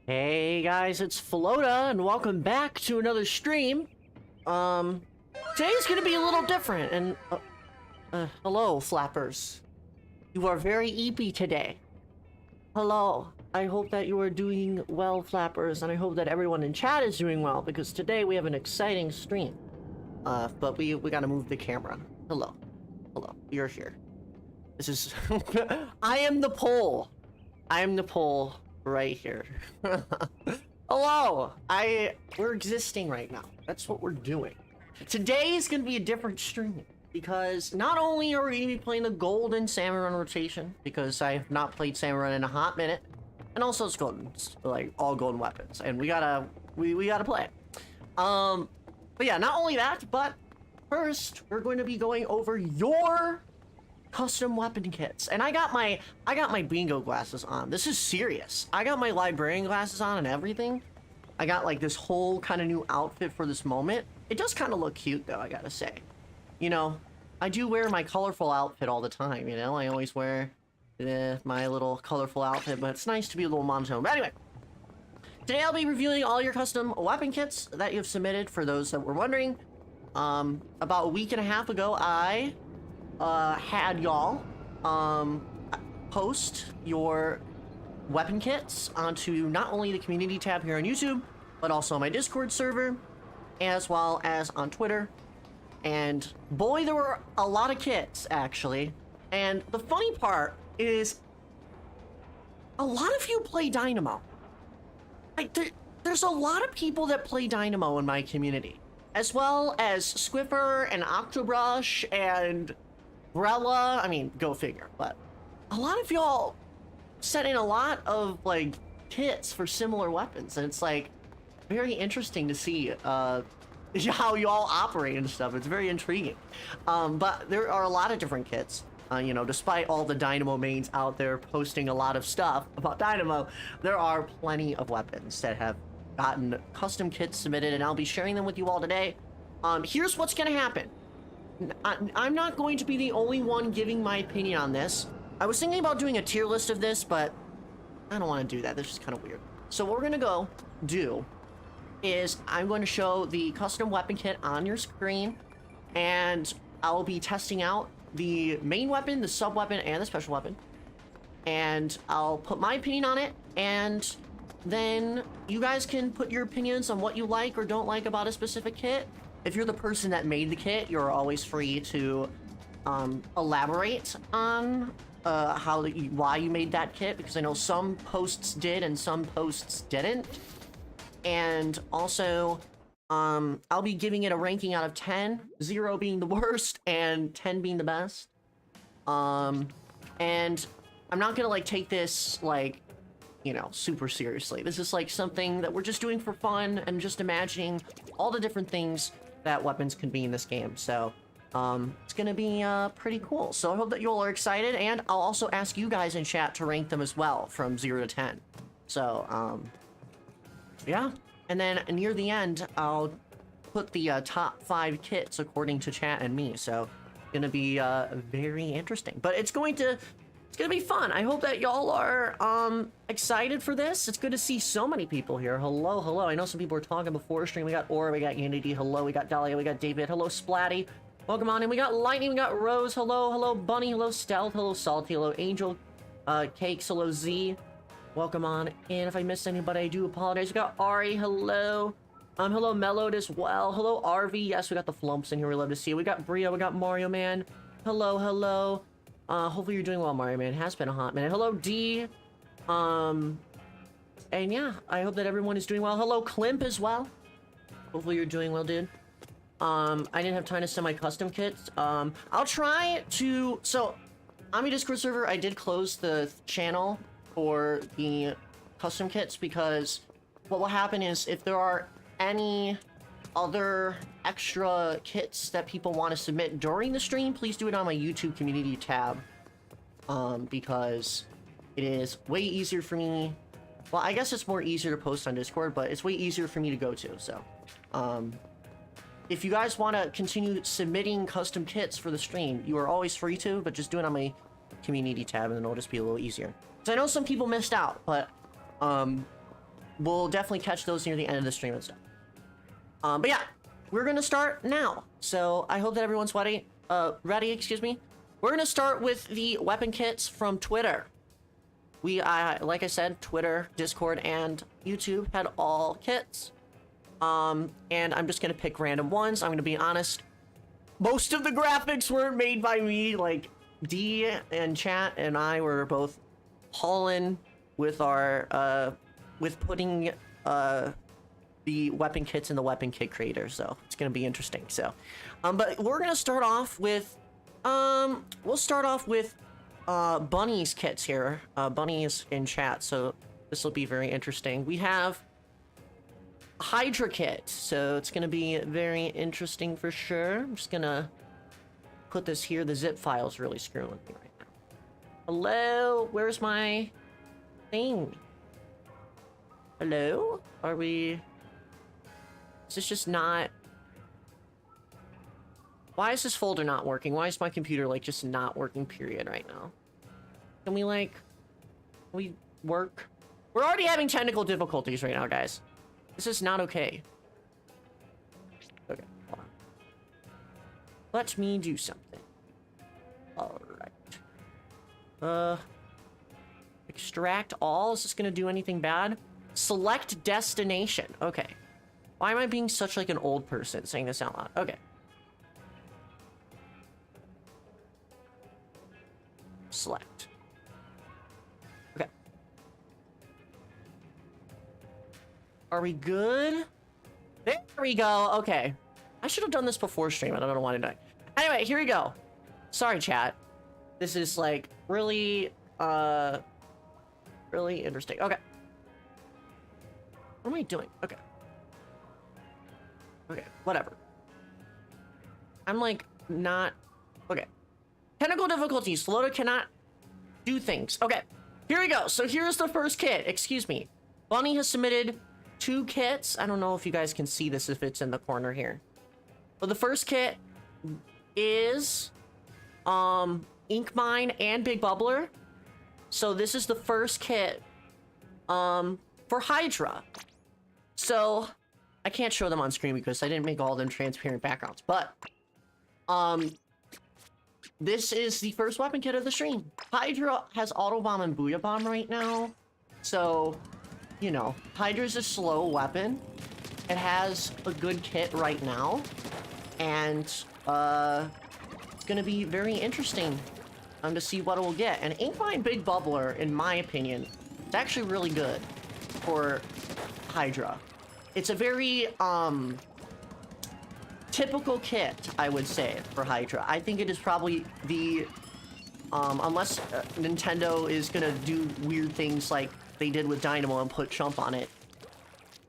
Hey guys, it's Floda, and welcome back to another stream. Today's gonna be a little different, and hello, flappers. You are very eepy today. Hello. I hope that you are doing well, flappers, and I hope that everyone in chat is doing well, because today we have an exciting stream. But we gotta move the camera. Hello. Hello. You're here. This is... I am the pole. I am the pole right here. Hello. We're existing right now. That's what we're doing. Today is gonna be a different stream, because not only are we gonna be playing the golden salmon run rotation, because I have not played salmon run in a hot minute, and also it's golden, like all golden weapons, and we gotta play it. But yeah, not only that, but first we're going to be going over your custom weapon kits. And I got my bingo glasses on. This is serious. I got my librarian glasses on and everything. I got like this whole kind of new outfit for this moment. It does kind of look cute, though, I gotta say. You know, I do wear my colorful outfit all the time, you know? I always wear my little colorful outfit, but it's nice to be a little monotone. But anyway, today I'll be reviewing all your custom weapon kits that you've submitted, for those that were wondering. About a week and a half ago, I had y'all post your weapon kits onto not only the community tab here on YouTube, but also on my Discord server, as well as on Twitter. And boy, there were a lot of kits, actually. And the funny part is, a lot of you play Dynamo. Like, there's a lot of people that play Dynamo in my community, as well as Squiffer and Octobrush and Brella. I mean, go figure. But a lot of y'all sent in a lot of, like, kits for similar weapons. And it's, like, very interesting to see how y'all operate and stuff. It's very intriguing. But there are a lot of different kits. You know, despite all the Dynamo mains out there posting a lot of stuff about Dynamo, there are plenty of weapons that have gotten custom kits submitted, and I'll be sharing them with you all today. Here's what's gonna happen. I'm not going to be the only one giving my opinion on this. I was thinking about doing a tier list of this, but I don't want to do that. This is kind of weird. So what we're gonna go do is I'm going to show the custom weapon kit on your screen, and I'll be testing out the main weapon, the sub weapon, and the special weapon, and I'll put my opinion on it, and then you guys can put your opinions on what you like or don't like about a specific kit. If you're the person that made the kit, you're always free to elaborate on why you made that kit, because I know some posts did and some posts didn't. And also, I'll be giving it a ranking out of 10, 0 being the worst and 10 being the best. And I'm not gonna, like, take this, like, you know, super seriously. This is, like, something that we're just doing for fun and just imagining all the different things that weapons can be in this game. So, it's gonna be, pretty cool. So I hope that you all are excited, and I'll also ask you guys in chat to rank them as well, from 0 to 10. So, yeah. And then near the end, I'll put the top 5 kits according to chat and me. So it's gonna be very interesting. But it's gonna be fun. I hope that y'all are excited for this. It's good to see so many people here. Hello, hello. I know some people were talking before stream. We got Aura, we got Unity, hello, we got Dahlia, we got David, hello, Splatty. Welcome on in. We got Lightning, we got Rose, hello, hello, Bunny, hello, Stealth, hello, Salty, hello, Angel, Cakes, hello, Z. Welcome on in. If I missed anybody, I do apologize. We got Ari, hello. Hello, Mellowed as well. Hello, RV. Yes, we got the Flumps in here. We love to see it. We got Bria. We got Mario Man. Hello, hello. Hopefully you're doing well, Mario Man. It has been a hot minute. Hello, D. And yeah, I hope that everyone is doing well. Hello, Klimp as well. Hopefully you're doing well, dude. I didn't have time to send my custom kits. I'll try to... So, on my Discord server, I did close the channel for the custom kits, because what will happen is, if there are any other extra kits that people want to submit during the stream, please do it on my YouTube community tab, because it is way easier for me. Well, I guess it's more easier to post on Discord, but it's way easier for me to go to. So if you guys want to continue submitting custom kits for the stream, you are always free to, but just do it on my community tab, and then it'll just be a little easier. So I know some people missed out, but we'll definitely catch those near the end of the stream and stuff. But yeah, we're gonna start now. So I hope that everyone's ready. Excuse me. We're gonna start with the weapon kits from Twitter. We, like I said, Twitter, Discord, and YouTube had all kits. And I'm just gonna pick random ones. I'm gonna be honest. Most of the graphics weren't made by me. Like, D and chat and I were both hauling with our with putting the weapon kits in the weapon kit creator, so it's gonna be interesting. So but we're gonna start off with we'll start off with Bunny's kits here. Bunny's in chat, so this will be very interesting. We have Hydra kit, so it's gonna be very interesting for sure. I'm just gonna put this here. The zip file's really screwing with me right now. Hello, where's my thing? Hello? Are we... Is this just not... Why is this folder not working? Why is my computer, like, just not working, period, right now? Can we, like... Can we work? We're already having technical difficulties right now, guys. This is not okay. Okay, hold on. Let me do something. Alright. Extract all? Is this gonna do anything bad? Select destination. Okay. Why am I being such, like, an old person saying this out loud? Okay. Select. Okay. Are we good? There we go. Okay. I should have done this before stream. I don't know why I didn't. Anyway, here we go. Sorry, chat. This is, like, really, really interesting. Okay. What am I doing? Okay. Okay, whatever. I'm, like, not... Okay. Technical difficulties. Loader cannot do things. Okay, here we go. So here's the first kit. Excuse me. Bunny has submitted 2 kits. I don't know if you guys can see this if it's in the corner here. But the first kit is Ink Mine and Big Bubbler. So this is the first kit for Hydra. So I can't show them on screen because I didn't make all of them transparent backgrounds. But this is the first weapon kit of the stream. Hydra has Auto Bomb and Booyah Bomb right now. So, you know, Hydra's a slow weapon. It has a good kit right now. And it's gonna be very interesting to see what it will get. And Ink Mine Big Bubbler, in my opinion, it's actually really good for Hydra. It's a very typical kit, I would say, for Hydra. I think it is probably the unless Nintendo is gonna do weird things like they did with Dynamo and put Chump on it,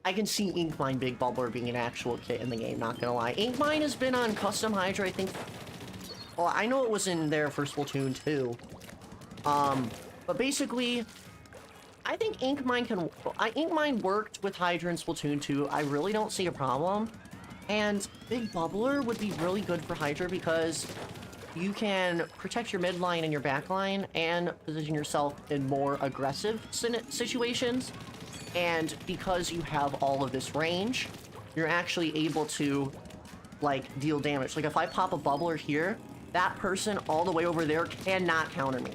I can see Ink Mine Big Bubbler being an actual kit in the game, not gonna lie. Ink Mine has been on Custom Hydra, I think. Well, I know it was in there for Splatoon 2. But basically, I think Ink Mine can... Ink Mine worked with Hydra in Splatoon 2. I really don't see a problem. And Big Bubbler would be really good for Hydra because you can protect your midline and your backline and position yourself in more aggressive situations. And because you have all of this range, you're actually able to, like, deal damage. Like, if I pop a bubbler here, that person all the way over there cannot counter me.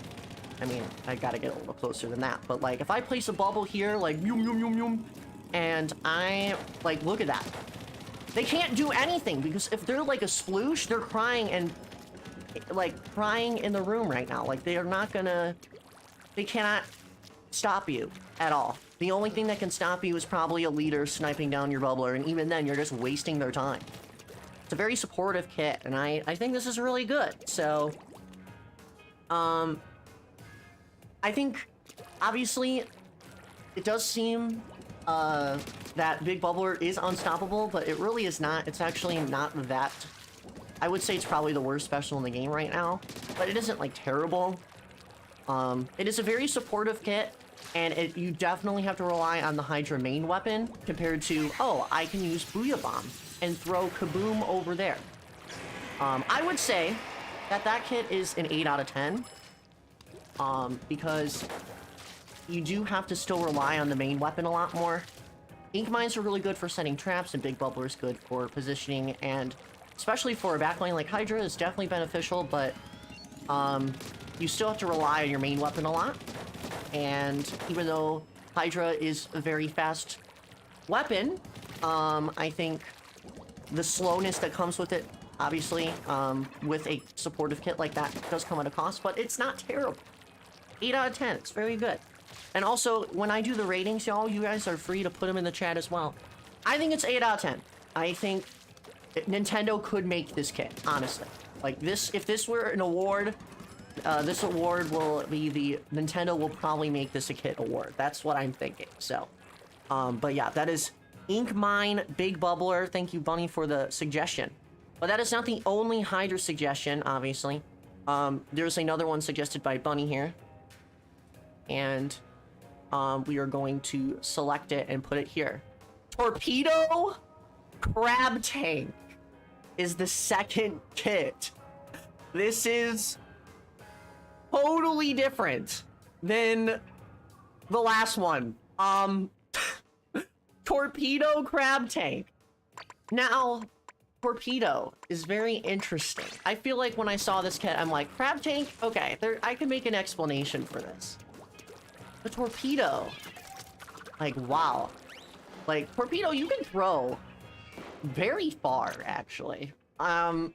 I mean, I gotta get a little closer than that. But, like, if I place a bubble here, like, yum, yum, yum, yum, and I, like, look at that. They can't do anything, because if they're, like, a sploosh, they're crying and, like, crying in the room right now. Like, they are not gonna... They cannot stop you at all. The only thing that can stop you is probably a leader sniping down your bubbler, and even then, you're just wasting their time. It's a very supportive kit, and I think this is really good. So, I think, obviously, it does seem that Big Bubbler is unstoppable, but it really is not. It's actually not that... I would say it's probably the worst special in the game right now, but it isn't, like, terrible. It is a very supportive kit, and you definitely have to rely on the Hydra main weapon compared to, oh, I can use Booyah Bomb and throw Kaboom over there. I would say that kit is an 8 out of 10. Because you do have to still rely on the main weapon a lot more. Ink Mines are really good for setting traps, and Big Bubbler is good for positioning, and especially for a backline like Hydra is definitely beneficial, but you still have to rely on your main weapon a lot. And even though Hydra is a very fast weapon, I think the slowness that comes with it, obviously, with a supportive kit like that, does come at a cost, but it's not terrible. 8 out of 10, it's very good. And also, when I do the ratings, y'all, you guys are free to put them in the chat as well. I think it's 8 out of 10. I think Nintendo could make this kit, honestly. Like, this, if this were an award, this award will be the... Nintendo will probably make this a kit award. That's what I'm thinking, so. But yeah, that is Ink Mine Big Bubbler. Thank you, Bunny, for the suggestion. But that is not the only Hydra suggestion, obviously. There's another one suggested by Bunny here. And we are going to select it and put it here. Torpedo Crab Tank. is the second kit. This is totally different than the last one. Torpedo crab tank. Now, torpedo is very interesting. I feel like when I saw this kit, I'm like, crab tank? Okay, I can make an explanation for this. The torpedo, like, wow. Like, torpedo, you can throw very far, actually. And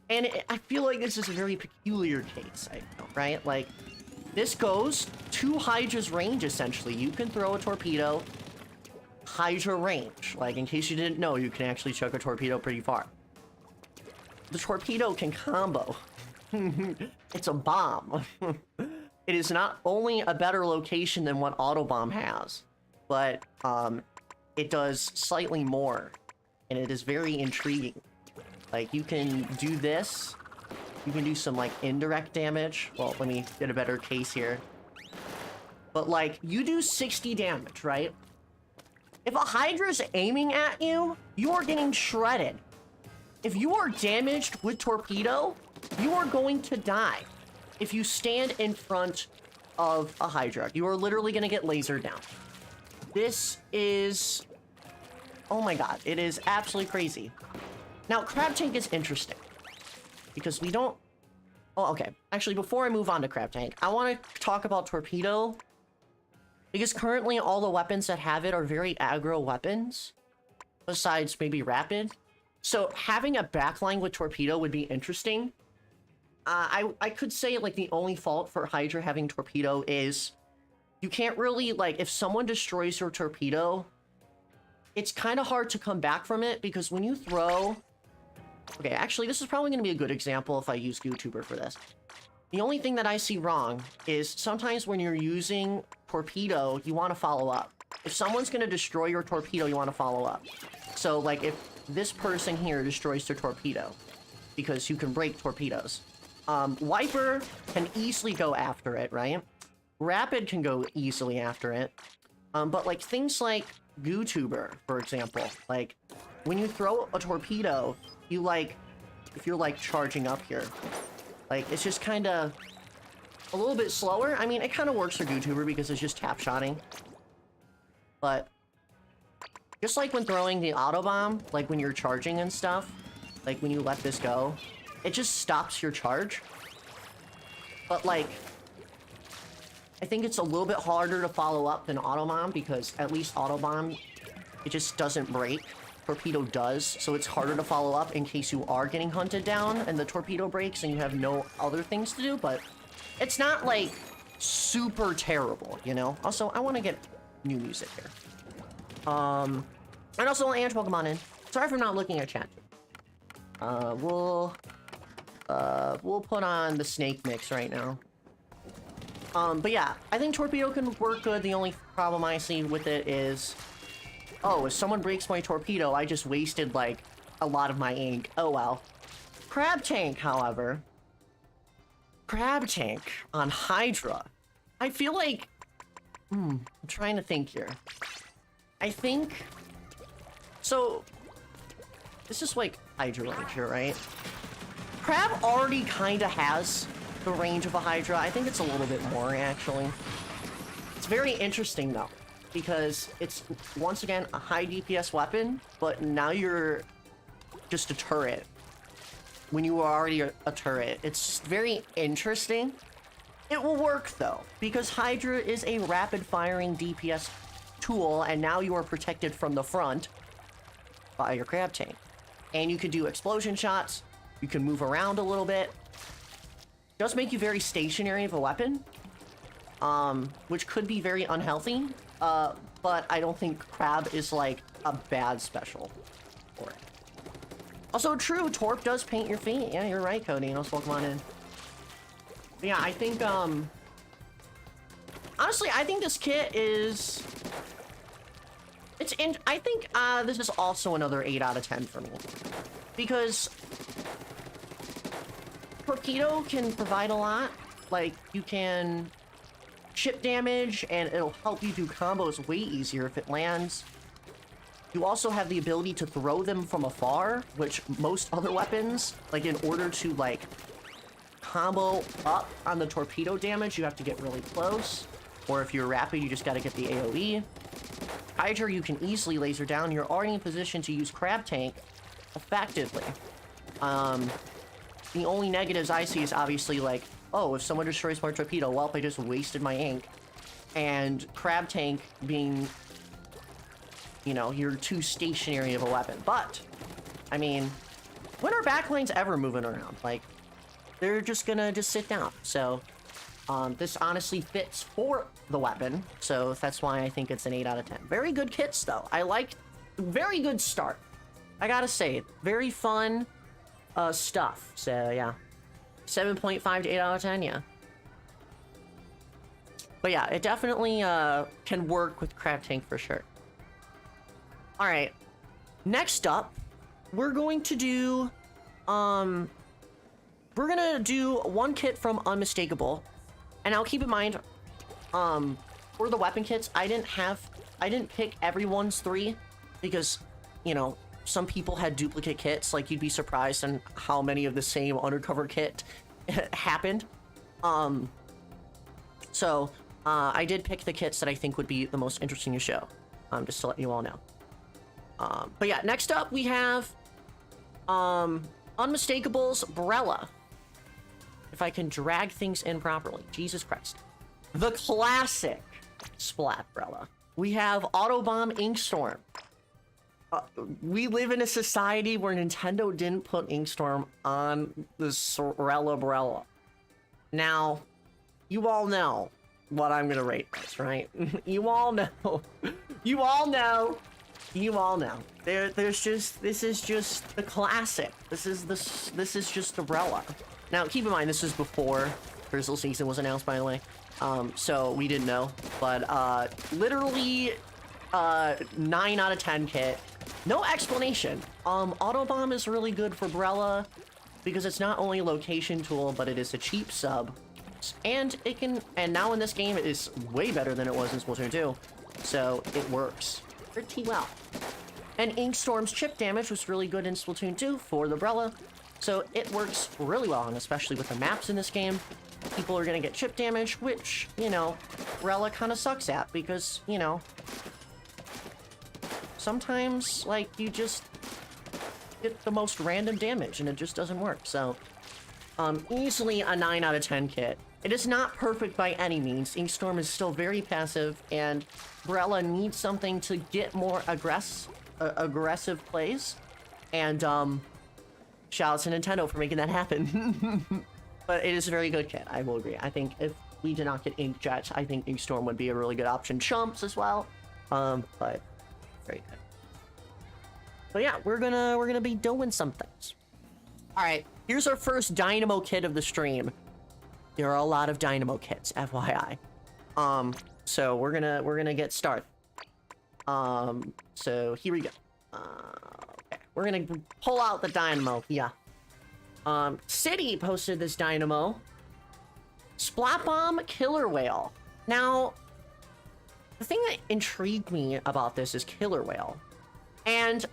I feel like this is a very peculiar case, right? Like, this goes to Hydra's range, essentially. You can throw a torpedo Hydra range. Like, in case you didn't know, you can actually chuck a torpedo pretty far. The torpedo can combo. It's a bomb. It is not only a better location than what Autobomb has, but it does slightly more, and it is very intriguing. Like, you can do this. You can do some, like, indirect damage. Well, let me get a better case here. But, like, you do 60 damage, right? If a Hydra's aiming at you, you are getting shredded. If you are damaged with torpedo, you are going to die. If you stand in front of a Hydra, you are literally going to get lasered down. This is... oh my god, it is absolutely crazy. Now, crab tank is interesting. Because we don't... oh, okay. Actually, before I move on to crab tank, I want to talk about torpedo. Because currently all the weapons that have it are very aggro weapons. Besides maybe rapid. So having a backline with torpedo would be interesting. I could say, like, the only fault for Hydra having torpedo is you can't really, like, if someone destroys your torpedo, it's kind of hard to come back from it, because when you throw... okay, actually, this is probably going to be a good example if I use YouTuber for this. The only thing that I see wrong is sometimes when you're using torpedo, you want to follow up. If someone's going to destroy your torpedo, you want to follow up. So, like, if this person here destroys their torpedo, because you can break torpedoes. Wiper can easily go after it, right? Rapid can go easily after it. But, like, things like YouTuber, for example, like, when you throw a torpedo, you, like, if you're, like, charging up here, like, it's just kind of a little bit slower. I mean, it kind of works for YouTuber because it's just tap-shotting. But just like when throwing the auto bomb, like when you're charging and stuff, like when you let this go, it just stops your charge. But, like, I think it's a little bit harder to follow up than auto bomb, because at least auto bomb, it just doesn't break. Torpedo does, so it's harder to follow up in case you are getting hunted down and the torpedo breaks and you have no other things to do, but it's not, like, super terrible, you know? Also, I want to get new music here. And also, Ange, welcome on in. Sorry for not looking at chat. We'll put on the snake mix right now. But yeah, I think torpedo can work good. The only problem I see with it is... oh, if someone breaks my torpedo, I just wasted, like, a lot of my ink. Oh, well. Crab tank, however. Crab tank on Hydra. I feel like... I'm trying to think here. I think... so... this is, like, Hydra range here, right? Crab already kind of has the range of a Hydra. I think it's a little bit more, actually. It's very interesting, though. Because it's, once again, a high DPS weapon, but now you're just a turret. When you were already a turret. It's just very interesting. It will work, though, because Hydra is a rapid-firing DPS tool, and now you are protected from the front by your crab tank. And you can do explosion shots. You can move around a little bit. It does make you very stationary of a weapon, which could be very unhealthy. But I don't think crab is, like, a bad special for it. Also, true, Torp does paint your feet. Yeah, you're right, Cody. Let's welcome on in. But yeah, I think, honestly, I think this kit is... I think, this is also another 8 out of 10 for me. Because... torpedo can provide a lot. Like, you can... chip damage, and it'll help you do combos way easier if it lands. You also have the ability to throw them from afar, which most other weapons, like in order to like combo up on the torpedo damage, you have to get really close. Or if you're rapid, you just got to get the AoE. Hydra, you can easily laser down. You're already in position to use Crab Tank effectively. The only negatives I see is obviously like, oh, if someone destroys my torpedo, well, I just wasted my ink. And Crab Tank being, you know, you're too stationary of a weapon. But, I mean, when are backlines ever moving around? Like, they're just gonna just sit down. So, this honestly fits for the weapon. So that's why I think it's an 8 out of 10. Very good kits, though. I like, very good start. I gotta say, very fun stuff. So, yeah. 7.5 to 8 out of 10, yeah. But yeah, it definitely can work with Crab Tank for sure. Alright. Next up, we're going to do... we're gonna do one kit from Unmistakable. And now keep in mind, for the weapon kits, I didn't pick everyone's 3. Because, you know, some people had duplicate kits. Like, you'd be surprised on how many of the same undercover kit happened. So, I did pick the kits that I think would be the most interesting to show. Just to let you all know. But yeah, next up we have Unmistakable's Brella. If I can drag things in properly. Jesus Christ. The classic Splat Brella. We have Autobomb Inkstorm. We live in a society where Nintendo didn't put Inkstorm on the Sorella Brella. Now, you all know what I'm gonna rate this, right? You all know. You all know. You all know. This is just the classic. This is just the Brella. Now, keep in mind, this is before Drizzle Season was announced, by the way. So we didn't know. But, literally, 9 out of 10 kit. No explanation. Autobomb is really good for Brella because it's not only a location tool, but it is a cheap sub. And it can, and now in this game, it is way better than it was in Splatoon 2. So it works pretty well. And Inkstorm's chip damage was really good in Splatoon 2 for the Brella. So it works really well, and especially with the maps in this game, people are gonna get chip damage, which, you know, Brella kind of sucks at because, you know, sometimes, like, you just get the most random damage and it just doesn't work. So, easily a 9 out of 10 kit. It is not perfect by any means. Inkstorm is still very passive, and Brella needs something to get more aggressive plays. And, shout out to Nintendo for making that happen. But it is a very good kit, I will agree. I think if we did not get Inkjet, I think Inkstorm would be a really good option. Chumps as well. But very good. But yeah, we're gonna be doing some things. Alright, here's our first Dynamo kit of the stream. There are a lot of Dynamo kits, FYI. So we're gonna get started. So here we go. Okay, we're gonna pull out the Dynamo, yeah. City posted this Dynamo. Splat Bomb Killer Whale. Now, the thing that intrigued me about this is Killer Whale. And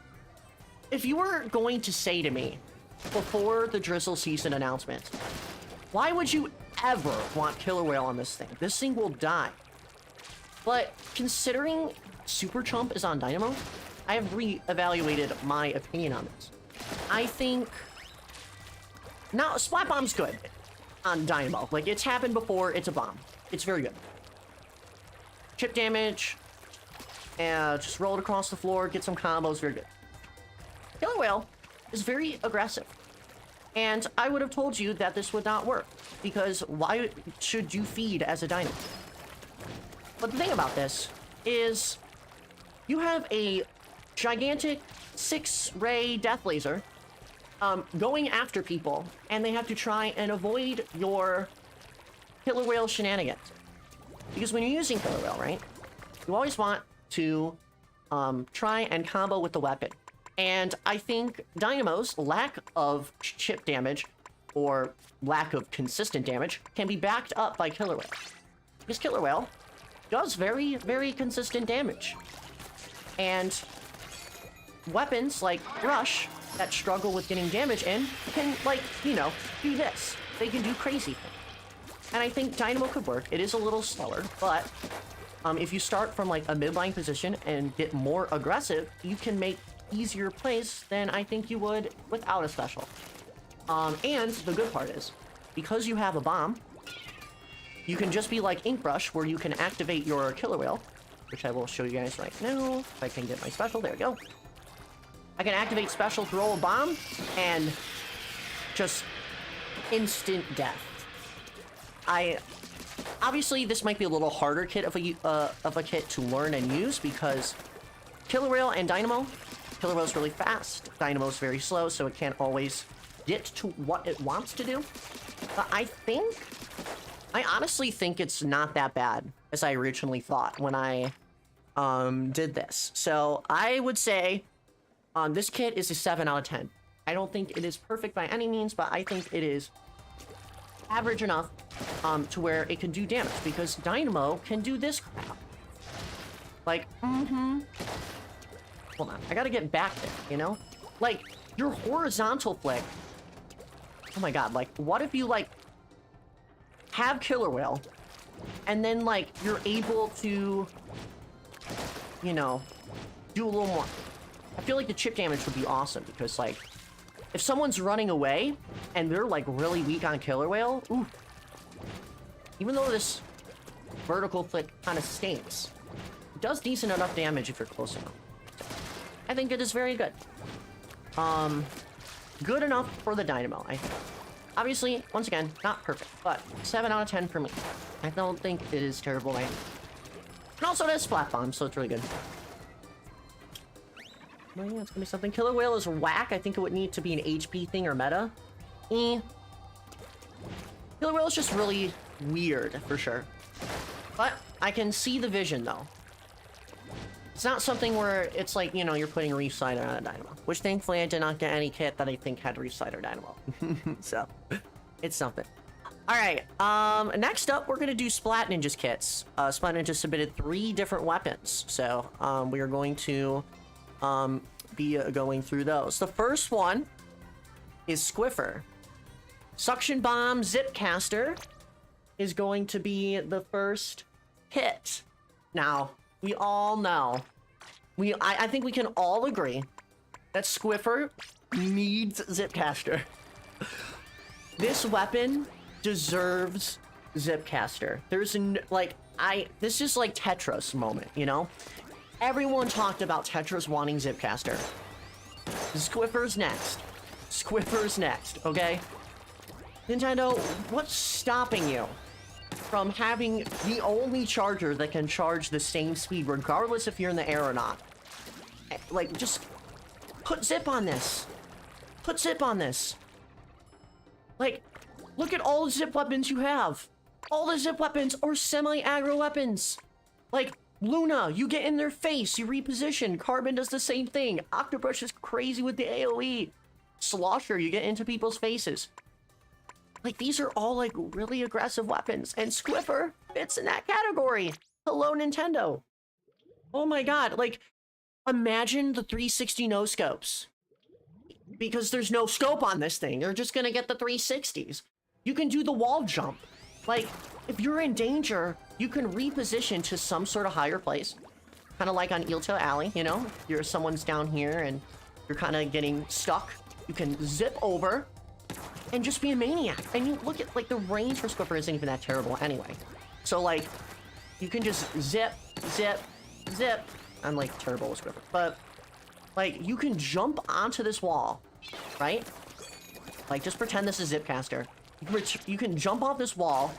if you were going to say to me before the Drizzle Season announcement, why would you ever want Killer Whale on this thing? This thing will die. But considering Super Chump is on Dynamo, I have re-evaluated my opinion on this. I think... Now, Splat Bomb's good on Dynamo. Like, it's happened before, it's a bomb. It's very good. Chip damage, and just roll it across the floor, get some combos, very good. Killer Whale is very aggressive. And I would have told you that this would not work, because why should you feed as a Dynamo? But the thing about this is, you have a gigantic 6-ray death laser going after people, and they have to try and avoid your Killer Whale shenanigans. Because when you're using Killer Whale, right, you always want to try and combo with the weapon. And I think Dynamo's lack of chip damage, or lack of consistent damage, can be backed up by Killer Whale. Because Killer Whale does very, very consistent damage. And weapons like Rush that struggle with getting damage in can, like, you know, do this. They can do crazy things. And I think Dynamo could work. It is a little slower, but if you start from like a midline position and get more aggressive, you can make easier plays than I think you would without a special. And the good part is, because you have a bomb, you can just be like Ink Brush, where you can activate your killer whale, which I will show you guys right now. If I can get my special, there we go. I can activate special, throw a bomb, and just instant death. Obviously, this might be a little harder kit of a kit to learn and use, because Killer Whale and Dynamo, Killer Whale's really fast, Dynamo's very slow, so it can't always get to what it wants to do. But I honestly think it's not that bad as I originally thought when I did this. So I would say this kit is a 7 out of 10. I don't think it is perfect by any means, but I think it is average enough to where it can do damage, because Dynamo can do this crap. Like, hold on, I gotta get back there, you know? Like, your horizontal flick. Oh my god, like, what if you, like, have Killer Whale, and then, like, you're able to, you know, do a little more. I feel like the chip damage would be awesome, because, like, if someone's running away, and they're, like, really weak on Killer Whale, ooh. Even though this vertical flick kind of stinks, it does decent enough damage if you're close enough. I think it is very good. Good enough for the Dynamo, I think. Obviously, once again, not perfect, but 7 out of 10 for me. I don't think it is terrible by any means. And also it has Splat Bomb, so it's really good. Well, yeah, it's gonna be something. Killer Whale is whack. I think it would need to be an HP thing or meta. Killer Whale is just really weird, for sure. But I can see the vision, though. It's not something where it's like, you know, you're putting Reef Slider on a Dynamo. Which, thankfully, I did not get any kit that I think had Reef Slider Dynamo. So, it's something. Alright, next up, we're gonna do Splat Ninja's kits. Splat Ninja submitted 3 different weapons. So, we are going to be going through those. The first one is Squiffer. Suction Bomb Zipcaster is going to be the first hit. Now, we all know, I think we can all agree that Squiffer needs Zipcaster. This weapon deserves Zipcaster. There's this is like Tetris moment, you know? Everyone talked about Tetris wanting Zipcaster. Squiffer's next. Squiffer's next, okay? Nintendo, what's stopping you from having the only charger that can charge the same speed, regardless if you're in the air or not? Like, just put zip on this. Put zip on this. Like, look at all the zip weapons you have. All the zip weapons are semi-aggro weapons. Like, Luna, you get in their face, you reposition. Carbon does the same thing. Octobrush is crazy with the AoE. Slosher, you get into people's faces. Like, these are all, like, really aggressive weapons. And Squiffer fits in that category. Hello, Nintendo. Oh my god, like, imagine the 360 no-scopes. Because there's no scope on this thing. You're just gonna get the 360s. You can do the wall jump. Like, if you're in danger, you can reposition to some sort of higher place. Kind of like on Eeltail Alley, you know? Someone's down here and you're kind of getting stuck. You can zip over and just be a maniac. And you look at, like, the range for Squiffer isn't even that terrible anyway. So, like, you can just zip, zip, zip. I'm, like, terrible with Squiffer. But, like, you can jump onto this wall, right? Like, just pretend this is Zipcaster. You can jump off this wall.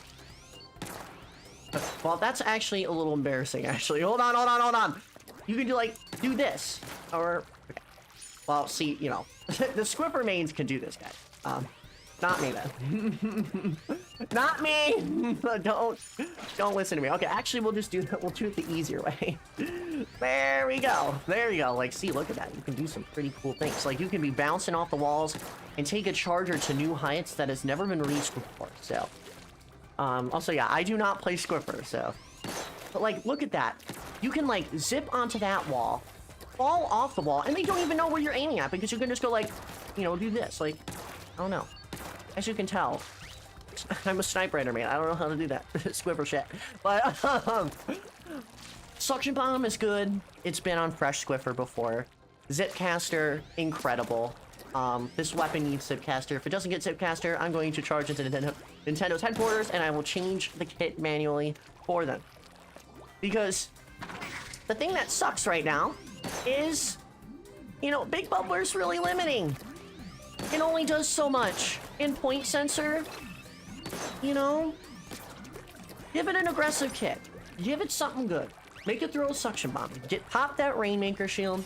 Well, that's actually a little embarrassing, actually. Hold on, hold on, hold on. You can do this. Or, okay. Well, see, you know, the Squiffer mains can do this, guys. Not me, then. Not me! Don't listen to me. Okay, actually, we'll just do that. We'll do it the easier way. There we go. There we go. Like, see, look at that. You can do some pretty cool things. Like, you can be bouncing off the walls and take a charger to new heights that has never been reached before. So, also, yeah, I do not play Squiffer, so. But, like, look at that. You can, like, zip onto that wall, fall off the wall, and they don't even know where you're aiming at, because you can just go like, you know, do this. Like, I don't know. As you can tell, I'm a sniper man. I don't know how to do that. Squibber shit. But, Suction Bomb is good. It's been on Fresh Squiffer before. Zipcaster, incredible. This weapon needs Zipcaster. If it doesn't get Zipcaster, I'm going to charge into Nintendo's headquarters, and I will change the kit manually for them. Because the thing that sucks right now is, you know, Big Bubbler's really limiting. It only does so much. In point sensor, you know, give it an aggressive kit. Give it something good. Make it throw a suction bomb. Pop that Rainmaker shield.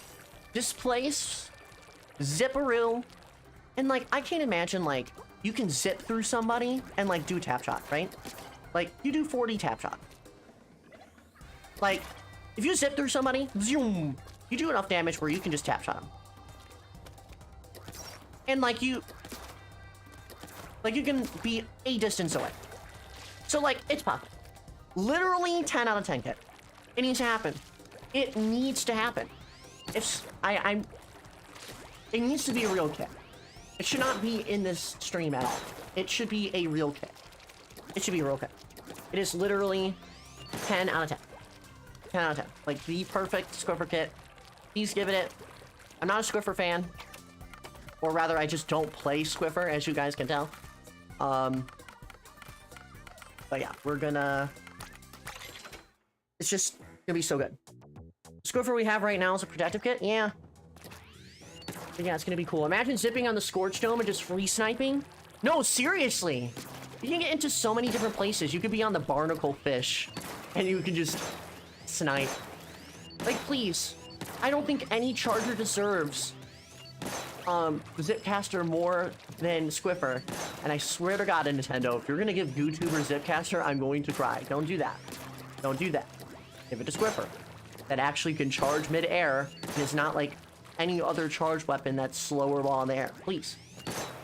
Displace. Zipperoo. And like, I can't imagine like, you can zip through somebody and like do tap shot, right? Like, you do 40 tap shot. Like, if you zip through somebody, zoom, you do enough damage where you can just tap shot them. And like you can be a distance away. So like, it's possible. Literally 10 out of 10 kit. It needs to happen. It needs to happen. If it needs to be a real kit. It should not be in this stream at all. It should be a real kit. It should be a real kit. It is literally 10 out of 10. 10 out of 10. Like, the perfect Squiffer kit. Please give it. I'm not a Squiffer fan. Or rather, I just don't play Squiffer, as you guys can tell. But yeah, we're gonna... It's just gonna be so good. The Squiffer we have right now is a protective kit. Yeah. But yeah, it's gonna be cool. Imagine zipping on the Scorched Dome and just free sniping. No, seriously. You can get into so many different places. You could be on the Barnacle Fish, and you can just snipe. Like, please. I don't think any Charger deserves Zipcaster more than Squiffer. And I swear to God, Nintendo, if you're gonna give YouTuber Zipcaster, I'm going to cry. Don't do that. Don't do that. Give it to Squiffer. That actually can charge mid-air and is not like any other charge weapon that's slower while in the air. Please.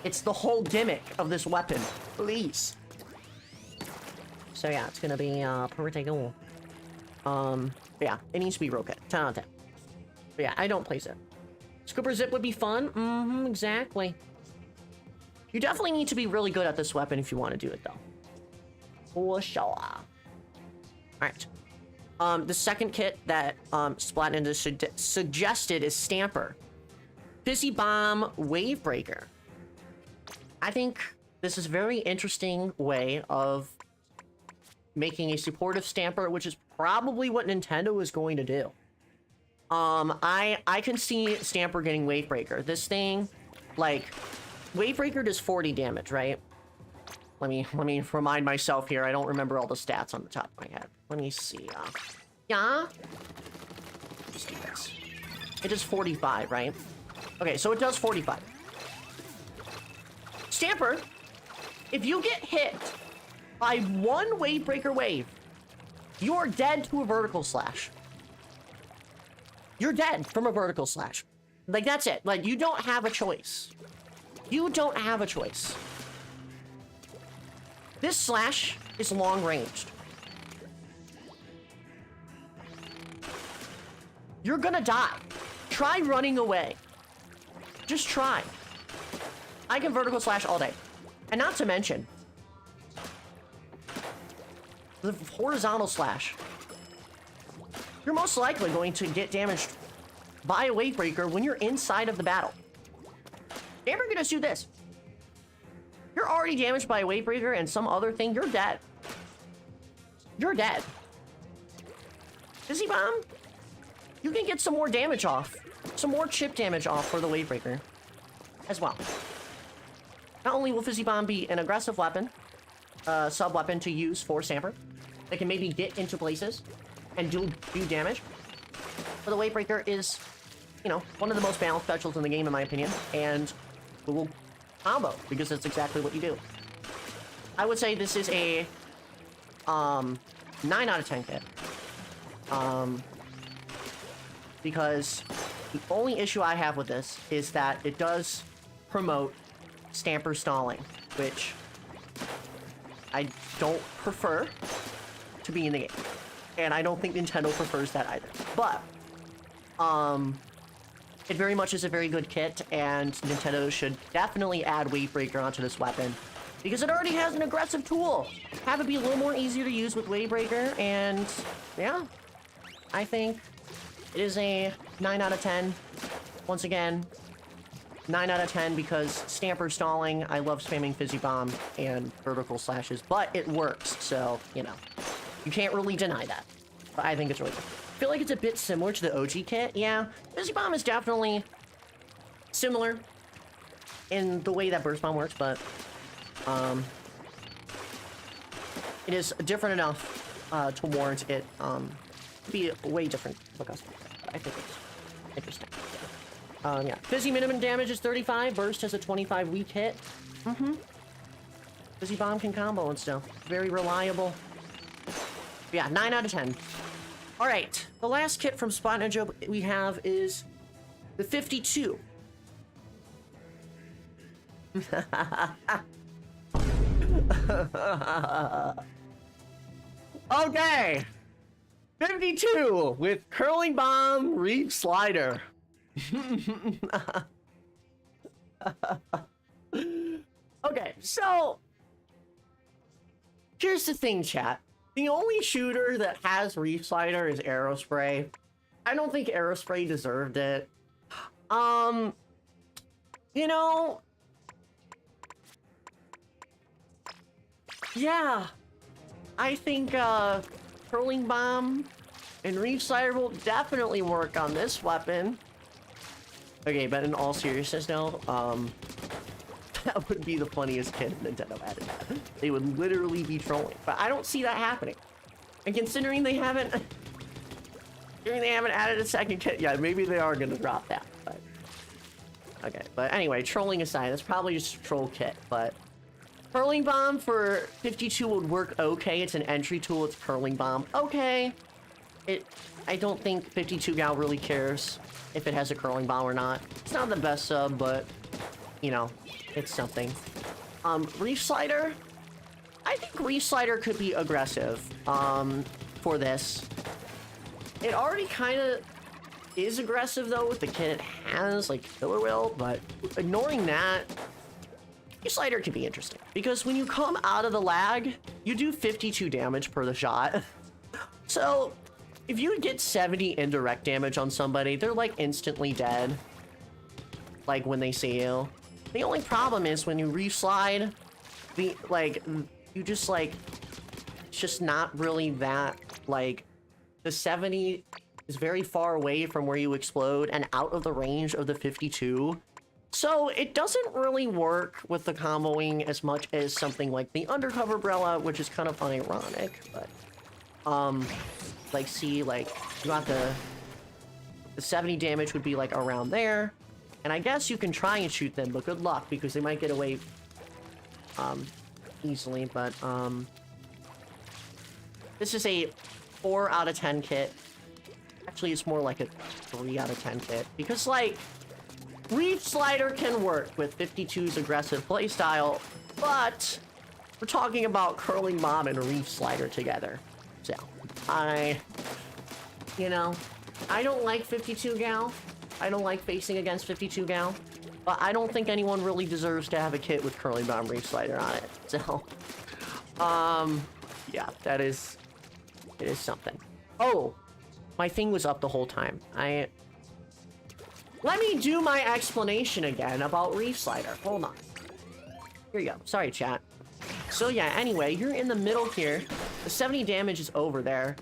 It's the whole gimmick of this weapon. Please. So yeah, it's gonna be pretty cool. Yeah, it needs to be real good. 10 out of 10. But yeah, I don't place it. Scooper Zip would be fun. Mm-hmm, exactly. You definitely need to be really good at this weapon if you want to do it, though. For sure. Alright. The second kit that Splat Ninja suggested is Stamper. Fizzy Bomb Wave Breaker. I think this is a very interesting way of making a supportive Stamper, which is probably what Nintendo is going to do. I can see Stamper getting Wave Breaker. This thing, like, Wave Breaker does 40 damage, right? Let me remind myself here. I don't remember all the stats on the top of my head. Let me see. Yeah? Let's do this. It does 45, right? Okay, so it does 45. Stamper, if you get hit by one Wave Breaker wave, you are dead to a vertical slash. You're dead from a vertical slash. Like, that's it. Like, you don't have a choice. You don't have a choice. This slash is long-ranged. You're gonna die. Try running away. Just try. I can vertical slash all day. And not to mention, the horizontal slash. You're most likely going to get damaged by a Wave Breaker when you're inside of the battle. Never gonna do this. You're already damaged by a Wave Breaker and some other thing, you're dead. You're dead. Fizzy Bomb? You can get some more damage off. Some more chip damage off for the Wave Breaker as well. Not only will Fizzy Bomb be an aggressive weapon, sub-weapon to use for Stamper, that can maybe get into places and do damage, but the Wave Breaker is, you know, one of the most balanced specials in the game, in my opinion, and will combo, because that's exactly what you do. I would say this is a 9 out of 10 kit. Because the only issue I have with this is that it does promote Stamper stalling, which I don't prefer to be in the game. And I don't think Nintendo prefers that either. But, It very much is a very good kit, and Nintendo should definitely add Wave Breaker onto this weapon, because it already has an aggressive tool. Have it be a little more easier to use with Wave Breaker, and yeah, I think it is a 9 out of 10. Once again, 9 out of 10 because Stamper stalling, I love spamming Fizzy Bomb and vertical slashes, but it works, so, you know, you can't really deny that. But I think it's really good. I feel like it's a bit similar to the OG kit. Yeah, Fizzy Bomb is definitely similar in the way that Burst Bomb works, but it is different enough to warrant it be way different for custom. I think it's interesting. Yeah, Fizzy minimum damage is 35. Burst has a 25 weak hit. Fizzy Bomb can combo and stuff. Very reliable. Yeah, 9 out of 10. All right, the last kit from Spot Ninja we have is the 52. Okay, 52 with Curling Bomb Reef Slider. Okay, so here's the thing, chat. The only shooter that has Reef Slider is Aerospray. I don't think Aerospray deserved it. You know, yeah, I think Curling Bomb and Reef Slider will definitely work on this weapon. Okay, but in all seriousness now, that would be the funniest kid if Nintendo added that. They would literally be trolling, but I don't see that happening. And considering they haven't added a second kit, yeah, maybe they are gonna drop that. But okay, but anyway, trolling aside, that's probably just a troll kit. But Curling Bomb for 52 would work okay. It's an entry tool. It's Curling Bomb. Okay, I don't think 52 Gal really cares if it has a Curling Bomb or not. It's not the best sub, but you know, it's something. Reef Slider, I think Reef Slider could be aggressive for this. It already kind of is aggressive though with the kit it has, like Killer Whale, but ignoring that, Reef Slider could be interesting because when you come out of the lag, you do 52 damage per the shot. So if you get 70 indirect damage on somebody, they're like instantly dead, like when they see you. The only problem is when you reslide, you just like, it's just not really that, like, the 70 is very far away from where you explode and out of the range of the 52. So it doesn't really work with the comboing as much as something like the Undercover Umbrella, which is kind of unironic, but, like, see, like, you got the 70 damage would be, like, around there. And I guess you can try and shoot them, but good luck, because they might get away, easily, but, this is a 4 out of 10 kit. Actually, it's more like a 3 out of 10 kit, because, like, Reef Slider can work with 52's aggressive playstyle, but we're talking about Curling Bomb and Reef Slider together. So, you know, I don't like 52 Gal. I don't like facing against 52 Gal, but I don't think anyone really deserves to have a kit with Curling Bomb Reef Slider on it. So, yeah, it is something. Oh, my thing was up the whole time. Let me do my explanation again about Reef Slider. Hold on. Here you go. Sorry, chat. So yeah, anyway, you're in the middle here. The 70 damage is over there.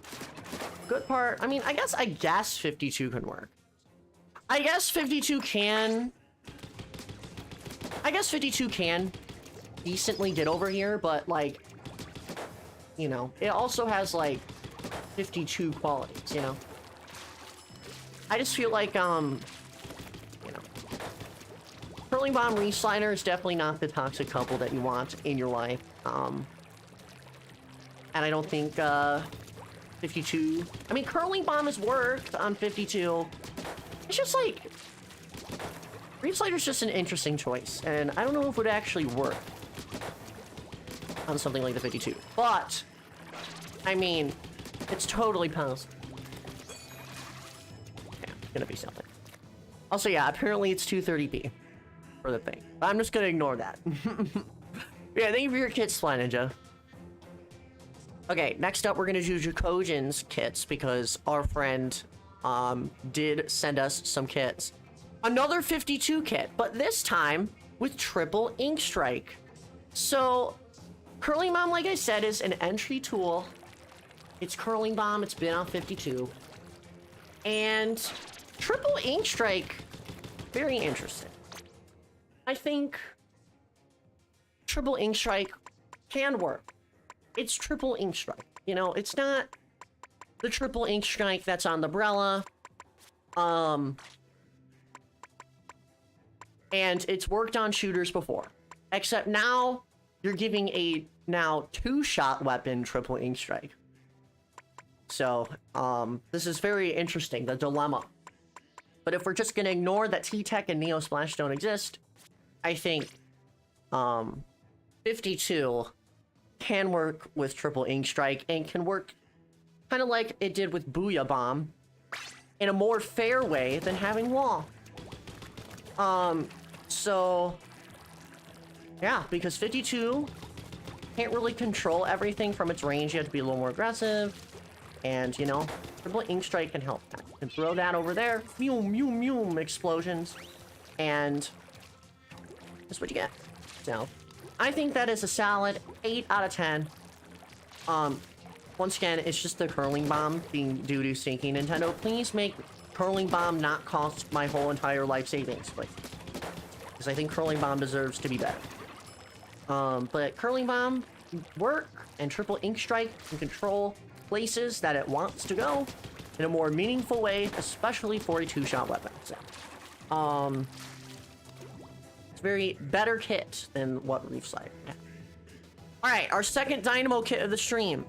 Good part, I mean, I guess 52 can work. I guess 52 can decently get over here, but like, you know, it also has like 52 qualities, you know? I just feel like, you know, Curling Bomb Reef Slider is definitely not the toxic couple that you want in your life. And I don't think, 52... I mean, Curling Bomb has worked on 52. It's just like... Reef Slider's just an interesting choice, and I don't know if it would actually work on something like the 52. But, I mean, it's totally possible. Yeah, it's gonna be something. Also, yeah, apparently it's 230p for the thing. But I'm just gonna ignore that. Yeah, thank you for your kits, Fly Ninja. Okay, next up we're gonna do Jacojan's kits because our friend did send us some kits. Another 52 kit, but this time with triple ink strike. So Curling Bomb, like I said, is an entry tool. It's Curling Bomb, it's been on 52. And triple ink strike, very interesting. I think triple ink strike can work. It's triple ink strike. You know, it's not the triple ink strike that's on the Umbrella. And it's worked on shooters before. Except now, you're giving a now 2-shot weapon triple ink strike. So, this is very interesting, the dilemma. But if we're just gonna ignore that T-Tech and Neo Splash don't exist, I think, 52 can work with triple ink strike and can work kind of like it did with Booyah Bomb in a more fair way than having wall. So yeah, because 52 can't really control everything from its range. You have to be a little more aggressive, and you know, triple ink strike can help that. You can throw that over there, mew mew mew explosions, and that's what you get. So I think that is a solid 8 out of 10. Once again, it's just the Curling Bomb being due to stinking. Nintendo, please make Curling Bomb not cost my whole entire life savings, please. Because I think Curling Bomb deserves to be better. But Curling Bomb work, and triple ink strike can control places that it wants to go in a more meaningful way, especially for a 2-shot weapon. So, it's a very better kit than what Reef Slide had. Alright, our second Dynamo kit of the stream.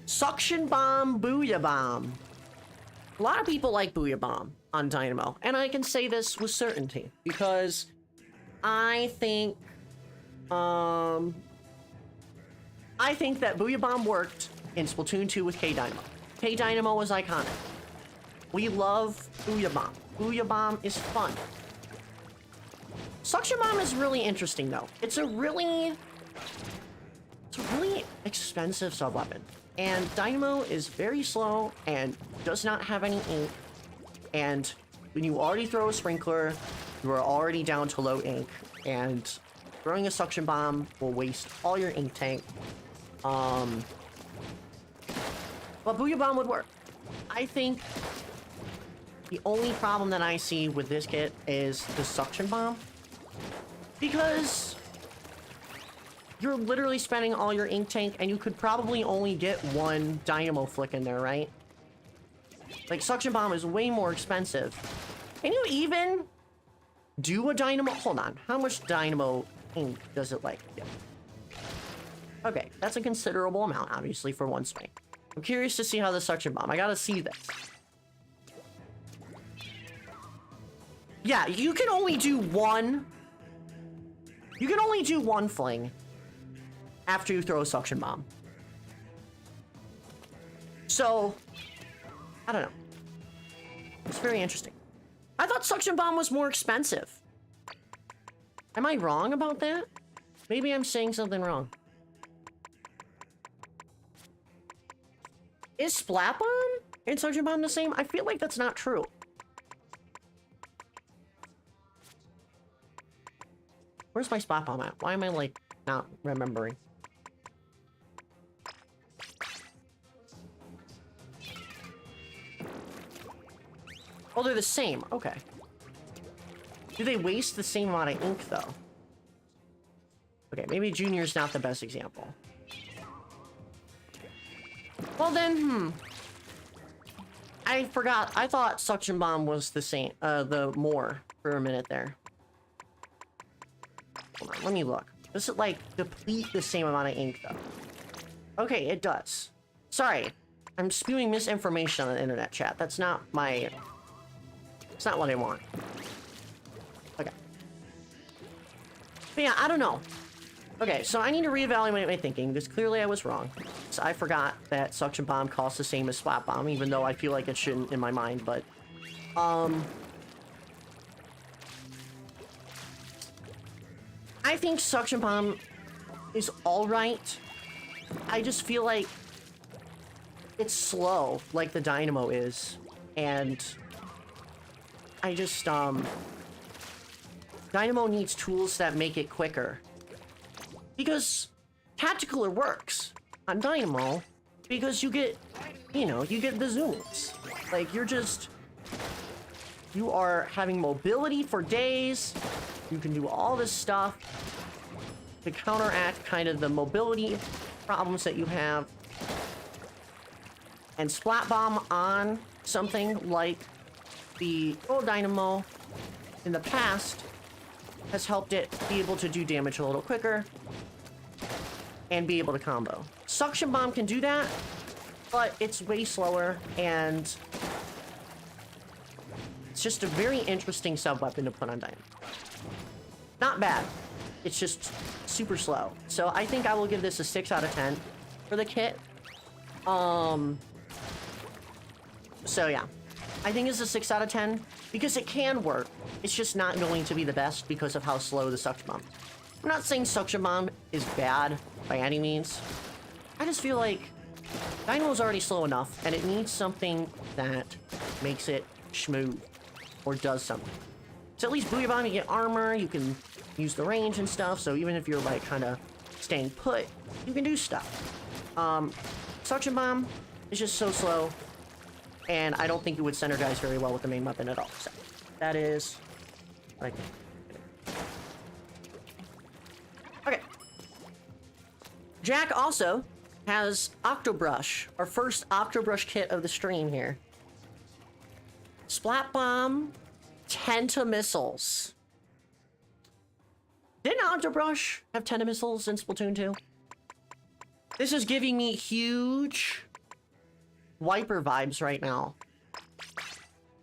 Suction Bomb Booyah Bomb. A lot of people like Booyah Bomb on Dynamo, and I can say this with certainty, because I think that Booyah Bomb worked in Splatoon 2 with K-Dynamo. K-Dynamo was iconic. We love Booyah Bomb. Booyah Bomb is fun. Suction Bomb is really interesting, though. It's a really expensive sub-weapon. And Dynamo is very slow and does not have any ink. And when you already throw a sprinkler, you are already down to low ink. And throwing a Suction Bomb will waste all your ink tank. But Booyah Bomb would work. I think the only problem that I see with this kit is the Suction Bomb. Because you're literally spending all your ink tank, and you could probably only get one Dynamo flick in there, right? Like, Suction Bomb is way more expensive. Can you even do a Dynamo? Hold on. How much Dynamo ink does it, like, get? Okay, that's a considerable amount, obviously, for one swing. I'm curious to see how the Suction Bomb. I gotta see this. Yeah, you can only do one. You can only do one fling after you throw a Suction Bomb. So, I don't know. It's very interesting. I thought Suction Bomb was more expensive. Am I wrong about that? Maybe I'm saying something wrong. Is Splat Bomb and Suction Bomb the same? I feel like that's not true. Where's my Splat Bomb at? Why am I, like, not remembering? Oh, they're the same. Okay. Do they waste the same amount of ink, though? Okay, maybe Junior's not the best example. Well then, I forgot. I thought Suction Bomb was the same, the more for a minute there. Hold on, let me look. Does it, like, deplete the same amount of ink, though? Okay, it does. Sorry. I'm spewing misinformation on the internet chat. That's not my... It's not what I want. Okay. But yeah, I don't know. Okay, so I need to reevaluate my thinking, because clearly I was wrong. So I forgot that Suction Bomb costs the same as Splat Bomb, even though I feel like it shouldn't in my mind, but... I think Suction Bomb is alright. I just feel like it's slow, like the Dynamo is. And I just, Dynamo needs tools that make it quicker. Because Tacticular works on Dynamo because you get, you know, you get the zooms. Like, you are having mobility for days. You can do all this stuff to counteract kind of the mobility problems that you have. And Splat Bomb on something like the Gold Dynamo in the past has helped it be able to do damage a little quicker and be able to combo. Suction Bomb can do that, but it's way slower, and it's just a very interesting sub-weapon to put on Dynamo. Not bad. It's just super slow. So I think I will give this a 6 out of 10 for the kit. So yeah, I think it's a 6 out of 10 because it can work. It's just not going to be the best because of how slow the Suction Bomb. I'm not saying Suction Bomb is bad by any means. I just feel like Dynamo is already slow enough, and it needs something that makes it smooth or does something. So at least Booyah Bomb, you get armor, you can use the range and stuff, so even if you're like kind of staying put, you can do stuff. Suction Bomb is just so slow, and I don't think it would synergize very well with the main weapon at all. So that is what I think. Okay. Jack also has Octobrush, our first Octobrush kit of the stream here. Splat Bomb, Tentamissiles. Didn't Octobrush have Tentamissiles in Splatoon 2? This is giving me huge Wiper vibes right now.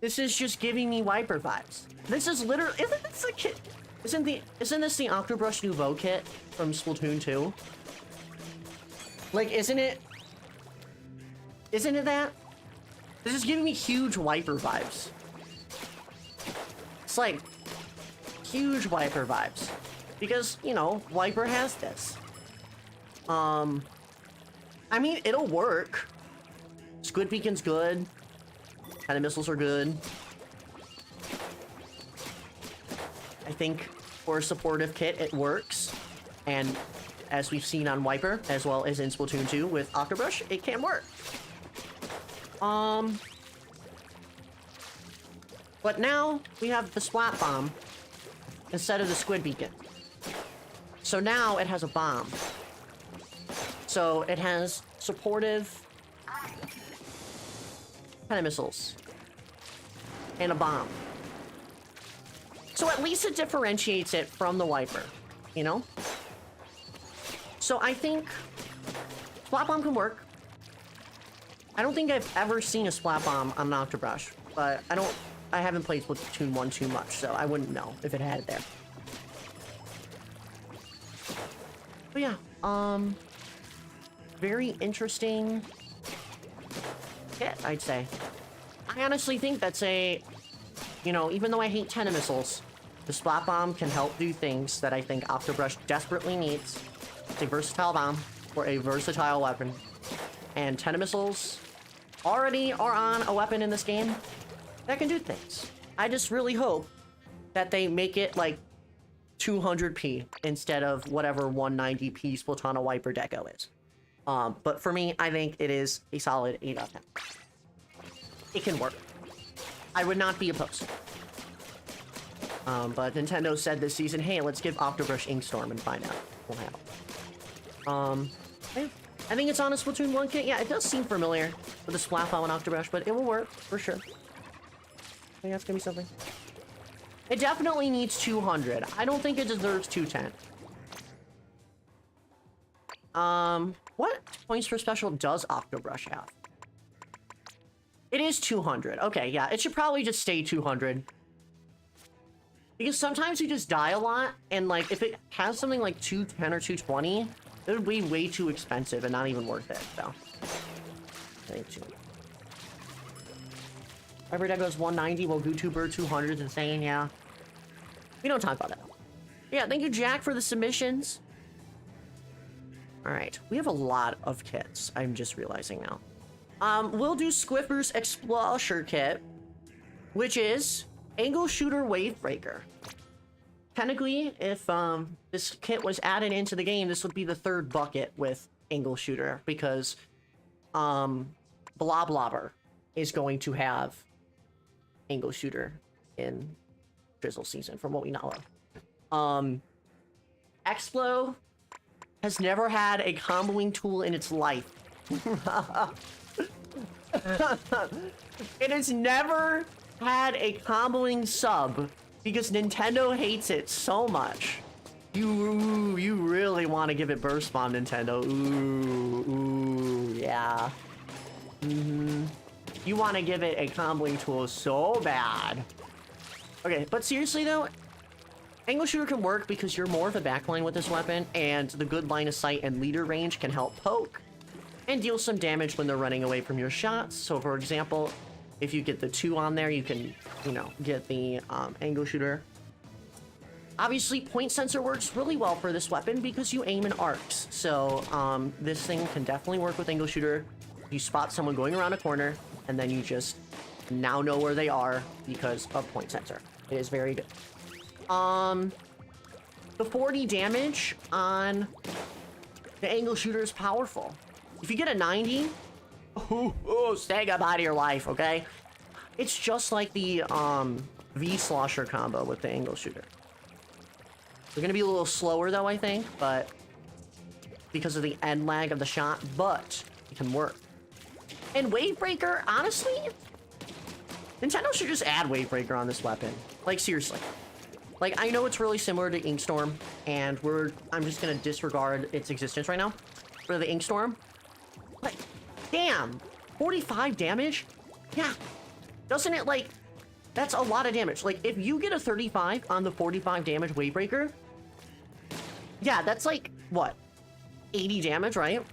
This is just giving me Wiper vibes. This is literally, isn't this a kit? Isn't this the Octobrush Nouveau kit from Splatoon 2? Like, isn't it that? This is giving me huge Wiper vibes. It's like huge Wiper vibes. Because, you know, Wiper has this. I mean, it'll work. Squid Beacon's good. Tentamissiles are good. I think for a supportive kit, it works. And as we've seen on Wiper, as well as in Splatoon 2 with Octobrush, it can work. But now we have the Splat Bomb instead of the Squid Beacon. So now it has a bomb. So it has supportive Tentamissiles and a bomb. So at least it differentiates it from the Wiper, you know? So I think Splat Bomb can work. I don't think I've ever seen a Splat Bomb on an Octobrush, but I haven't played Splatoon 1 too much, so I wouldn't know if it had it there. But yeah, very interesting kit, I'd say. I honestly think that's a, you know, even though I hate Tentamissiles, the Splat Bomb can help do things that I think Octobrush desperately needs. It's a versatile bomb or a versatile weapon. And Tentamissiles already are on a weapon in this game that can do things. I just really hope that they make it like 200p instead of whatever 190p Splatana Wiper Deco is. But for me, I think it is a solid 8 out of 10. It can work. I would not be opposed. But Nintendo said this season, hey, let's give Octobrush Inkstorm and find out what happens. Yeah. I think it's on a Splatoon 1 kit. Yeah, it does seem familiar with the Splat Bomb and Octobrush, but it will work for sure. I think that's gonna be something. It definitely needs 200. I don't think it deserves 210. What points for special does Octobrush have? It is 200. Okay, yeah, it should probably just stay 200. Because sometimes you just die a lot, and like, if it has something like 210 or 220, it would be way too expensive and not even worth it, so. Every day goes 190, while GooTuber 200 is insane, yeah. We don't talk about that. Yeah, thank you, Jack, for the submissions. All right, we have a lot of kits. I'm just realizing now. We'll do Squiffer's Explosion kit, which is Angle Shooter Wave Breaker. Technically, if this kit was added into the game, this would be the third bucket with Angle Shooter, because Bloblobber is going to have Angle Shooter in Drizzle season, from what we know of. Explo has never had a comboing tool in its life. It has never had a comboing sub because Nintendo hates it so much. You really want to give it Burst Bomb, Nintendo. Ooh, yeah. You want to give it a comboing tool so bad. Okay, but seriously though, Angle Shooter can work because you're more of a backline with this weapon, and the good line of sight and leader range can help poke and deal some damage when they're running away from your shots. So for example, if you get the 2 on there, you can, you know, get the Angle Shooter. Obviously, point sensor works really well for this weapon because you aim in arcs. So this thing can definitely work with Angle Shooter. You spot someone going around a corner, and then you just now know where they are because of point sensor. It is very good. The 40 damage on the Angle Shooter is powerful. If you get a 90, stay up out of your life, okay? It's just like the V-Slosher combo with the Angle Shooter. They're gonna be a little slower though, I think, but because of the end lag of the shot, but it can work. And Wave Breaker, honestly, Nintendo should just add Wave Breaker on this weapon. Like, seriously. Like, I know it's really similar to Inkstorm, and I'm just gonna disregard its existence right now for the Inkstorm. But, damn, 45 damage? Yeah. Doesn't it, like, that's a lot of damage. Like, if you get a 35 on the 45 damage Wave Breaker, yeah, that's like, what, 80 damage, right?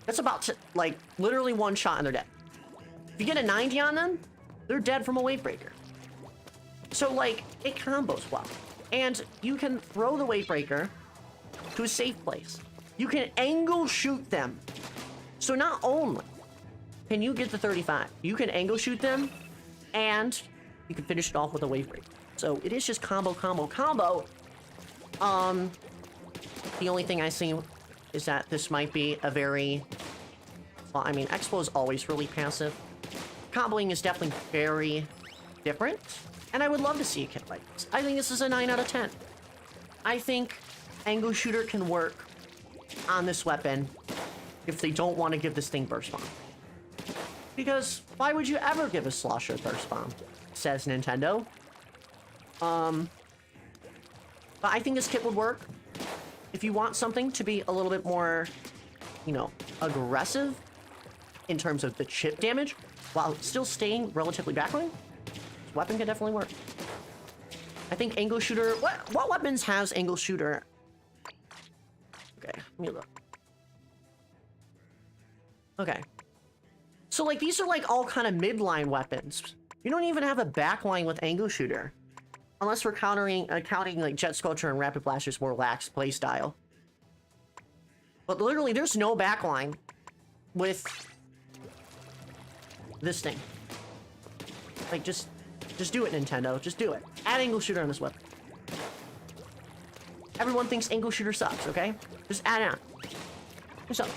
That's about, like, literally one shot and they're dead. If you get a 90 on them, they're dead from a Wave Breaker. So, like, it combos well. And you can throw the Wave Breaker to a safe place. You can angle shoot them. So not only can you get the 35, you can angle shoot them, and you can finish it off with a Wave Breaker. So it is just combo, combo, combo. The only thing I see is that this might be a very... Well, I mean, Expo is always really passive. Comboing is definitely very different. And I would love to see a kit like this. I think this is a 9 out of 10. I think Angle Shooter can work on this weapon if they don't want to give this thing Burst Bomb. Because why would you ever give a Slosher Burst Bomb? Says Nintendo. But I think this kit would work. If you want something to be a little bit more, you know, aggressive in terms of the chip damage, while still staying relatively backline, this weapon can definitely work. I think Angle Shooter... What weapons has Angle Shooter? Okay, let me look. Okay. So, like, these are, like, all kind of midline weapons. You don't even have a backline with Angle Shooter. Unless we're counting, like, Jet Sculpture and Rapid Blaster's more lax playstyle. But literally, there's no backline with this thing. Like, just do it, Nintendo. Just do it. Add Angle Shooter on this weapon. Everyone thinks Angle Shooter sucks, okay? Just add it on. Do something.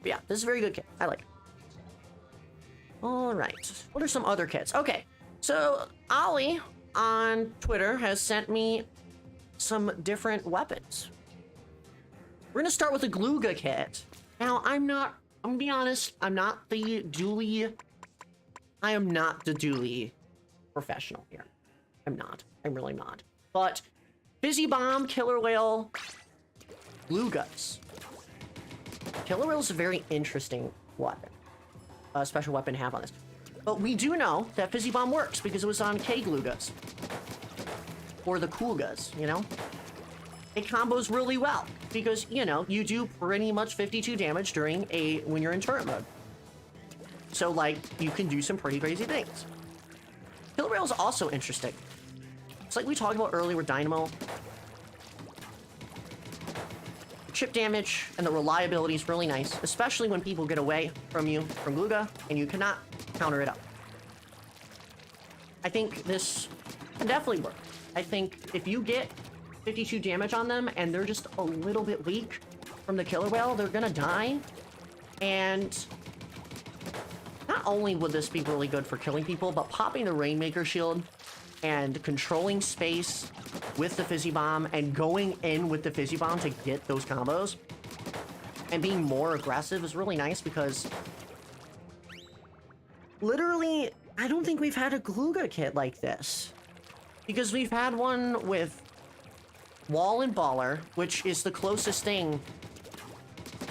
But yeah, this is a very good kit. I like it. Alright. What are some other kits? Okay. So, Ollie on Twitter has sent me some different weapons. We're gonna start with the Gluga kit. Now, I'm gonna be honest, I am not the dually professional here. I'm really not. But, Fizzy Bomb, Killer Whale, Glugas. Killer Whale is a very interesting weapon. A special weapon to have on this. But we do know that Fizzy Bomb works because it was on K-Glugas. Or the Coolgas, you know? It combos really well because, you know, you do pretty much 52 damage when you're in turret mode. So, like, you can do some pretty crazy things. Killer Whale is also interesting It's like we talked about earlier with Dynamo. The chip damage and the reliability is really nice, especially when people get away from you from Gluga and you cannot counter it up. I think this can definitely work. I think if you get 52 damage on them and they're just a little bit weak from the killer whale, they're gonna die. And not only would this be really good for killing people, but popping the Rainmaker shield and controlling space with the Fizzy Bomb and going in with the Fizzy Bomb to get those combos and being more aggressive is really nice because literally, I don't think we've had a Gluga kit like this. Because we've had one with Wall and Baller, which is the closest thing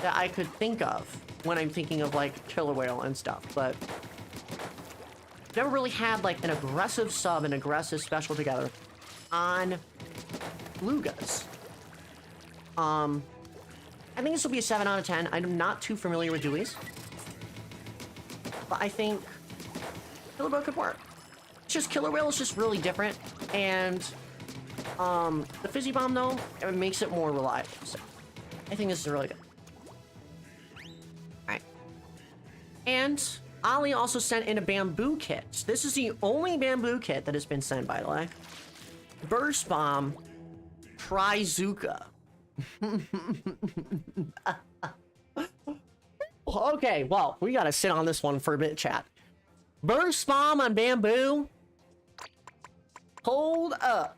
that I could think of when I'm thinking of like Killer Whale and stuff, but never really had like an aggressive sub and aggressive special together on Glugas. I think this will be a 7 out of 10. I'm not too familiar with Dewey's, but I think Killer Whale could work. It's just Killer Whale is just really different, and the Fizzy Bomb though, it makes it more reliable. So I think this is really good. Alright. And Ali also sent in a bamboo kit. This is the only bamboo kit that has been sent, by the way. Burst Bomb Trizuka. Okay, well, we gotta sit on this one for a bit, chat. Burst Bomb on bamboo. Hold up.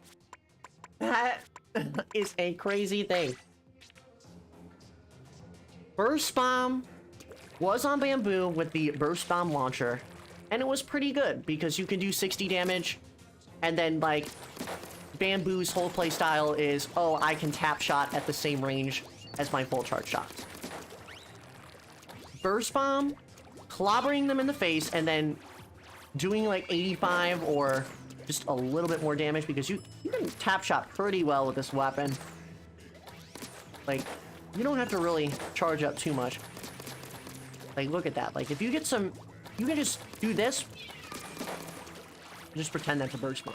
That is a crazy thing. Burst Bomb was on bamboo with the Burst Bomb launcher, and it was pretty good because you can do 60 damage, and then like bamboo's whole play style is, oh, I can tap shot at the same range as my full charge shots. Burst Bomb, clobbering them in the face, and then doing like 85 or just a little bit more damage because you can tap shot pretty well with this weapon. Like, you don't have to really charge up too much. Like, look at that. Like, if you get some, you can just do this. Just pretend that's a burst bomb.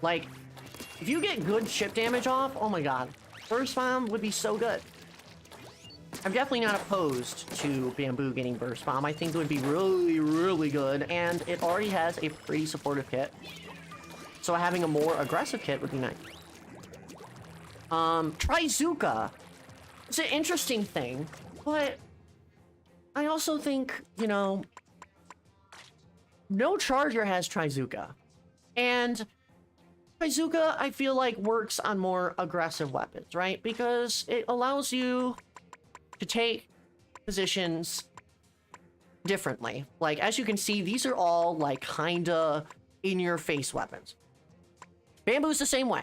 Like, if you get good chip damage off, oh my god, burst bomb would be so good. I'm definitely not opposed to bamboo getting burst bomb. I think it would be really, really good, and it already has a pretty supportive kit. So having a more aggressive kit would be nice. Trizuka. It's an interesting thing, but I also think, you know, no charger has Trizuka. And Trizuka, I feel like, works on more aggressive weapons, right? Because it allows you to take positions differently. Like, as you can see, these are all, like, kinda in-your-face weapons. Bamboo's the same way.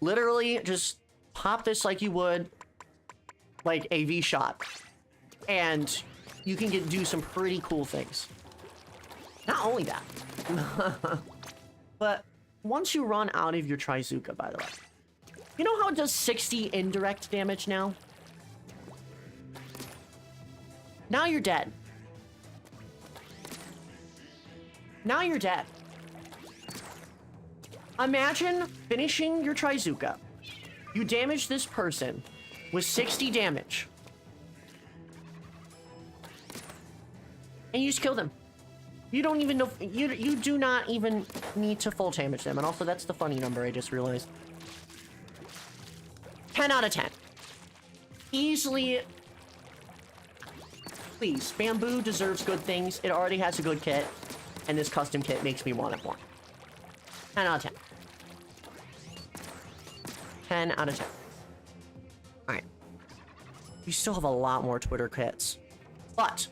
Literally, just pop this like you would, like, a V-shot. And you can do some pretty cool things. Not only that, but once you run out of your Trizuka, by the way, you know how it does 60 indirect damage now? Now you're dead. Now you're dead. Imagine finishing your Trizuka. You damage this person with 60 damage. And you just kill them. You don't even know, you do not even need to full damage them. And also, that's the funny number, I just realized. 10 out of 10. Easily. Please, Bamboo deserves good things. It already has a good kit. And this custom kit makes me want it more. 10 out of 10. 10 out of 10. Alright. We still have a lot more Twitter kits. But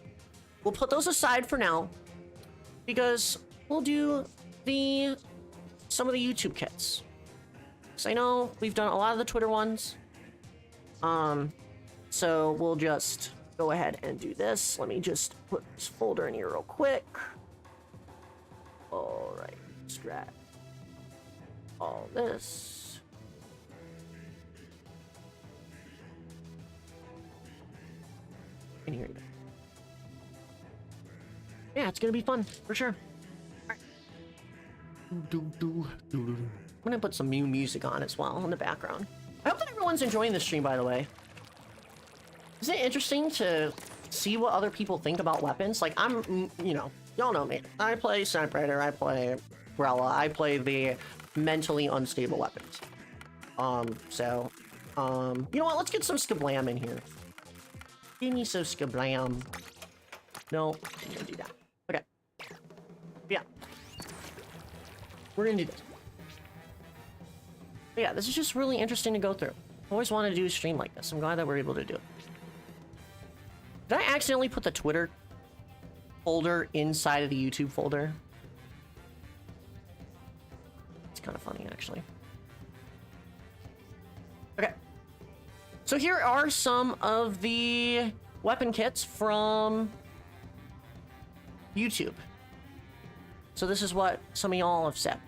we'll put those aside for now. Because we'll do some of the YouTube kits. Because I know we've done a lot of the Twitter ones. So we'll just go ahead and do this. Let me just put this folder in here real quick. Alright, extract all this. And here you go. Yeah, it's gonna be fun, for sure. Right. I'm gonna put some new music on as well in the background. I hope that everyone's enjoying this stream, by the way. Is it interesting to see what other people think about weapons? Like, I'm, you know, y'all know me. I play Sniper Raider, I play Umbrella, I play the mentally unstable weapons. You know what? Let's get some skablam in here. Give me some skablam. No, I'm gonna do that. Okay. Yeah. We're gonna do this. But yeah, this is just really interesting to go through. I always wanted to do a stream like this. I'm glad that we're able to do it. Did I accidentally put the Twitter folder inside of the YouTube folder? It's kind of funny, actually. Okay. So here are some of the weapon kits from YouTube. So this is what some of y'all have said.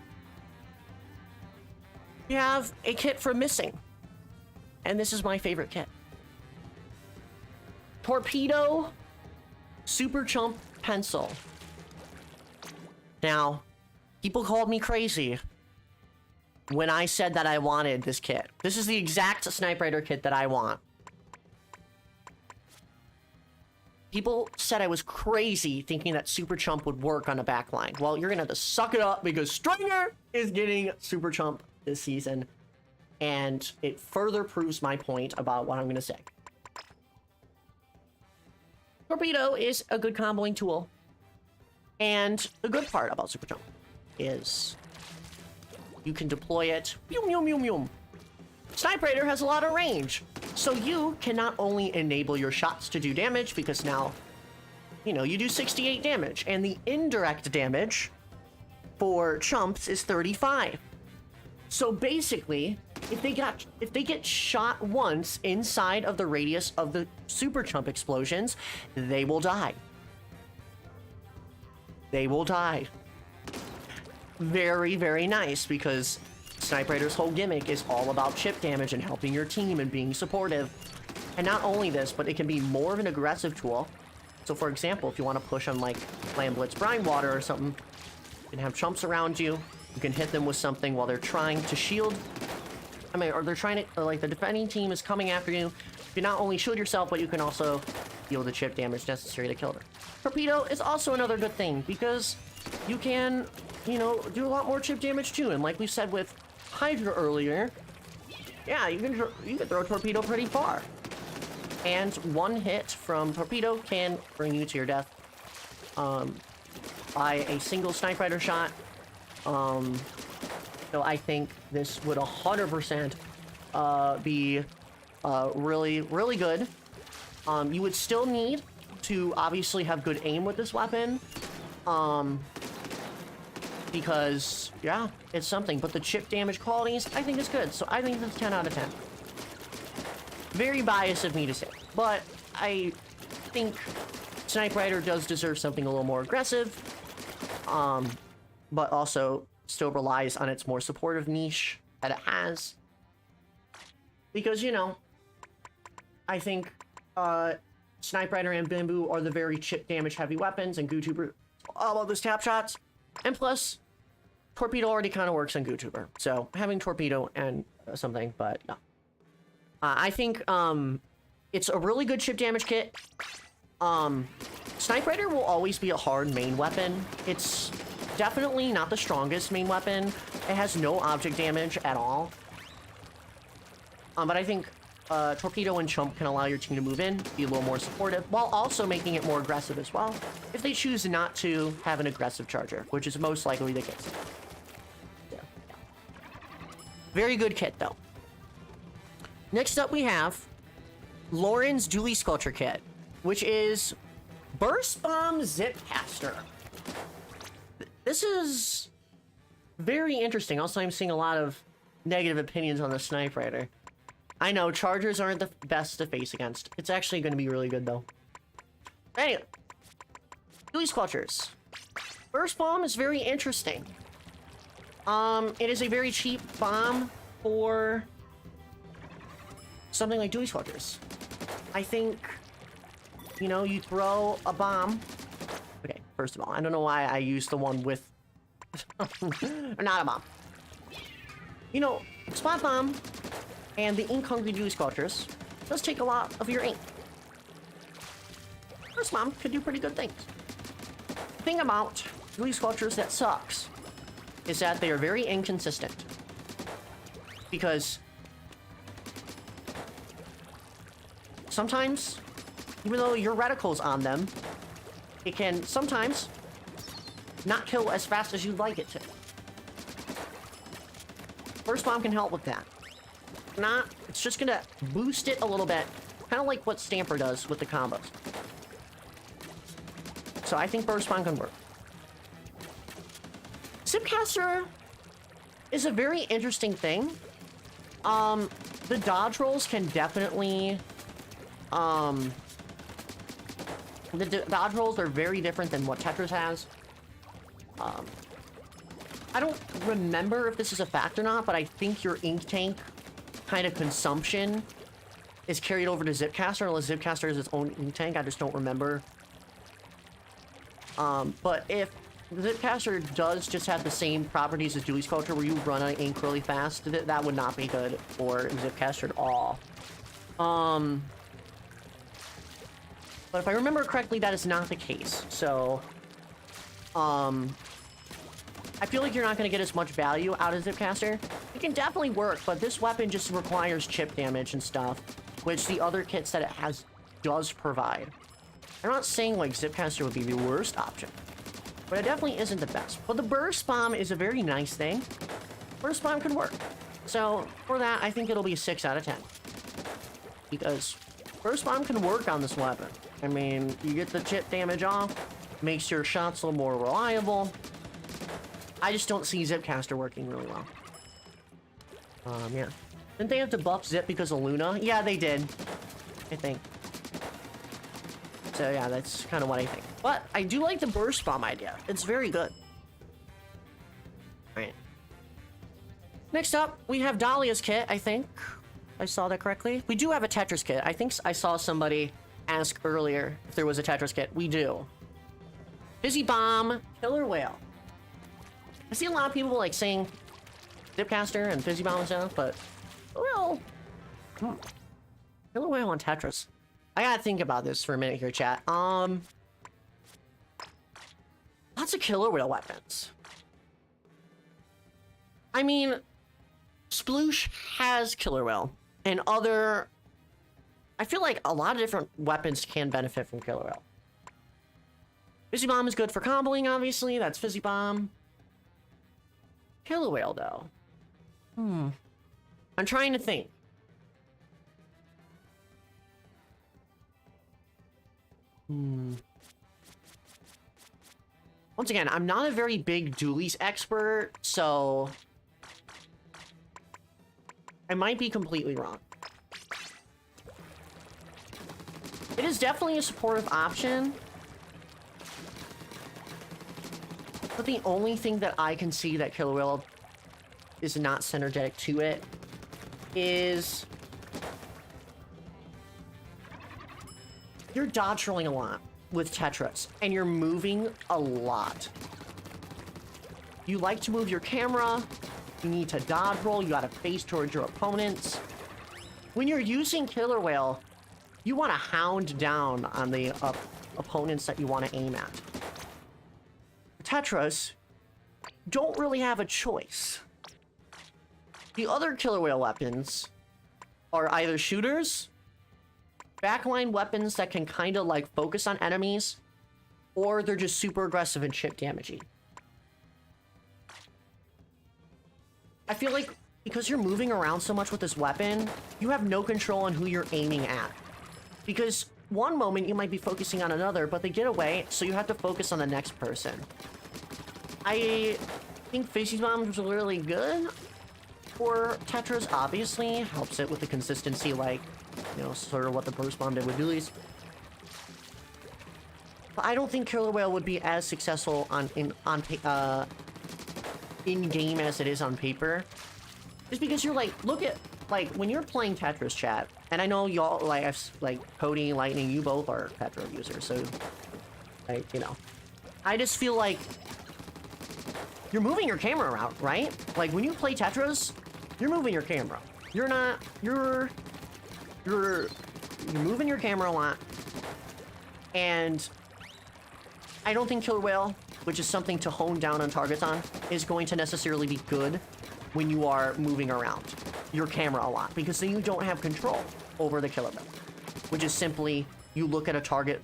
We have a kit for missing. And this is my favorite kit. Torpedo Super Chump Pencil. Now, people called me crazy when I said that I wanted this kit. This is the exact Sniper Raider kit that I want. People said I was crazy thinking that Super Chump would work on a backline. Well, you're gonna have to suck it up because Stringer is getting Super Chump this season. And it further proves my point about what I'm gonna say. Torpedo is a good comboing tool. And the good part about Super Chump is you can deploy it. Yum, yum, yum, yum. Sniper Raider has a lot of range. So you can not only enable your shots to do damage, because now, you know, you do 68 damage. And the indirect damage for chumps is 35. So basically, if they get shot once inside of the radius of the Super Chump explosions, they will die. They will die. Very, very nice, because Sniper Raider's whole gimmick is all about chip damage and helping your team and being supportive. And not only this, but it can be more of an aggressive tool. So for example, if you want to push on like Slam Blitz Brine Water or something, you can have chumps around you. You can hit them with something while they're trying to shield. I mean, or they're trying to, or like the defending team is coming after you. You can not only shield yourself, but you can also deal the chip damage necessary to kill them. Torpedo is also another good thing because you can, you know, do a lot more chip damage too. And like we said with Hydra earlier, yeah, you can throw a torpedo pretty far. And one hit from torpedo can bring you to your death by a single Sniper Raider shot. So I think this would 100% be really, really good. You would still need to obviously have good aim with this weapon. Because, yeah, it's something. But the chip damage qualities, I think is good. So I think that's 10 out of 10. Very biased of me to say. But I think Sniper Raider does deserve something a little more aggressive. But also still relies on its more supportive niche that it has. Because, you know, I think Sniper Raider and Bamboo are the very chip damage heavy weapons, and GooTuber all about those tap shots. And plus, Torpedo already kind of works on GooTuber. So having Torpedo and something, but yeah. I think it's a really good chip damage kit. Sniper Raider will always be a hard main weapon. It's definitely not the strongest main weapon. It has no object damage at all. But I think Torpedo and Chump can allow your team to move in, be a little more supportive, while also making it more aggressive as well, if they choose not to have an aggressive charger, which is most likely the case. Yeah. Very good kit, though. Next up, we have Lauren's Dually Sculpture Kit, which is Burst Bomb Zip Caster. This is very interesting. Also, I'm seeing a lot of negative opinions on the Sniper Raider. I know, chargers aren't the best to face against. It's actually going to be really good, though. Anyway, Dually Squelchers. Burst Bomb is very interesting. It is a very cheap bomb for something like Dually Squelchers. I think, you know, you throw a bomb. Okay, first of all, I don't know why I used the one with Or not a bomb. You know, Spot Bomb and the Ink Hungry Dewy Squelchers does take a lot of your ink. Burst Bomb could do pretty good things. The thing about Dewy Squelchers that sucks is that they are very inconsistent. Because sometimes, even though your reticle's on them, it can sometimes not kill as fast as you'd like it to. Burst Bomb can help with that. It's just gonna boost it a little bit, kind of like what Stamper does with the combos. So I think Burst Bomb can work. Zipcaster is a very interesting thing. The dodge rolls can definitely, the dodge rolls are very different than what Tetris has. I don't remember if this is a fact or not, but I think your ink tank kind of consumption is carried over to Zipcaster, unless Zipcaster has its own ink tank. I just don't remember. But if Zipcaster does just have the same properties as Dewy Squelcher, where you run out of ink really fast, that would not be good for Zipcaster at all. But if I remember correctly, that is not the case. So, I feel like you're not going to get as much value out of Zipcaster. It can definitely work, but this weapon just requires chip damage and stuff, which the other kits that it has does provide. I'm not saying like Zipcaster would be the worst option, but it definitely isn't the best. But the Burst Bomb is a very nice thing. Burst Bomb can work. So for that, I think it'll be a 6 out of 10. Because Burst Bomb can work on this weapon. I mean, you get the chip damage off, makes your shots a little more reliable. I just don't see Zipcaster working really well. Yeah. Didn't they have to buff Zip because of Luna? Yeah, they did. I think. So yeah, that's kind of what I think. But I do like the Burst Bomb idea. It's very good. Alright. Next up, we have Dahlia's kit, I think. I saw that correctly. We do have a Tetris kit. I think I saw somebody ask earlier if there was a Tetris kit. We do. Fizzy Bomb, Killer Whale. I see a lot of people like saying Zipcaster and Fizzy Bomb and stuff, but well, Killer Whale on Tetris. I gotta think about this for a minute here, chat. Lots of Killer Whale weapons. I mean, Sploosh has Killer Whale, and other. I feel like a lot of different weapons can benefit from Killer Whale. Fizzy Bomb is good for comboing, obviously. That's Fizzy Bomb. Killer Whale, though. I'm trying to think. Once again, I'm not a very big dualies expert, so I might be completely wrong. It is definitely a supportive option. But the only thing that I can see that Killer Whale is not synergetic to it is you're dodge rolling a lot with Tetris, and you're moving a lot. You like to move your camera, you need to dodge roll, you gotta face towards your opponents. When you're using Killer Whale, you want to hound down on the opponents that you want to aim at. Tetris don't really have a choice. The other Killer Whale weapons are either shooters, backline weapons that can kind of like focus on enemies, or they're just super aggressive and chip damaging. I feel like because you're moving around so much with this weapon, you have no control on who you're aiming at. Because one moment you might be focusing on another, but they get away, so you have to focus on the next person. I think Fizzy Bomb is really good for Tetris, obviously. Helps it with the consistency, like, you know, sort of what the Burst Bomb did with dualies. But I don't think Killer Whale would be as successful in-game as it is on paper. Just because you're like, look at, like, when you're playing Tetris, chat, and I know y'all, like Cody, Lightning, you both are Tetris users, so, like, you know. I just feel like you're moving your camera around, right? Like when you play Tetris, you're moving your camera. You're not, you're moving your camera a lot. And I don't think Killer Whale, which is something to hone down on targets on, is going to necessarily be good when you are moving around your camera a lot, because then you don't have control over the Killer Whale, which is simply you look at a target,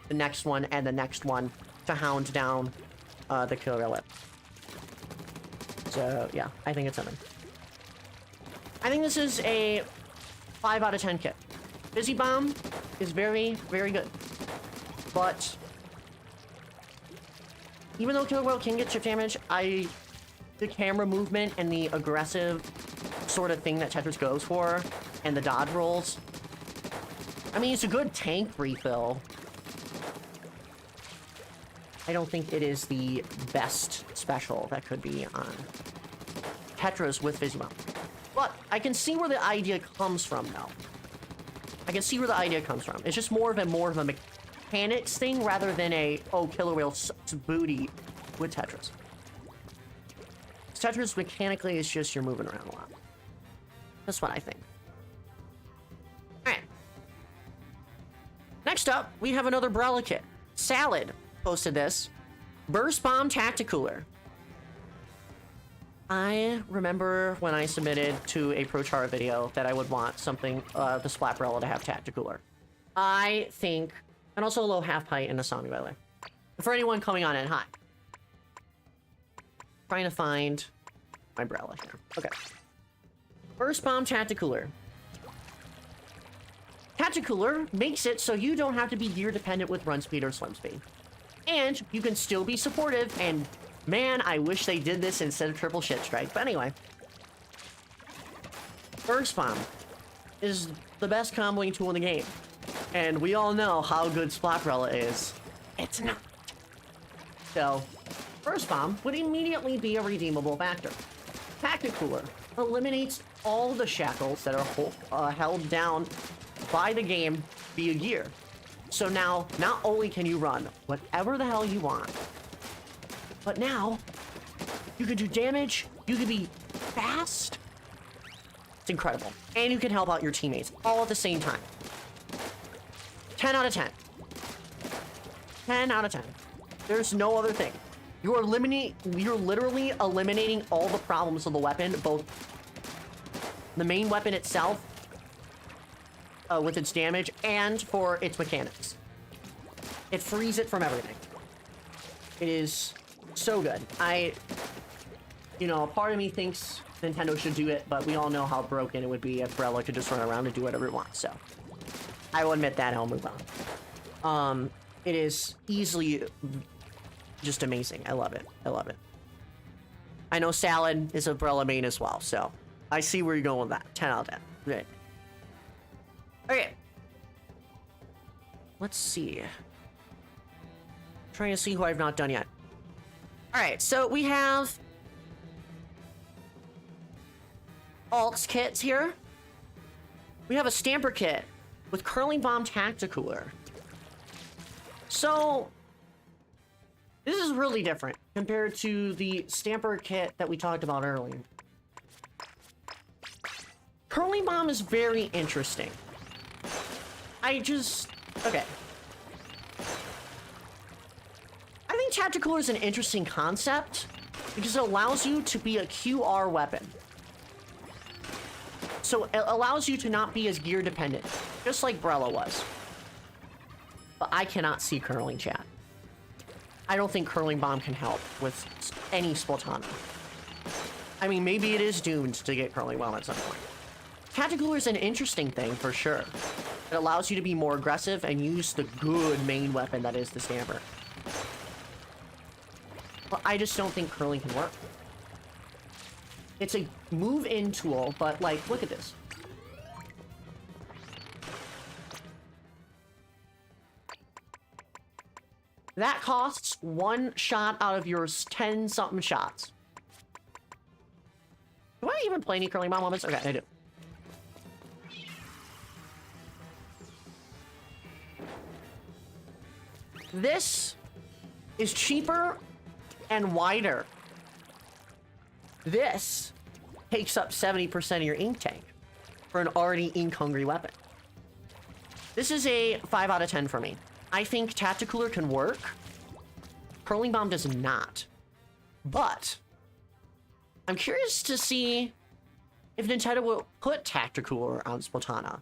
the next one, and the next one to hound down the Killer Whale. So yeah, I think it's something. I think this is a 5 out of 10 kit. Fizzy Bomb is very, very good. But even though Killer Whale can get chip damage, the camera movement and the aggressive sort of thing that Tetris goes for, and the dodge rolls, I mean, it's a good tank refill. I don't think it is the best special that could be on Tetris with Fizzy Bomb. But I can see where the idea comes from, though. I can see where the idea comes from. It's just more of a mechanics thing rather than a, oh, Killer Whale sucks booty with Tetris. Tetris mechanically is just you're moving around a lot. That's what I think. Alright. Next up, we have another Brella kit. Salad posted this. Burst Bomb Tacticooler. I remember when I submitted to a ProChar video that I would want something, the Splat Brella to have Tacticooler. I think, and also a low half height and a Sammy, by the way. For anyone coming on in hot. Trying to find my Brella here. Okay. Burst Bomb Tacticooler. Tacticooler makes it so you don't have to be gear dependent with run speed or swim speed. And you can still be supportive, and man, I wish they did this instead of triple shit strike. But anyway. Burst Bomb is the best comboing tool in the game. And we all know how good Splatbrella is. It's not. So, Burst Bomb would immediately be a redeemable factor. Tacticooler eliminates all the shackles that are held down by the game via gear. So now, not only can you run whatever the hell you want, but now, you can do damage, you can be fast. It's incredible. And you can help out your teammates all at the same time. 10 out of 10. 10 out of 10. There's no other thing. You're literally eliminating all the problems of the weapon, both the main weapon itself, with its damage, and for its mechanics. It frees it from everything. It is so good. You know, part of me thinks Nintendo should do it, but we all know how broken it would be if Brella could just run around and do whatever it wants, so. I will admit that, and I'll move on. It is easily just amazing. I love it. I love it. I know Salad is a Brella main as well, so I see where you're going with that. 10 out of 10. Great. Okay. Let's see. Trying to see who I've not done yet. Alright, so we have alts kits here. We have a Stamper kit with Curling Bomb Tacticooler. So, this is really different compared to the Stamper kit that we talked about earlier. Curling Bomb is very interesting. Okay. I think Tacticooler is an interesting concept because it allows you to be a QR weapon. So it allows you to not be as gear dependent, just like Brella was. But I cannot see curling, chat. I don't think Curling Bomb can help with any Splatana. I mean, maybe it is doomed to get Curling Bomb at some point. Tacticooler is an interesting thing for sure. It allows you to be more aggressive and use the good main weapon that is the Stamper. But I just don't think curling can work. It's a move-in tool, but like, look at this. That costs 1 shot out of your 10-something shots. Do I even play any Curling Bomb moments? Okay, I do. This is cheaper and wider This takes up 70% of your ink tank for an already ink-hungry weapon. This is a 5 out of 10 for me. I think Tacticooler can work. Curling Bomb does not. But I'm curious to see if Nintendo will put Tacticooler on Splatana.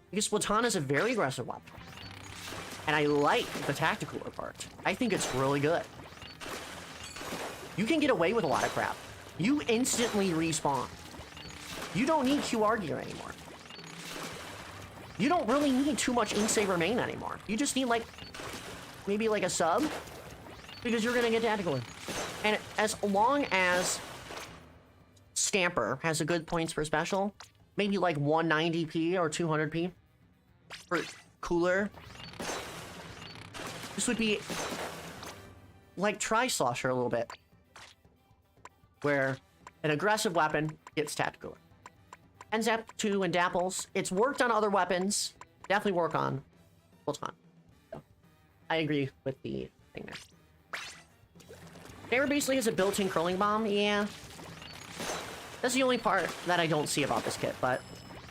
Because Splatana is a very aggressive weapon. And I like the Tacticooler part. I think it's really good. You can get away with a lot of crap. You instantly respawn. You don't need QR gear anymore. You don't really need too much ink saver main anymore. You just need like, maybe like a sub, because you're gonna get Tacticooler. And as long as Stamper has a good points per special, maybe like 190p or 200p for cooler, this would be like Tri-Slosher a little bit, where an aggressive weapon gets Tacticooler. Nzap 2 and Dapples, it's worked on other weapons, definitely work on Photon. So, I agree with the thing there. Stamper basically has a built-in curling bomb, yeah. That's the only part that I don't see about this kit, but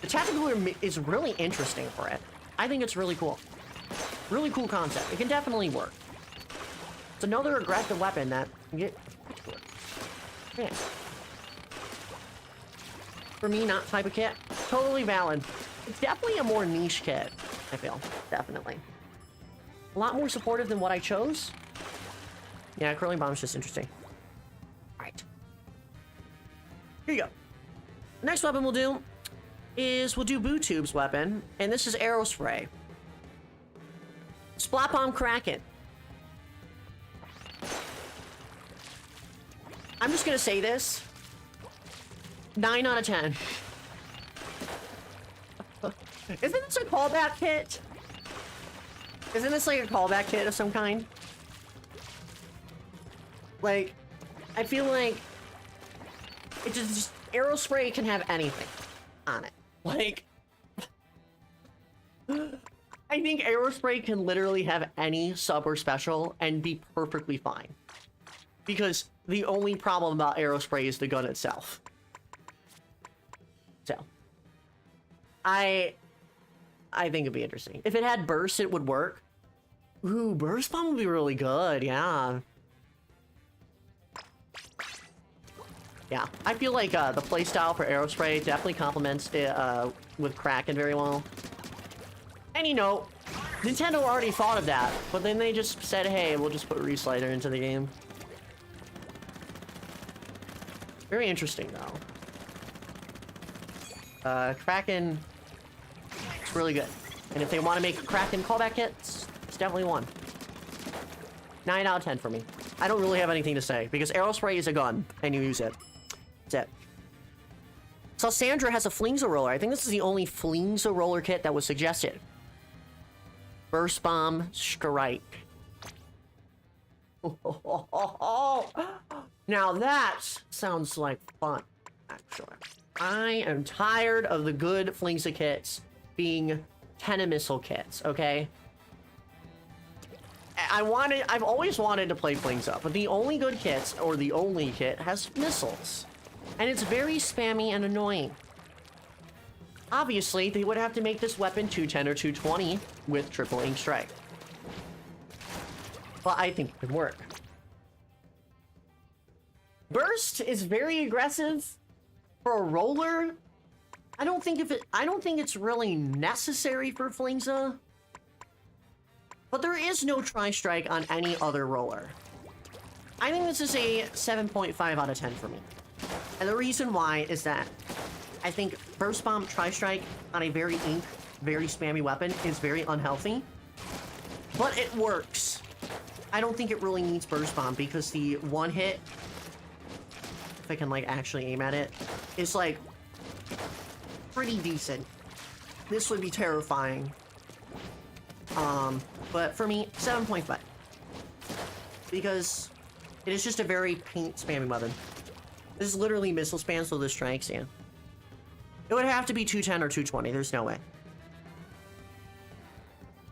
the Tacticooler is really interesting for it. I think it's really cool. Really cool concept. It can definitely work. It's another aggressive weapon that can get Tacticooler. Yeah. For me, not type of kit. Totally valid. It's definitely a more niche kit, I feel. Definitely. A lot more supportive than what I chose. Yeah, Curling Bomb's just interesting. Alright. Here you go. The next weapon we'll do is we'll do Boo Tube's weapon, and this is Arrow Spray. Splat Bomb Kraken. I'm just gonna say this. 9 out of 10. Isn't this a callback kit? Isn't this like a callback kit of some kind? Like, I feel like it just Arrow Spray can have anything on it. Like, I think Arrow Spray can literally have any sub or special and be perfectly fine. Because the only problem about Arrow Spray is the gun itself. So, I think it'd be interesting. If it had burst, it would work. Ooh, burst bomb would be really good, yeah. Yeah, I feel like the playstyle for Arrow Spray definitely complements it with Kraken very well. And you know, Nintendo already thought of that, but then they just said, hey, we'll just put Reslider into the game. Very interesting, though. Kraken, it's really good. And if they want to make a Kraken callback kit, it's definitely one. 9 out of 10 for me. I don't really have anything to say, because Arrow Spray is a gun, and you use it. That's it. So Sandra has a Flingza roller. I think this is the only Flingza roller kit that was suggested. Burst Bomb Strike. Now that sounds like fun, actually. I am tired of the good Flingza kits being Missile kits, okay? I've always wanted to play Flingza, but the only good kits, or the only kit, has missiles. And it's very spammy and annoying. Obviously, they would have to make this weapon 210 or 220 with triple ink strike. But I think it could work. Burst is very aggressive for a roller. I don't think it's really necessary for Flingza. But there is no Tri-Strike on any other roller. I think this is a 7.5 out of 10 for me. And the reason why is that I think Burst Bomb Tri-Strike on a very ink, very spammy weapon is very unhealthy. But it works. I don't think it really needs Burst Bomb because the one hit, if I can like actually aim at it, is like pretty decent. This would be terrifying. But for me, 7.5. Because it is just a very paint spammy weapon. This is literally missile spam, so this strikes, yeah. It would have to be 210 or 220, there's no way.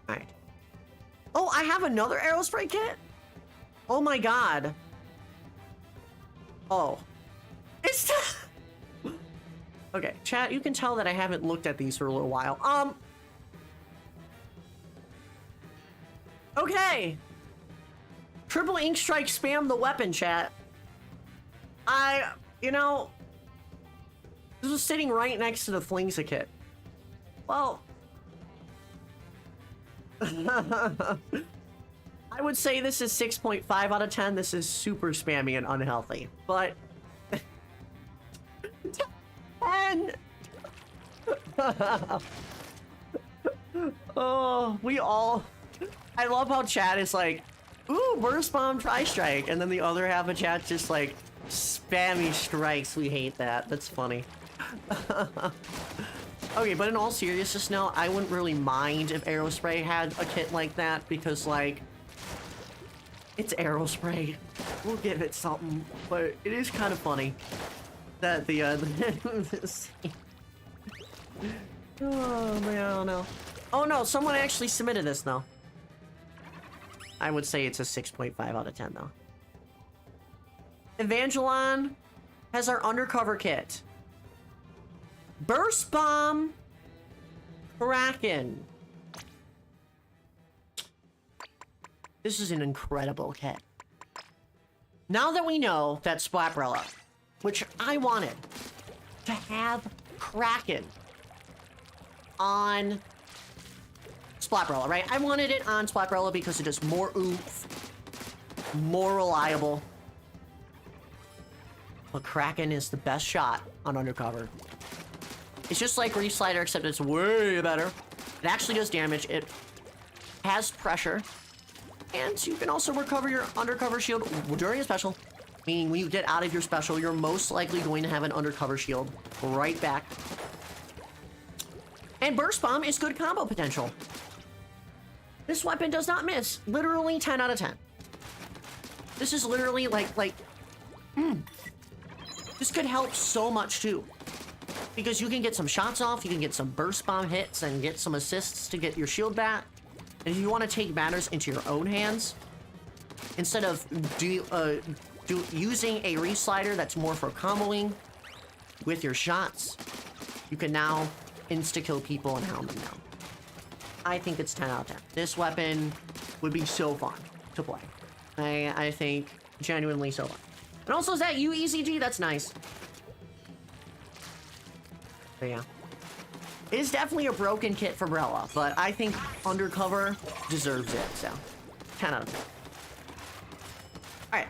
Alright. Oh, I have another Arrow Spray kit? Oh my god. Oh. It's okay, chat, you can tell that I haven't looked at these for a little while. Okay. Triple ink strike spam the weapon, chat. You know, this was sitting right next to the Flingsa kit. Well, I would say this is 6.5 out of 10. This is super spammy and unhealthy, but 10. Oh, we all. I love how chat is like, ooh, burst bomb, try strike, and then the other half of chat just like spammy strikes. We hate that. That's funny. Okay, but in all seriousness now, I wouldn't really mind if Aerospray had a kit like that because, like, it's Aerospray. We'll give it something, but it is kind of funny that the oh man, I don't know. Oh no, someone actually submitted this though. I would say it's a 6.5 out of 10 though. Evangelon has our undercover kit. Burst Bomb, Kraken. This is an incredible kit. Now that we know that Splatbrella, which I wanted to have Kraken on Splatbrella, right? I wanted it on Splatbrella because it is more oomph, more reliable. But Kraken is the best shot on undercover. It's just like Reef Slider, except it's way better. It actually does damage. It has pressure. And you can also recover your undercover shield during a special. Meaning when you get out of your special, you're most likely going to have an undercover shield right back. And Burst Bomb is good combo potential. This weapon does not miss. Literally 10 out of 10. This is literally this could help so much too. Because you can get some shots off, you can get some Burst Bomb hits, and get some assists to get your shield back. And if you want to take matters into your own hands, instead of using a Reef Slider that's more for comboing with your shots, you can now insta-kill people and hound them down. I think it's 10 out of 10. This weapon would be so fun to play. I think genuinely so fun. And also, is that you, EZG? That's nice. But yeah. It is definitely a broken kit for Brella, but I think Undercover deserves it, so 10 out of 10. Alright.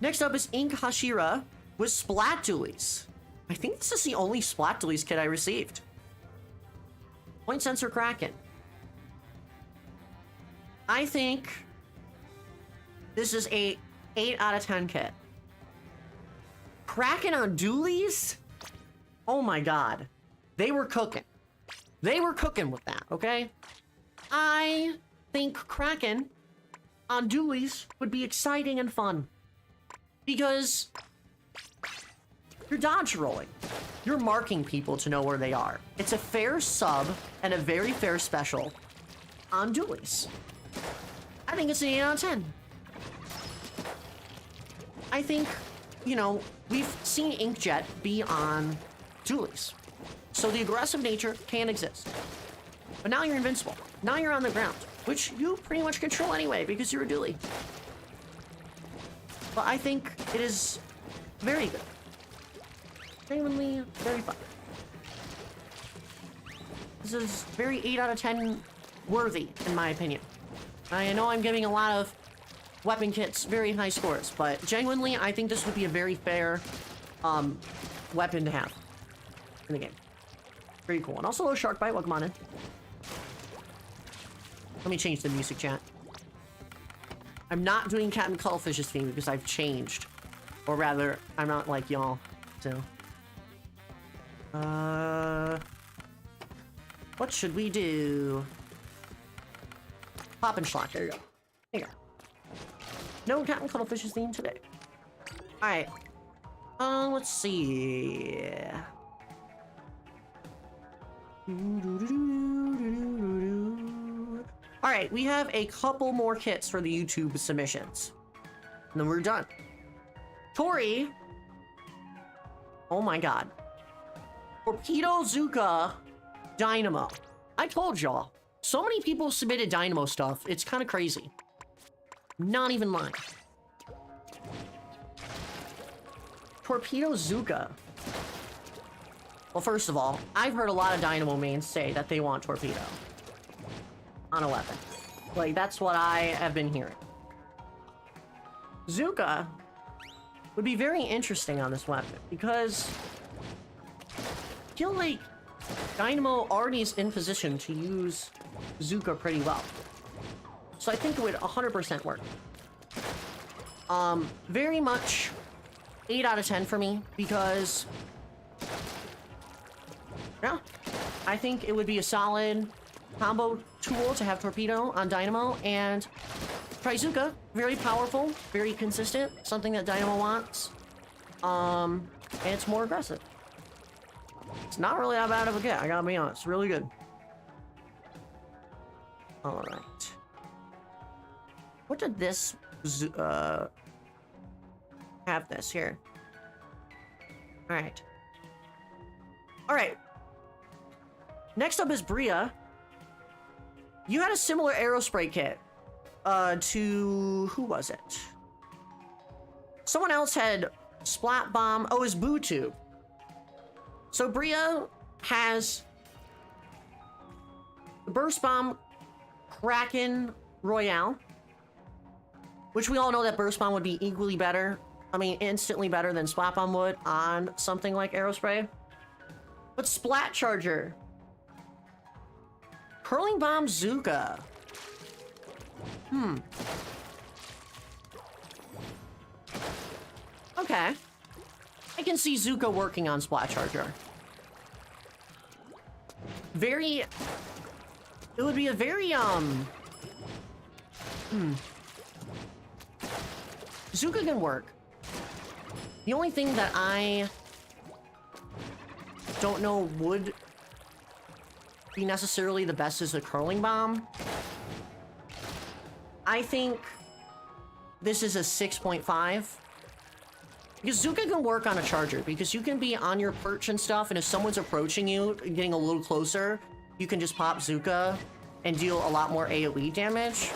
Next up is Ink Hashira with Splat Dualies. I think this is the only Splat Dualies kit I received. Point Sensor Kraken. I think this is a 8 out of 10 kit. Kraken on Dualies? Oh my god. They were cooking. They were cooking with that, okay? I think Kraken on Dualies would be exciting and fun. Because you're dodge rolling. You're marking people to know where they are. It's a fair sub and a very fair special on Dualies. I think it's an 8 out of 10. I think, you know, we've seen Inkjet be on Dualies. So the aggressive nature can exist. But now you're invincible. Now you're on the ground, which you pretty much control anyway because you're a dually. But I think it is very good. Genuinely very fun. This is very 8 out of 10 worthy, in my opinion. I know I'm giving a lot of weapon kits very high scores, but genuinely, I think this would be a very fair weapon to have in the game. Very cool. And also a Shark Bite, welcome on in. Let me change the music, chat. I'm not doing Captain Cuttlefish theme because I've changed. Or rather, I'm not like y'all, so. What should we do? Pop and Schlock, there you go. There you go. No Captain Cuttlefish's theme today. Alright. Let's see. Alright, we have a couple more kits for the YouTube submissions. And then we're done. Tori Oh my god. Torpedo Zuka Dynamo. I told y'all. So many people submitted Dynamo stuff. It's kind of crazy. Not even lying. Torpedo Zuka. Well, first of all, I've heard a lot of Dynamo mains say that they want Torpedo on a weapon. Like, that's what I have been hearing. Zuka would be very interesting on this weapon because I feel like Dynamo already is in position to use Zuka pretty well. So I think it would 100% work. Very much 8 out of 10 for me because, yeah, I think it would be a solid combo tool to have Torpedo on Dynamo, and Zuka, very powerful, very consistent, something that Dynamo wants. And it's more aggressive. It's not really that bad of a get, I gotta be honest. Really good. Alright. What did this have this here? Alright. Alright. Next up is Bria. You had a similar Aerospray kit to... who was it? Someone else had Splat Bomb. Oh, it was Boo Tube. So Bria has the Burst Bomb Kraken Royale, which we all know that Burst Bomb would be equally better. I mean, instantly better than Splat Bomb would on something like Aerospray. But Splat Charger. Curling Bomb Zuka. Okay. I can see Zuka working on Splat Charger. It would be a very, Zuka can work. The only thing that I don't know would be necessarily the best is a Curling Bomb. I think this is a 6.5. Because Zuka can work on a charger, because you can be on your perch and stuff, and if someone's approaching you, getting a little closer, you can just pop Zuka and deal a lot more AoE damage.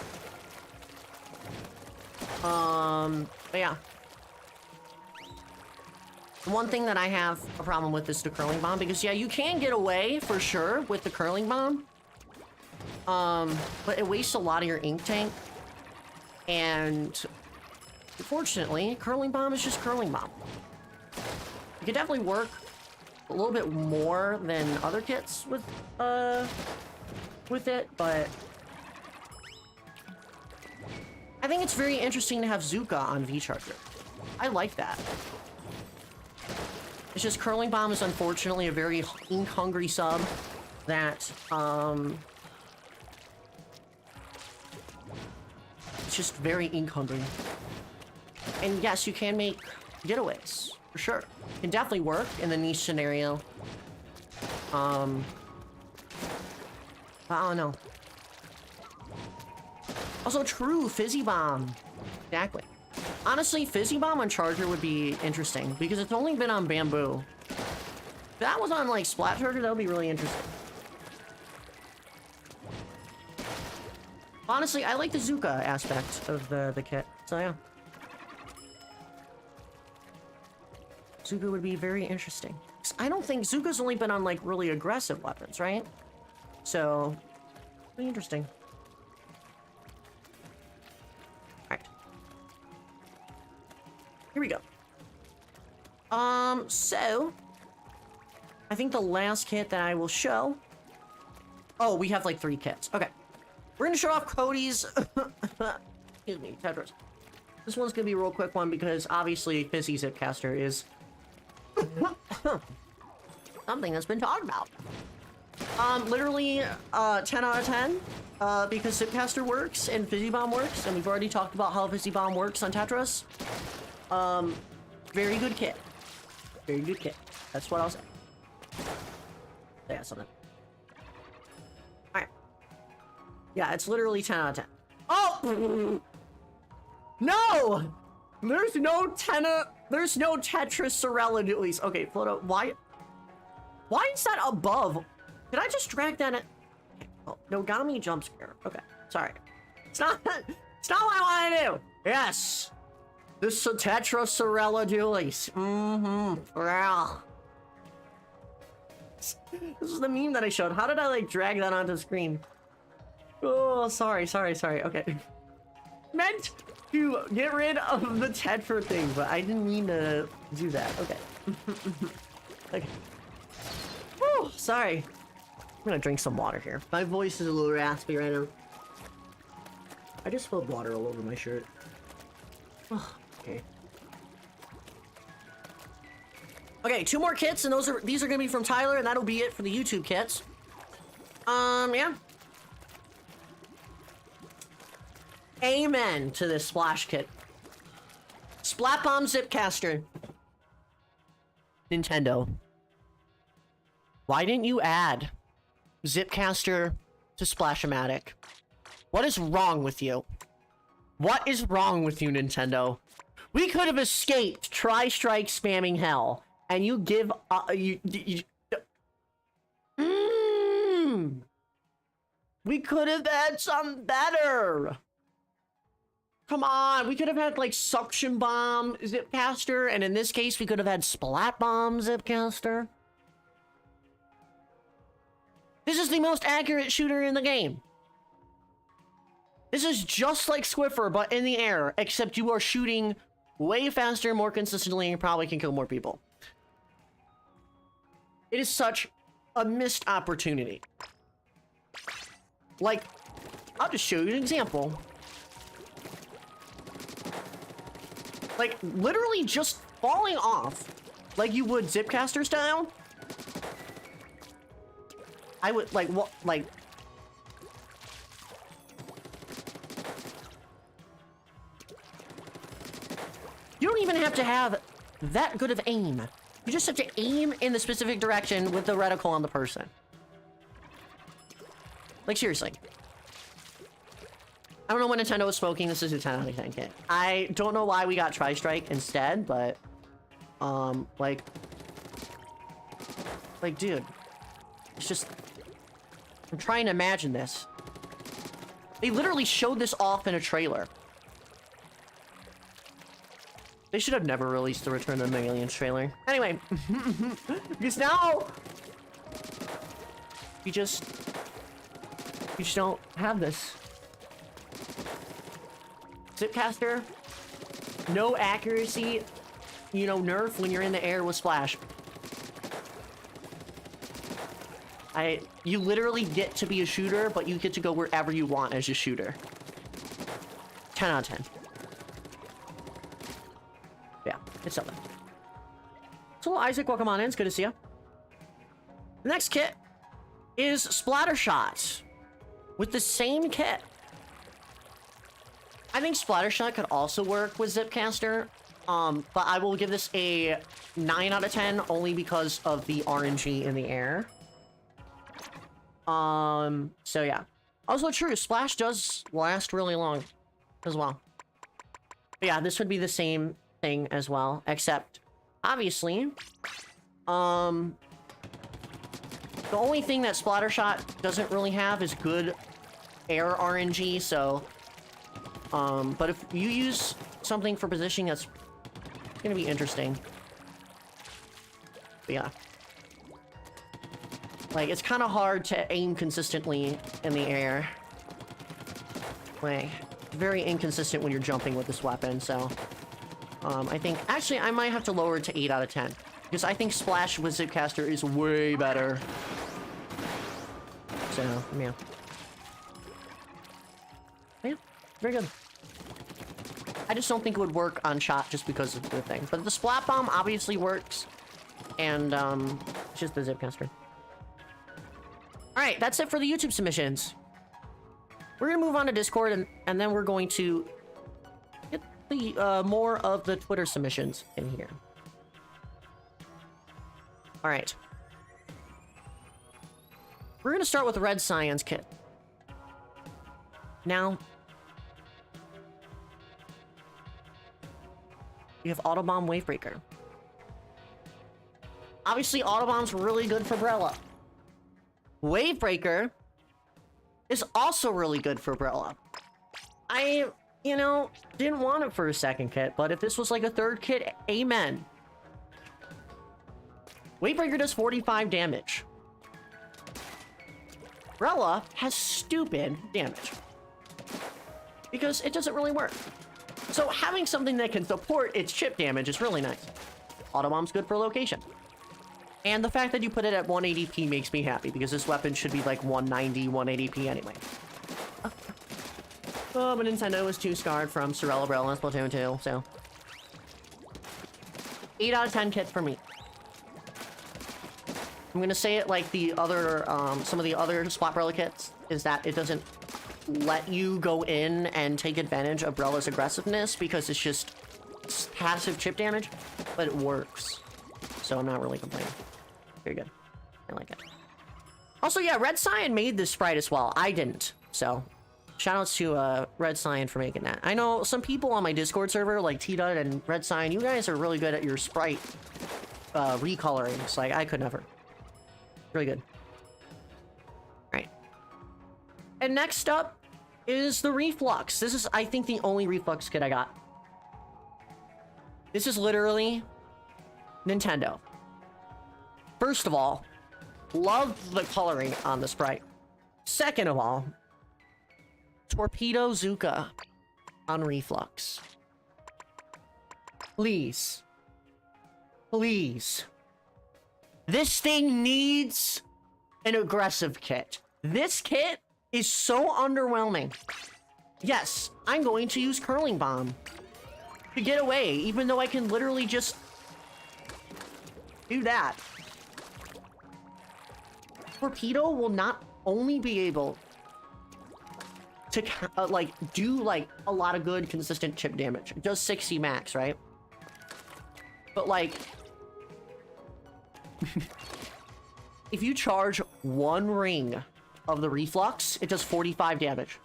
But yeah. The one thing that I have a problem with is the Curling Bomb, because yeah, you can get away for sure with the Curling Bomb. But it wastes a lot of your ink tank. And unfortunately, Curling Bomb is just Curling Bomb. It could definitely work a little bit more than other kits with it, but I think it's very interesting to have Zuka on V-Charger. I like that. It's just Curling Bomb is unfortunately a very ink-hungry sub that, it's just very ink-hungry. And yes, you can make getaways, for sure. It can definitely work in the niche scenario. I don't know. Also, true, Fizzy Bomb. Exactly. Honestly, Fizzy Bomb on Charger would be interesting, because it's only been on Bamboo. If that was on, like, Splat Charger, that would be really interesting. Honestly, I like the Zuka aspect of the kit, so yeah. Zuka would be very interesting. I don't think Zuka's only been on, like, really aggressive weapons, right? So, pretty interesting. Alright. Here we go. So, I think the last kit that I will show... Oh, we have, like, 3 kits. Okay. We're gonna show off Cody's... Excuse me, Tetris. This one's gonna be a real quick one because, obviously, Fizzy Zipcaster is... something that's been talked about. Literally, 10 out of 10, because Zipcaster works and Fizzy Bomb works, and we've already talked about how Fizzy Bomb works on Tetris. Very good kit. Very good kit. That's what I'll say. Yeah, something. Alright. Yeah, it's literally 10 out of 10. Oh! No! There's no 10 out... There's no Tetracerella. Okay, Floto, why is that above? Did I just drag that in? Oh, Nogami jump scare. Okay, sorry. It's not what I want to do. Yes. This is Tetracerella dualies. Wow. This is the meme that I showed. How did I like drag that onto the screen? Oh, sorry. Okay. Meant to get rid of the Tetra thing, but I didn't mean to do that. Okay. Okay. Whew, sorry. I'm gonna drink some water here. My voice is a little raspy right now. I just spilled water all over my shirt. Oh, okay. Okay, 2 more kits, and these are gonna be from Tyler, and that'll be it for the YouTube kits. Yeah. Amen to this splash kit. Splat Bomb Zipcaster. Nintendo. Why didn't you add Zipcaster to Splash-O-Matic? What is wrong with you? What is wrong with you, Nintendo? We could have escaped Tri-Strike spamming hell, and you give We could have had some better. Come on, we could have had like Suction Bomb Zipcaster, and in this case, we could have had Splat Bomb Zipcaster. This is the most accurate shooter in the game. This is just like Swiffer, but in the air, except you are shooting way faster, more consistently, and probably can kill more people. It is such a missed opportunity. Like, I'll just show you an example. Like, literally just falling off, like you would Zipcaster style. I would, like, what, like... You don't even have to have that good of aim. You just have to aim in the specific direction with the reticle on the person. Like, seriously. I don't know what Nintendo was smoking. This is a 10 out of 10 kit. I don't know why we got Tri-Strike instead, but... like, dude. It's just... I'm trying to imagine this. They literally showed this off in a trailer. They should have never released the Return of the Aliens trailer. Anyway. Because now... You just don't have this. Zipcaster, no accuracy, you know, nerf when you're in the air with Splash. You literally get to be a shooter, but you get to go wherever you want as a shooter. 10 out of 10. Yeah, it's something. So, Isaac, welcome on in. It's good to see you. The next kit is Splatter Shots with the same kit. I think Splattershot could also work with Zipcaster, but I will give this a 9 out of 10 only because of the RNG in the air. So yeah. Also true, Splash does last really long as well. But yeah, this would be the same thing as well, except, obviously, the only thing that Splattershot doesn't really have is good air RNG, so... but if you use something for positioning, that's gonna be interesting. But yeah. Like, it's kind of hard to aim consistently in the air. Like, very inconsistent when you're jumping with this weapon, so... I think... Actually, I might have to lower it to 8 out of 10. Because I think Splash with Zipcaster is way better. So, yeah. Yeah, very good. I just don't think it would work on shot just because of the thing. But the Splat Bomb obviously works. And, it's just the Zipcaster. Alright, that's it for the YouTube submissions. We're gonna move on to Discord, and then we're going to get the, more of the Twitter submissions in here. Alright. We're gonna start with the Red Science Kit. Now... we have Autobomb Wavebreaker. Obviously, Autobomb's really good for Brella. Wavebreaker is also really good for Brella. I, you know, didn't want it for a second kit, but if this was like a third kit, amen. Wavebreaker does 45 damage. Brella has stupid damage. Because it doesn't really work. So having something that can support its chip damage is really nice. Autobomb's good for location. And the fact that you put it at 180p makes me happy, because this weapon should be like 190, 180p anyway. Oh, but Nintendo was too scarred from Sorella Brella and Splatoon 2, so... 8 out of 10 kits for me. I'm gonna say it like the other, some of the other Splat Brella kits, is that it doesn't let you go in and take advantage of Brella's aggressiveness because it's just passive chip damage, but it works. So I'm not really complaining. Very good. I like it. Also, yeah, Red Cyan made this sprite as well. I didn't. So, shoutouts to Red Cyan for making that. I know some people on my Discord server, like T-Dud and Red Cyan, you guys are really good at your sprite recoloring. It's like, I could never. Really good. Alright. And next up is the Reflux. This is, I think, the only Reflux kit I got. This is literally Nintendo. First of all, love the coloring on the sprite. Second of all, Torpedo Zuka on Reflux. Please. Please. This thing needs an aggressive kit. This kit is so underwhelming. Yes, I'm going to use Curling Bomb to get away, even though I can literally just do that. Torpedo will not only be able to like do like a lot of good consistent chip damage. It does 60 max, right? But like if you charge one ring of the Reflux, it does 45 damage.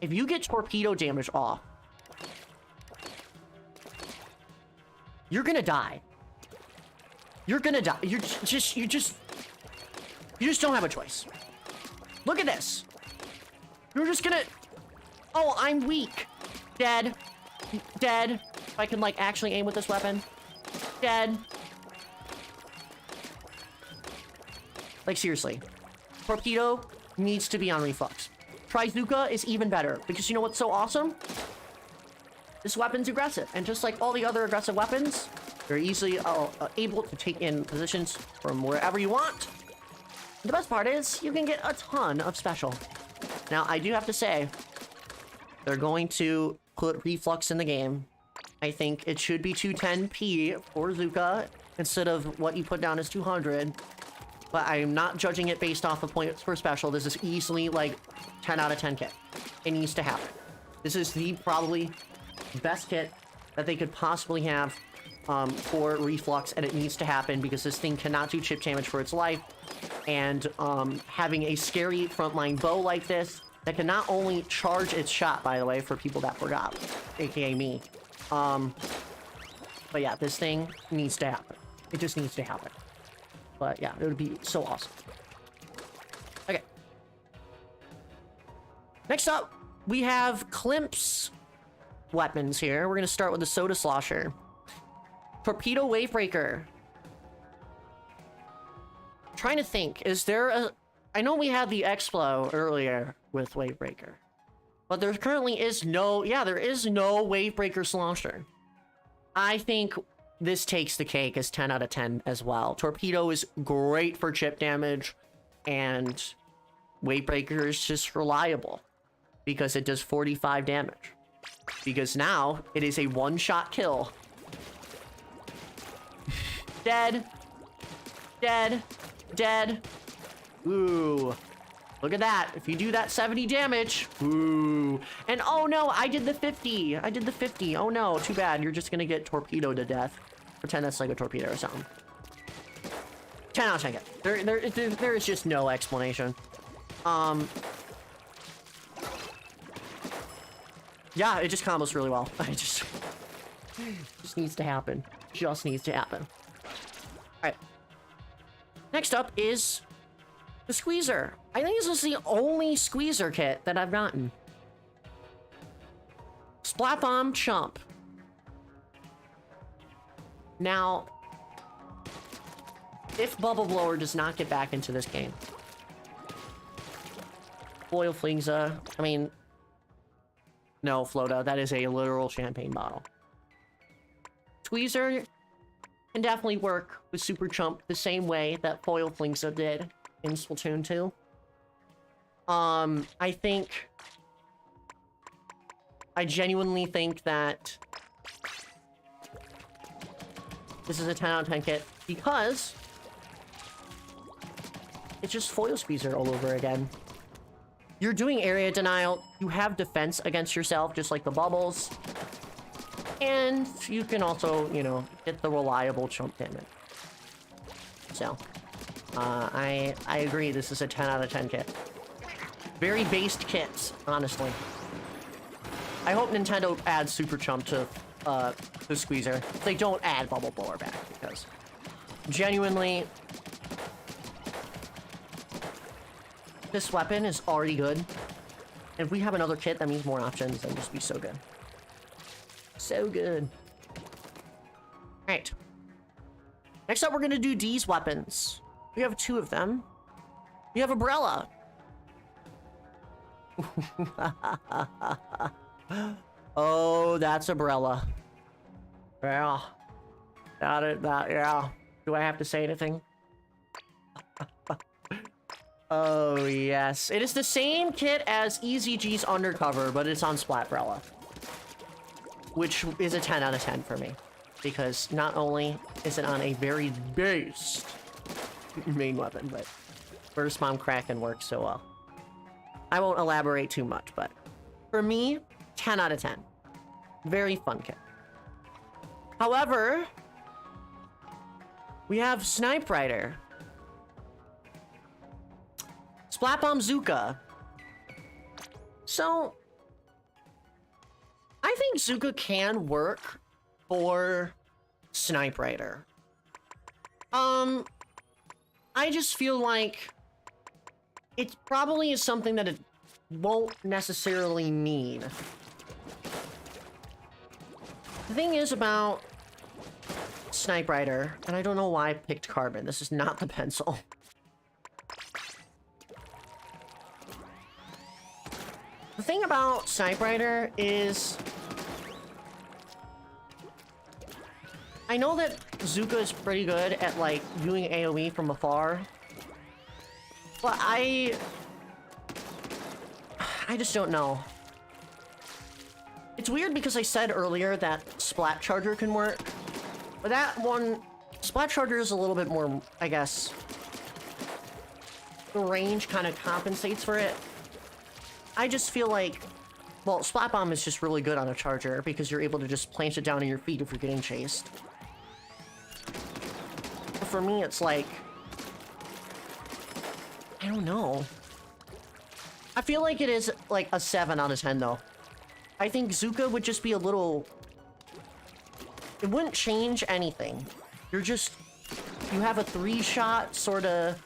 If you get torpedo damage off, you're gonna die. You're gonna die. You just don't have a choice. Look at this. You're just gonna... Oh, I'm weak. Dead. Dead. If I can, like, actually aim with this weapon. Dead. Like, seriously. Torpedo needs to be on Reflux. Trizuka is even better, because you know what's so awesome? This weapon's aggressive, and just like all the other aggressive weapons, you're easily able to take in positions from wherever you want. The best part is, you can get a ton of special. Now, I do have to say, they're going to put Reflux in the game. I think it should be 210p for Zuka, instead of what you put down as 200. But I'm not judging it based off of points per special. This is easily, like, 10 out of 10 kit. It needs to happen. This is the probably best kit that they could possibly have for Reflux, and it needs to happen because this thing cannot do chip damage for its life. And having a scary frontline bow like this that can not only charge its shot, by the way, for people that forgot, aka me. But yeah, this thing needs to happen. It just needs to happen. But yeah, it would be so awesome. Okay. Next up, we have Klimp's weapons here. We're going to start with the Soda Slosher. Torpedo Wavebreaker. Trying to think, is there a... I know we had the Explo earlier with Wavebreaker. But there currently is no... Yeah, there is no Wavebreaker Slosher. I think this takes the cake as 10 out of 10 as well. Torpedo is great for chip damage, and Wavebreaker is just reliable because it does 45 damage. Because now it is a one-shot kill. Dead. Dead. Dead. Ooh. Look at that. If you do that 70 damage. Ooh. And oh no, I did the 50. I did the 50. Oh no, too bad. You're just gonna get torpedoed to death. Pretend that's like a torpedo or something. 10 out of 10. There is just no Yeah, it just combos really well. I just needs to happen. Just needs to happen. Alright. Next up is the squeezer. I think this is the only squeezer kit that I've gotten. Splat Bomb Chump. Now, if Bubble Blower does not get back into this game, Foil Flingza, I mean, no, Flota, that is a literal champagne bottle. Squeezer can definitely work with Super Chump the same way that Foil Flingza did in Splatoon 2. I genuinely think that this is a 10 out of 10 kit because it's just Foil Squeezer all over again. You're doing area denial, you have defense against yourself, just like the bubbles. And you can also, you know, get the reliable chump damage. So, I agree, this is a 10 out of 10 kit. Very based kits, honestly. I hope Nintendo adds Super Chump to the Squeezer. They don't add Bubble Blower back, because genuinely, this weapon is already good. If we have another kit, that means more options, and just be so good. So good. Alright. Next up, we're gonna do D's weapons. We have 2 of them. We have Umbrella. Oh, that's Umbrella. Yeah. Yeah. Do I have to say anything? Oh, yes. It is the same kit as EZG's Undercover, but it's on Splatbrella. Which is a 10 out of 10 for me. Because not only is it on a very based main weapon, but Burst Bomb Kraken works so well. I won't elaborate too much, but for me, 10 out of 10. Very fun kit. However, we have Snipe Rider. Splat Bomb Zuka. So, I think Zuka can work for Snipe Rider. I just feel like it probably is something that it won't necessarily need. The thing is about Snipe Rider, and I don't know why I picked carbon. This is not the pencil. The thing about Snipe Rider is I know that Zuka is pretty good at, like, doing AoE from afar. But I just don't know. It's weird because I said earlier that Splat Charger can work. But that one, Splat Charger is a little bit more, I guess, the range kind of compensates for it. I just feel like, well, Splat Bomb is just really good on a Charger because you're able to just plant it down in your feet if you're getting chased. But for me, it's like, I don't know. I feel like it is like a 7 out of 10 though. I think Zuka would just be a little... It wouldn't change anything. You're just... You have a 3-shot sort of...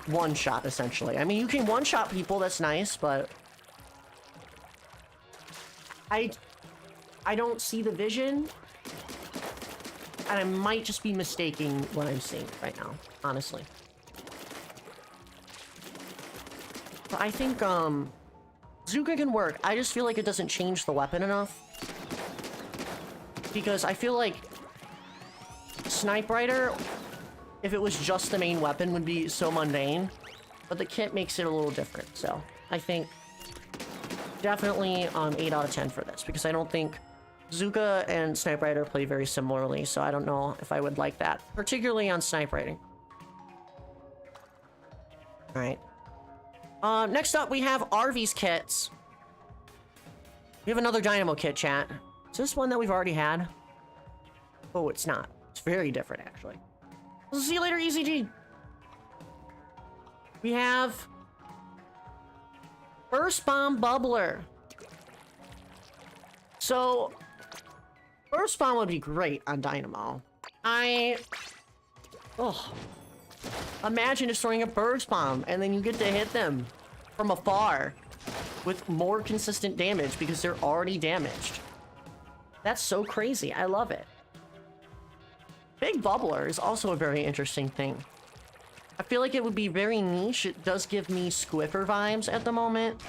1-shot essentially. I mean, you can 1-shot people, that's nice, but... I don't see the vision. And I might just be mistaking what I'm seeing right now, honestly. But I think, Zuka can work. I just feel like it doesn't change the weapon enough. Because I feel like Snipe Rider, if it was just the main weapon, would be so mundane. But the kit makes it a little different, so I think definitely 8 out of 10 for this. Because I don't think Zuka and Snipe Rider play very similarly, so I don't know if I would like that. Particularly on Snipe Riding. Alright. Next up, we have Arvy's kits. We have another Dynamo kit, chat. Is this one that we've already had? Oh, it's not. It's very different, actually. We'll see you later, EZG. We have Burst Bomb Bubbler. So, burst bomb would be great on Dynamo. Oh. Imagine just throwing a burst bomb and then you get to hit them from afar with more consistent damage because they're already damaged. That's so crazy. I love it. Big Bubbler is also a very interesting thing. I feel like it would be very niche. It does give me Squiffer vibes at the moment,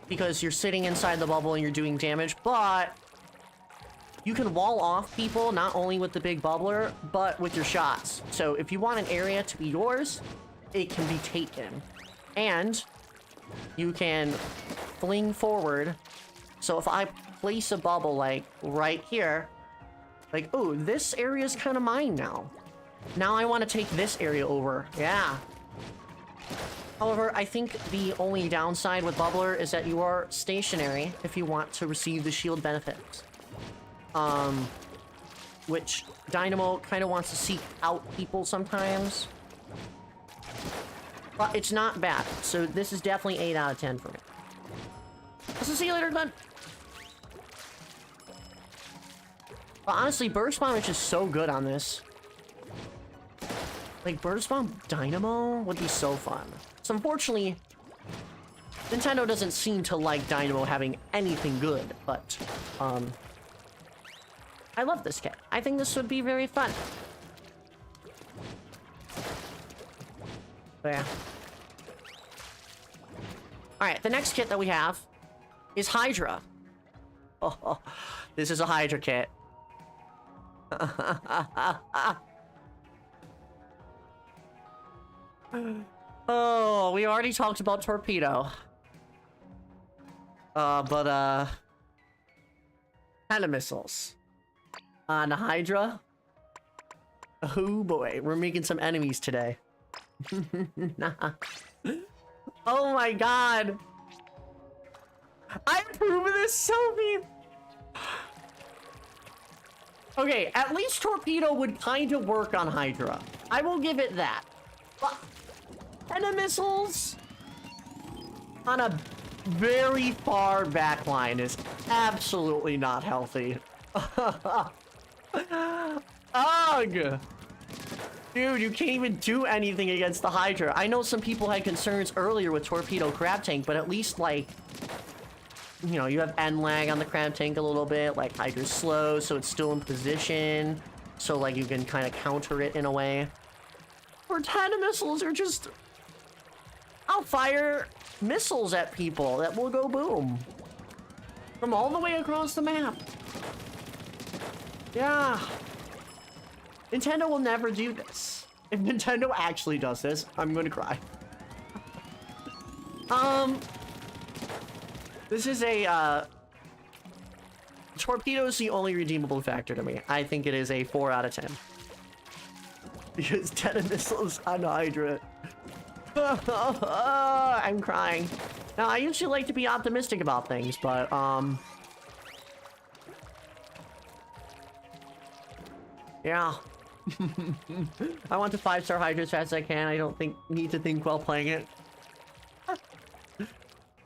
because you're sitting inside the bubble and you're doing damage, but you can wall off people not only with the Big Bubbler, but with your shots. So if you want an area to be yours, it can be taken. And you can fling forward. So if I place a bubble like right here, like, oh, this area is kind of mine now. Now I want to take this area over. Yeah. However, I think the only downside with Bubbler is that you are stationary if you want to receive the shield benefits. Which Dynamo kind of wants to seek out people sometimes. But it's not bad. So this is definitely 8 out of 10 for me. I'll see you later, bud. But honestly, Burst Bomb is just so good on this. Like, Burst Bomb Dynamo would be so fun. So unfortunately, Nintendo doesn't seem to like Dynamo having anything good, but, I love this kit. I think this would be very fun. But yeah. Alright, the next kit that we have is Hydra. Oh, this is a Hydra kit. Oh, we already talked about Torpedo. But missiles. On Hydra. Oh boy, we're making some enemies today. Oh my god. I approve of this, Sophie. Okay, at least Torpedo would kind of work on Hydra. I will give it that. But missiles on a very far back line is absolutely not healthy. Ugh! Dude, you can't even do anything against the Hydra. I know some people had concerns earlier with Torpedo Crab Tank, but at least, like, you know, you have end lag on the Crab Tank a little bit. Like, Hydra's slow, so it's still in position. So, like, you can kind of counter it in a way. Or missiles are just... I'll fire missiles at people that will go boom. From all the way across the map. Yeah. Nintendo will never do this. If Nintendo actually does this, I'm going to cry. This is a, Torpedo is the only redeemable factor to me. I think it is a 4 out of 10. Because 10 missiles on Hydra. I'm crying. Now, I usually like to be optimistic about things, but, yeah. I want the 5-star Hydra as fast as I can. I don't need to think while playing it.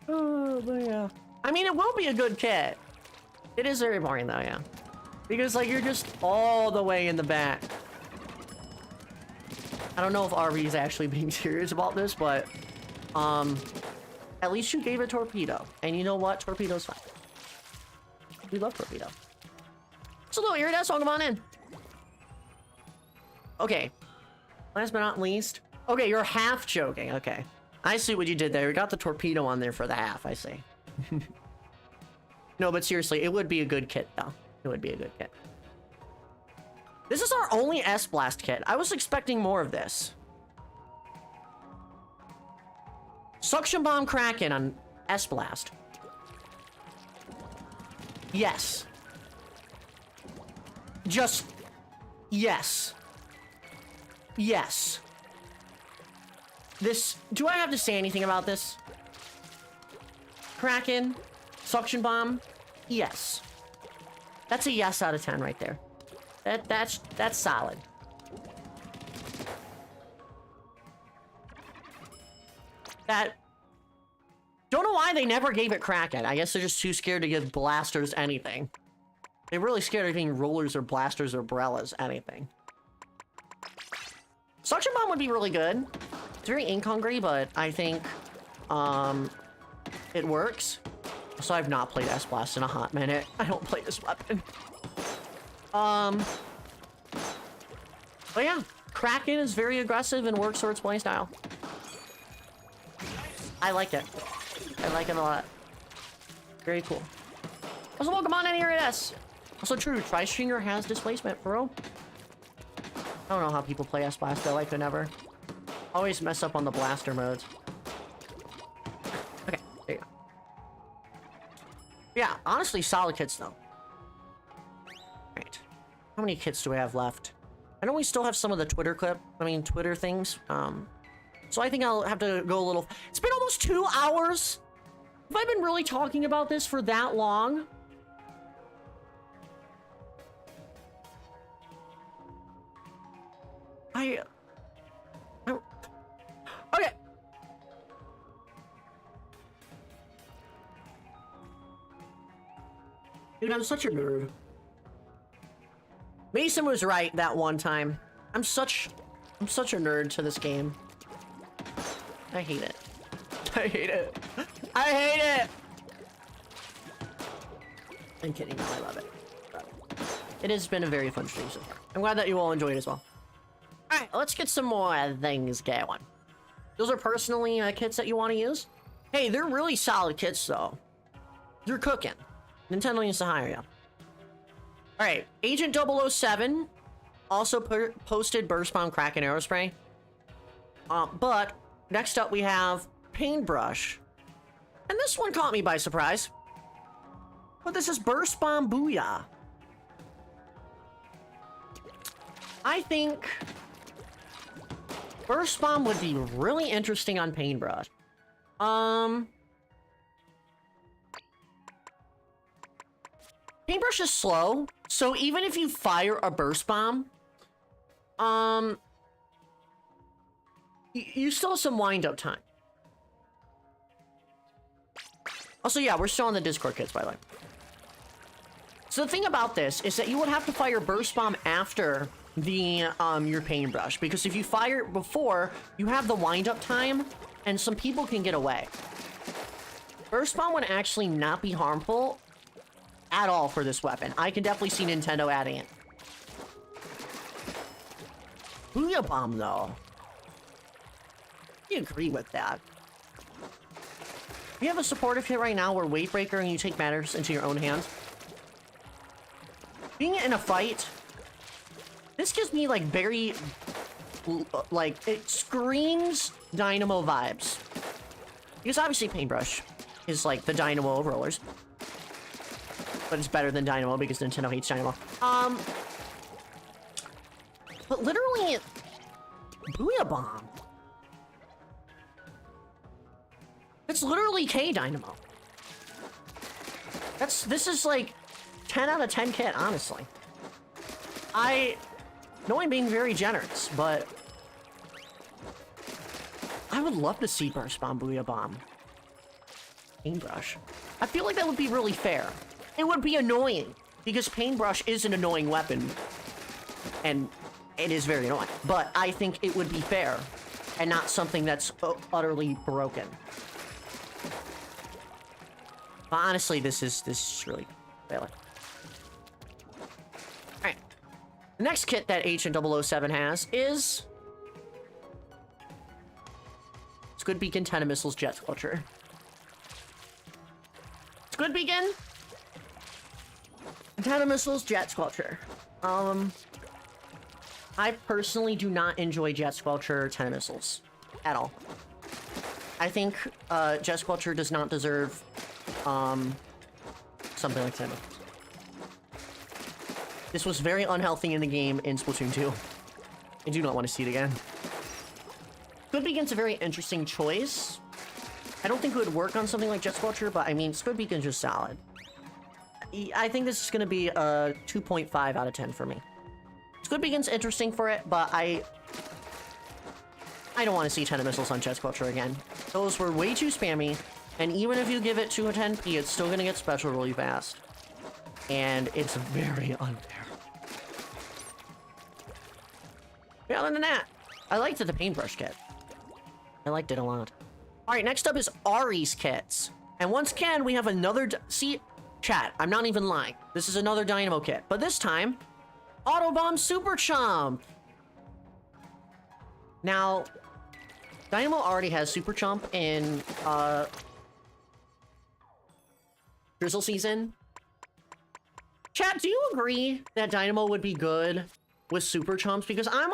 Oh, but yeah. I mean, it will be a good kit. It is very boring, though, yeah. Because, like, you're just all the way in the back. I don't know if RV is actually being serious about this, but, at least you gave it Torpedo. And you know what? Torpedo's fine. We love Torpedo. So, little Iridescent, come on in. Okay. Last but not least. Okay, you're half joking. Okay. I see what you did there. You got the Torpedo on there for the half, I see. No, but seriously, it would be a good kit, though. It would be a good kit. This is our only S-Blast kit. I was expecting more of this. Suction Bomb Kraken on S-Blast. Yes. Just... yes. Yes. This... do I have to say anything about this? Kraken? Suction Bomb? Yes. That's a yes out of 10 right there. That's solid. Don't know why they never gave it Kraken. I guess they're just too scared to give blasters anything. They're really scared of giving rollers or blasters or umbrellas anything. Suction Bomb would be really good. It's very ink hungry, but I think it works. So I've not played S-Blast in a hot minute. I don't play this weapon. But yeah, Kraken is very aggressive and works for its playstyle. I like it. I like it a lot. Very cool. Also, welcome on in here at S. Also true, Tri-Stringer has displacement, bro. I don't know how people play S-Blast, though. I could never. Always mess up on the blaster modes. Okay, there you go. Yeah, honestly, solid kits, though. Right. How many kits do we have left? I know we still have some of the Twitter things. So I think I'll have to go a little... It's been almost 2 hours! Have I been really talking about this for that long? Okay. Dude, I'm such a nerd. Mason was right that one time. I'm such a nerd to this game. I hate it. I hate it. I hate it! I'm kidding, no, I love it. It has been a very fun stream so far. I'm glad that you all enjoyed it as well. Alright, let's get some more things going. Those are personally kits that you want to use? Hey, they're really solid kits, though. You're cooking. Nintendo needs to hire you. Alright, Agent 007 also posted Burst Bomb Kraken Aerospray. But next up we have Paintbrush. And this one caught me by surprise. But this is Burst Bomb Booyah. I think Burst Bomb would be really interesting on Paintbrush. Paintbrush is slow, so even if you fire a Burst Bomb, you still have some wind-up time. Also, yeah, we're still on the Discord kits, by the way. So the thing about this is that you would have to fire Burst Bomb after the your Paintbrush, because if you fire it before, you have the wind-up time, and some people can get away. Burst Bomb would actually not be harmful at all for this weapon. I can definitely see Nintendo adding it. Booyah Bomb, though. I agree with that. We have a supportive kit right now where Weight Breaker and you take matters into your own hands. Being in a fight, this gives me like very, like, it screams Dynamo vibes. Because obviously Paintbrush is like the Dynamo of rollers. But it's better than Dynamo because Nintendo hates Dynamo. But literally, Booyah Bomb. It's literally K-Dynamo. This is like 10 out of 10 kit, honestly. I know I'm being very generous, but I would love to see Burst Bomb, Booyah Bomb. Paintbrush. I feel like that would be really fair. It would be annoying, because Paintbrush is an annoying weapon, and it is very annoying. But I think it would be fair, and not something that's utterly broken. But honestly, this is really failing. Alright. The next kit that Agent 007 has is Squid Beacon, Antenna Missiles, Jet Squelcher. Squid Beacon, Antenna Missiles, Jet Squelcher. I personally do not enjoy Jet Squelcher or Antenna Missiles at all. I think Jet Squelcher does not deserve something like Sammy. This was very unhealthy in the game in Splatoon 2. I do not want to see it again. Squid Beacon's a very interesting choice. I don't think it would work on something like Jet Squelcher, but I mean, Squid Beacon's just solid. I think this is going to be a 2.5 out of 10 for me. Squid Beacon's interesting for it, but I don't want to see 10 missiles on Jet Squelcher again. Those were way too spammy, And even if you give it to a 10p, it's still gonna get special really fast. And it's very unfair. But other than that, I liked the paintbrush kit. I liked it a lot. Alright, next up is Ari's kits. And once again, we have another... See, chat, I'm not even lying. This is another Dynamo kit. But this time, Autobomb Super Chomp! Now, Dynamo already has Super Chomp in, Drizzle Season. Chat, do you agree that Dynamo would be good with Super Chomps? Because I'm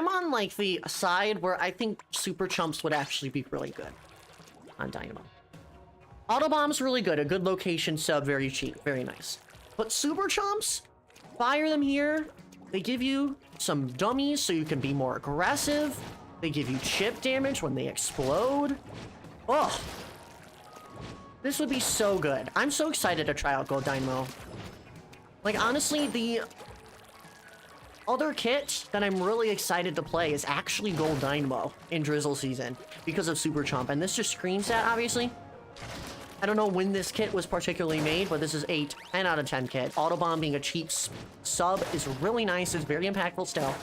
on like the side where I think Super Chomps would actually be really good on Dynamo. Autobomb's really good, a good location sub, very cheap, very nice. But Super Chomps, fire them here. They give you some dummies so you can be more aggressive. They give you chip damage when they explode. Oh, this would be so good. I'm so excited to try out Gold Dynamo. Like, honestly, the other kit that I'm really excited to play is actually Gold Dynamo in Drizzle Season because of Super Chomp. And this just screams that, obviously. I don't know when this kit was particularly made, but this is a 10 out of 10 kit. Autobomb being a cheap sub is really nice. It's very impactful still.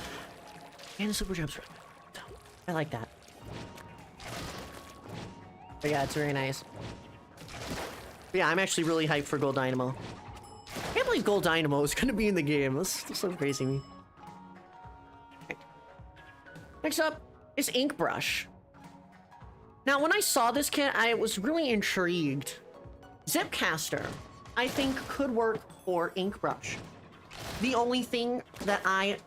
And the Super Chomp's really good. I like that. But yeah, it's very nice. But yeah, I'm actually really hyped for Gold Dynamo. I can't believe Gold Dynamo is going to be in the game. That's so crazy to me. Okay. Next up is Ink Brush. Now, when I saw this kit, I was really intrigued. Zipcaster, I think, could work for Ink Brush. The only thing that I,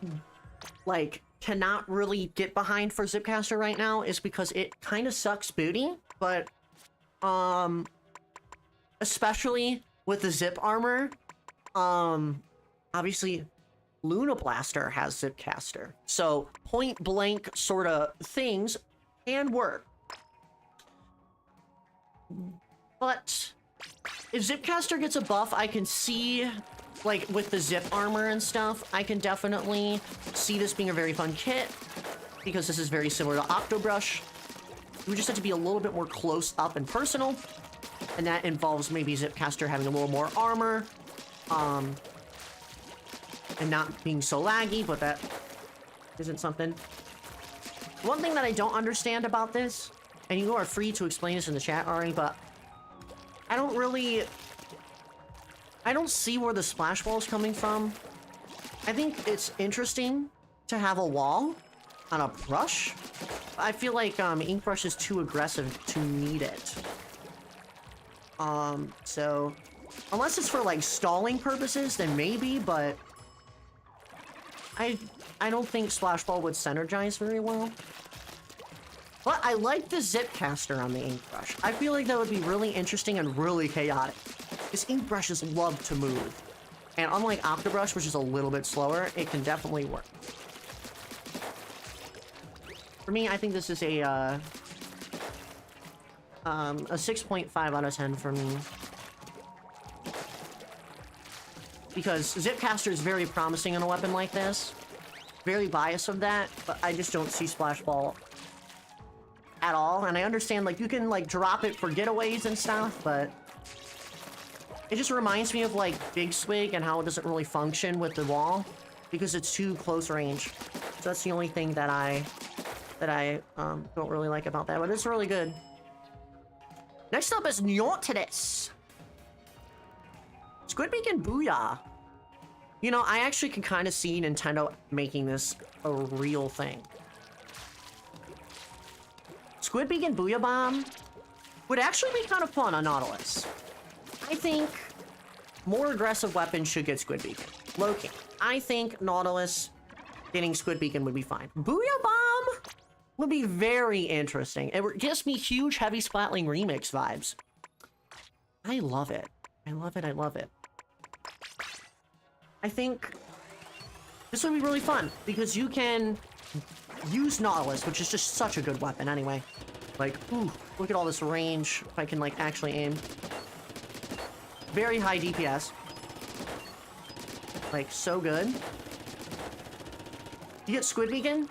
like, cannot really get behind for Zipcaster right now is because it kind of sucks booty, but, especially with the zip armor, obviously, Luna Blaster has Zipcaster. So, point blank sort of things can work. But if Zipcaster gets a buff, I can see, like, with the zip armor and stuff, I can definitely see this being a very fun kit, because this is very similar to Octobrush. We just have to be a little bit more close up and personal, and that involves maybe Zipcaster having a little more armor, and not being so laggy, but that isn't something. One thing that I don't understand about this, and you are free to explain this in the chat, Ari, but I don't see where the splash wall is coming from. I think it's interesting to have a wall on a brush. I feel like Ink Brush is too aggressive to need it. So unless it's for like stalling purposes, then maybe, but I don't think Splash Ball would synergize very well. But I like the Zipcaster on the Ink Brush. I feel like that would be really interesting and really chaotic. Because Ink Brushes love to move. And unlike Octobrush, which is a little bit slower, it can definitely work. For me, I think this is a 6.5 out of 10 for me. Because Zipcaster is very promising in a weapon like this. Very biased of that, but I just don't see Splash Ball at all. And I understand, like, you can, like, drop it for getaways and stuff, but it just reminds me of, like, Big Swig and how it doesn't really function with the wall because it's too close range. So that's the only thing that I don't really like about that, but it's really good. Next up is Nautilus. Squid Beacon Booyah. You know, I actually can kind of see Nintendo making this a real thing. Squid Beacon Booyah Bomb would actually be kind of fun on Nautilus. I think more aggressive weapons should get Squid Beacon. Loki. I think Nautilus getting Squid Beacon would be fine. Booyah Bomb would be very interesting. It gives me huge Heavy Splatling remix vibes. I love it. I love it. I love it. I think this would be really fun because you can use Nautilus, which is just such a good weapon anyway. Like, ooh, look at all this range. If I can, like, actually aim. Very high DPS. Like, so good. You get Squid Beacon,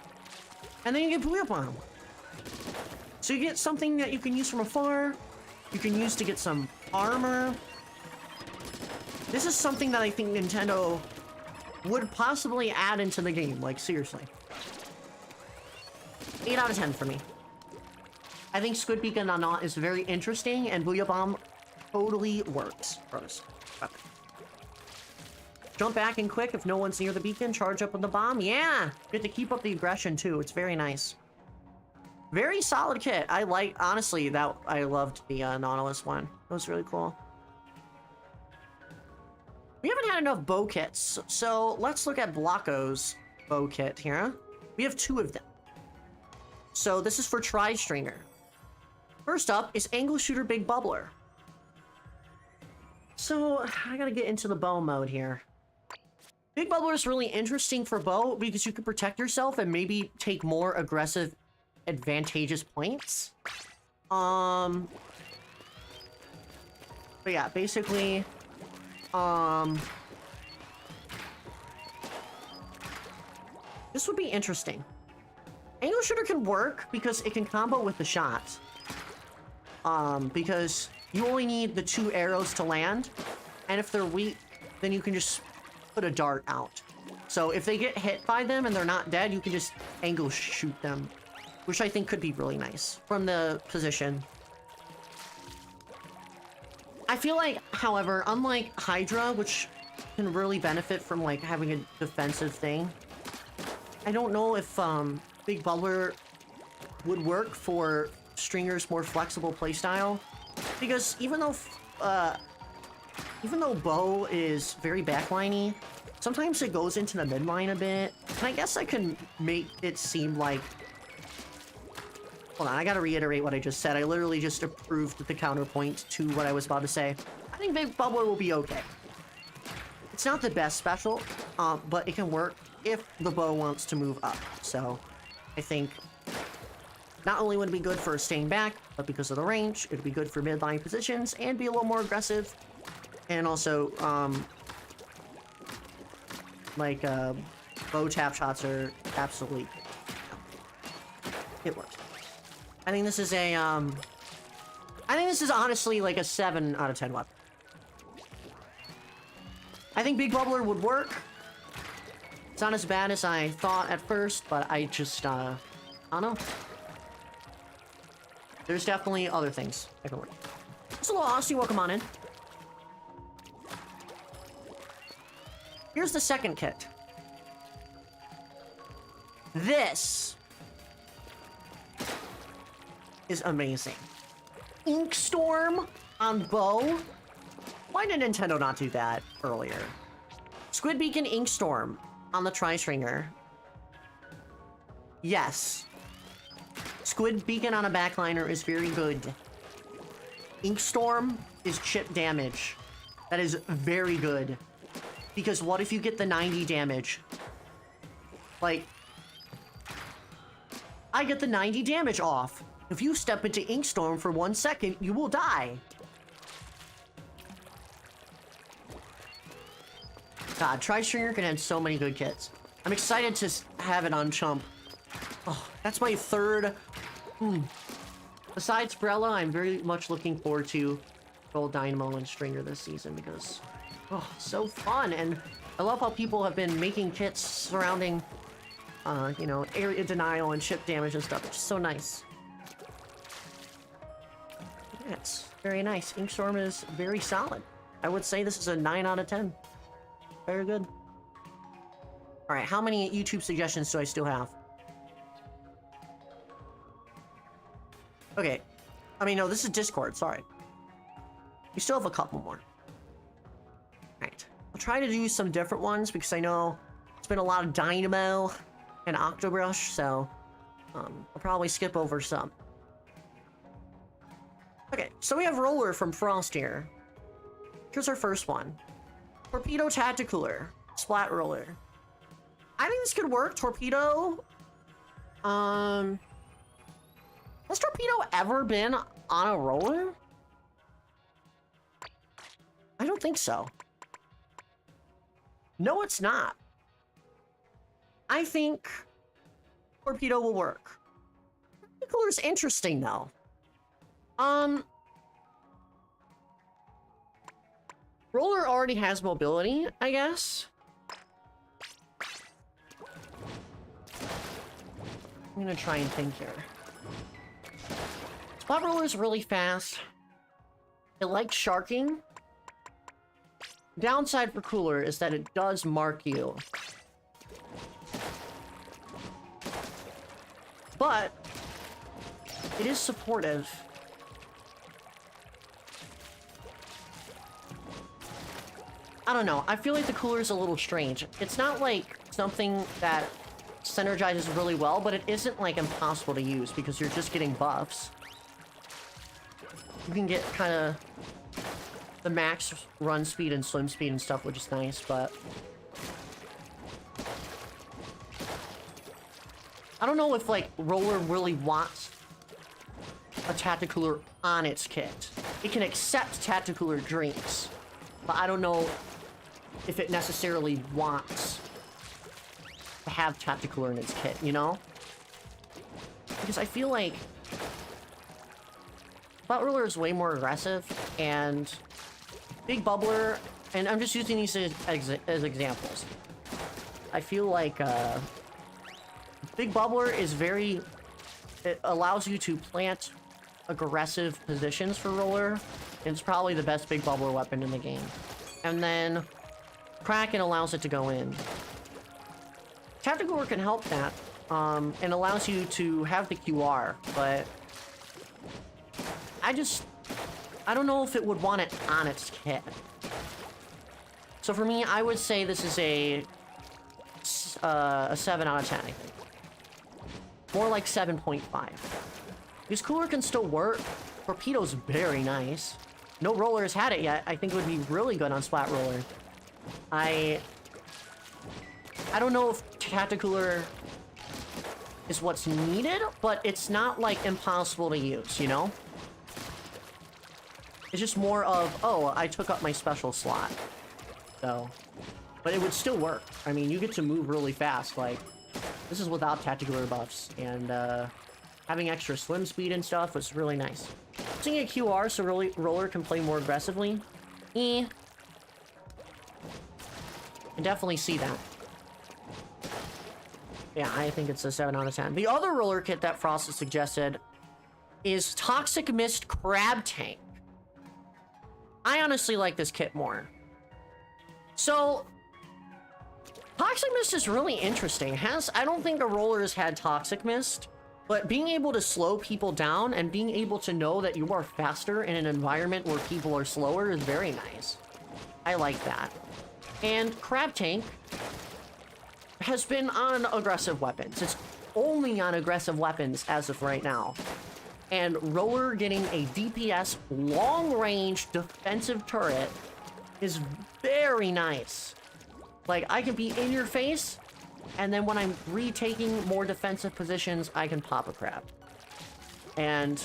and then you get Booyah Bomb. So you get something that you can use from afar, you can use to get some armor. This is something that I think Nintendo would possibly add into the game, like, seriously. 8 out of 10 for me. I think Squid Beacon on is very interesting, and Booyah Bomb totally works for us. Okay. Jump back in quick if no one's near the beacon. Charge up with the bomb. Yeah! You get to keep up the aggression, too. It's very nice. Very solid kit. I like, honestly, that I loved the Nautilus one. It was really cool. We haven't had enough bow kits, so let's look at Blocko's bow kit here. We have 2 of them. So this is for Tri-Stringer. First up is Angle Shooter Big Bubbler. So I gotta get into the bow mode here. Big Bubbler is really interesting for bow because you can protect yourself and maybe take more aggressive, advantageous points. But yeah, basically, this would be interesting. Angle Shooter can work because it can combo with the shots. Because you only need the 2 arrows to land, and if they're weak, then you can just put a dart out. So if they get hit by them and they're not dead, you can just angle shoot them, which I think could be really nice from the position. I feel like, however, unlike Hydra, which can really benefit from like having a defensive thing, I don't know if Big Bubbler would work for Stringer's more flexible playstyle, because even though bow is very backliney, sometimes it goes into the midline a bit, and I guess I can make it seem like... Hold on, I gotta reiterate what I just said. I literally just approved the counterpoint to what I was about to say. I think Big Bubbler will be okay. It's not the best special, but it can work if the bow wants to move up. So I think not only would it be good for staying back, but because of the range, it would be good for midline positions and be a little more aggressive. And also, bow tap shots are absolutely... It works. I think this is a, I think this is honestly like a 7 out of 10 weapon. I think Big Bubbler would work. It's not as bad as I thought at first, but I just, I don't know. There's definitely other things that can work. So, hello, Austin, welcome on in. Here's the second kit. This is amazing. Inkstorm on bow? Why did Nintendo not do that earlier? Squid Beacon Inkstorm on the Tri-Stringer. Yes. Squid Beacon on a backliner is very good. Inkstorm is chip damage. That is very good. Because what if you get the 90 damage? Like, I get the 90 damage off. If you step into Inkstorm for 1 second, you will die. God, Tri-Stringer can have so many good kits. I'm excited to have it on Chump. Oh, that's my third. Besides Brella, I'm very much looking forward to Gold Dynamo and Stringer this season because, oh, so fun. And I love how people have been making kits surrounding, you know, area denial and chip damage and stuff. It's just so nice. Yeah, it's very nice. Inkstorm is very solid. I would say this is a 9 out of 10. Very good. All right, how many YouTube suggestions do I still have? Okay. I mean, no, this is Discord, sorry. We still have a couple more. Alright. I'll try to do some different ones because I know it's been a lot of Dynamo and Octobrush, so I'll probably skip over some. Okay, so we have Roller from Frost here. Here's our first one. Torpedo Tacticaler. Splat Roller. I think this could work. Torpedo. Has Torpedo ever been on a roller? I don't think so. No, it's not. I think Torpedo will work. Tacticaler's interesting, though. Roller already has mobility, I guess. I'm gonna try and think here. Spot Roller is really fast. It likes sharking. Downside for Cooler is that it does mark you. But it is supportive. I don't know. I feel like the Cooler is a little strange. It's not like something that synergizes really well, but it isn't like impossible to use because you're just getting buffs. You can get kind of the max run speed and swim speed and stuff, which is nice, but I don't know if like Roller really wants a Tacticooler on its kit. It can accept Tacticooler drinks, but I don't know if it necessarily wants to have Tacticooler in its kit, you know? Because I feel like Spot Roller is way more aggressive, and Big Bubbler, and I'm just using these as examples. I feel like Big Bubbler is very... It allows you to plant aggressive positions for Roller, and it's probably the best Big Bubbler weapon in the game. And then Kraken allows it to go in. Tacticooler can help that, and allows you to have the QR, but I don't know if it would want it on its kit. So for me, I would say this is a 7 out of 10, I think. More like 7.5. Because Cooler can still work. Torpedo's very nice. No Roller has had it yet. I think it would be really good on Splat Roller. I don't know if Tacticooler is what's needed, but it's not like impossible to use, you know? It's just more of, oh, I took up my special slot. So, but it would still work. I mean, you get to move really fast. Like, this is without Tacticooler buffs. And having extra swim speed and stuff was really nice. Using a QR so Roller can play more aggressively. I definitely see that. Yeah, I think it's a 7 out of 10. The other Roller kit that Frost has suggested is Toxic Mist Crab Tank. I honestly like this kit more. So, Toxic Mist is really interesting. I don't think a Roller has had Toxic Mist, but being able to slow people down and being able to know that you are faster in an environment where people are slower is very nice. I like that. And Crab Tank has been on aggressive weapons. It's only on aggressive weapons as of right now. And Roller getting a DPS long-range defensive turret is very nice. Like, I can be in your face, and then when I'm retaking more defensive positions, I can pop a crab. And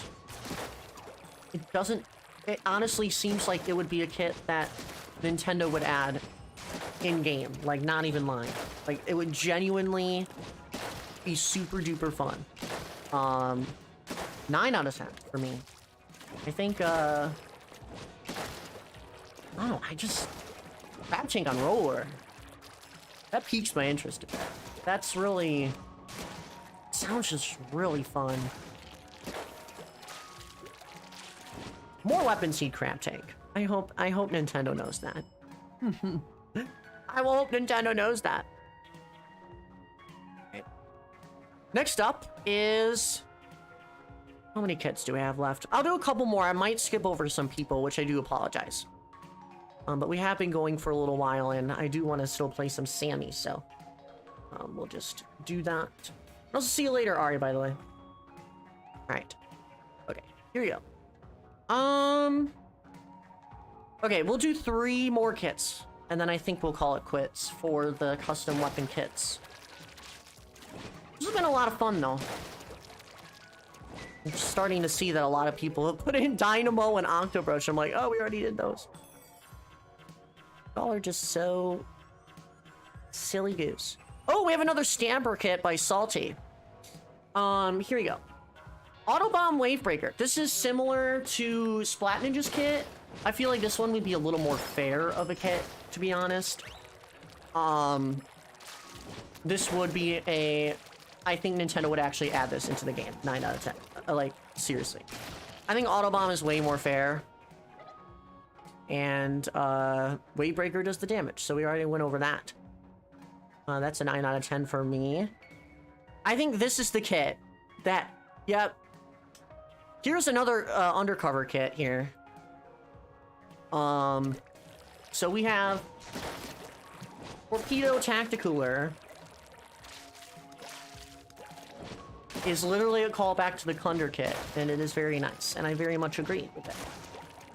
it honestly seems like it would be a kit that Nintendo would add in-game. Like, not even lying. Like, it would genuinely be super duper fun. 9 out of 10 for me. I think, I don't know, Crab Tank on Roller. That piques my interest a bit. That's really... Sounds just really fun. More weapons need Crab Tank. I hope Nintendo knows that. I hope Nintendo knows that. Okay. Next up is... How many kits do we have left? I'll do a couple more. I might skip over some people, which I do apologize. But we have been going for a little while, and I do want to still play some Sammy, so... we'll just do that. I'll see you later, Ari, by the way. Alright. Okay, here you go. Okay, we'll do 3 more kits, and then I think we'll call it quits for the custom weapon kits. This has been a lot of fun, though. I'm starting to see that a lot of people have put in Dynamo and Octobrush. I'm like, oh, we already did those. Y'all are just so silly goose. Oh, we have another Stamper kit by Salty. Here we go. Autobomb Wavebreaker. This is similar to Splat Ninja's kit, I feel like this one would be a little more fair of a kit, to be honest. This would be a... I think Nintendo would actually add this into the game. 9 out of 10. Like, seriously. I think Autobomb is way more fair. And, Wave Breaker does the damage, so we already went over that. That's a 9 out of 10 for me. I think this is the kit that... Yep. Here's another, undercover kit here. So we have... Torpedo Tacticooler. Is literally a callback to the Clunder kit, and it is very nice, and I very much agree with that.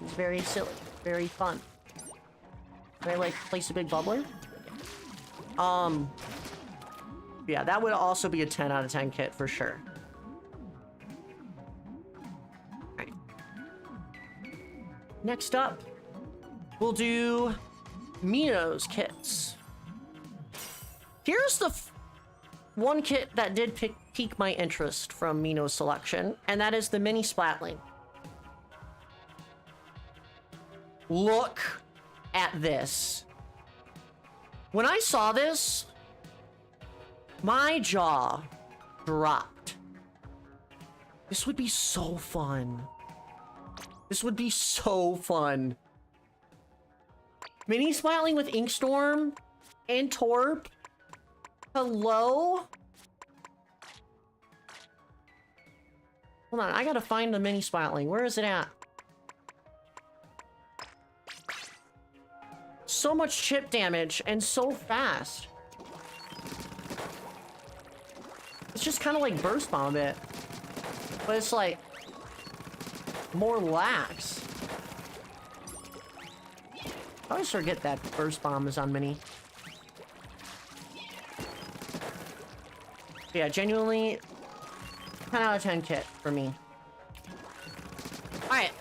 It's very silly, very fun. Can I, like, place a big bubbler? Yeah, that would also be a 10 out of 10 kit for sure. Alright. Next up, we'll do Mino's kits. Here's the one kit that did pique my interest from Mino's selection, and that is the Mini Splatling. Look at this. When I saw this, my jaw dropped. This would be so fun. This would be so fun. Mini Splatling with Inkstorm and Torp. Hello? Hold on, I gotta find the Mini Splatling. Where is it at? So much chip damage and so fast. It's just kind of like Burst Bomb a bit. But it's like more lax. I always forget that Burst Bomb is on Mini. Yeah, genuinely 10 out of 10 kit for me. Alright.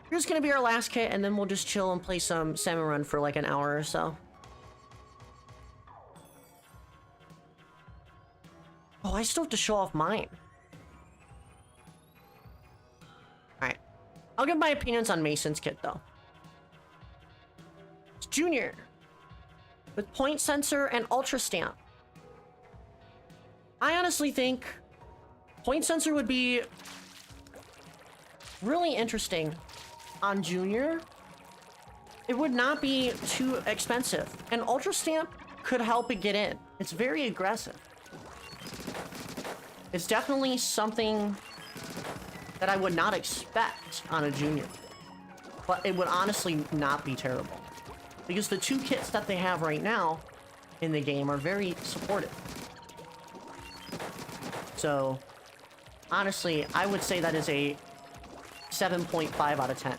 Here's gonna be our last kit, and then we'll just chill and play some Salmon Run for like an hour or so. Oh, I still have to show off mine. Alright. I'll give my opinions on Mason's kit, though. It's Junior. With Point Sensor and Ultra Stamp. I honestly think Point Sensor would be really interesting on Junior. It would not be too expensive. And Ultra Stamp could help it get in. It's very aggressive. It's definitely something that I would not expect on a Junior. But it would honestly not be terrible. Because the two kits that they have right now in the game are very supportive. So, honestly, I would say that is a 7.5 out of 10.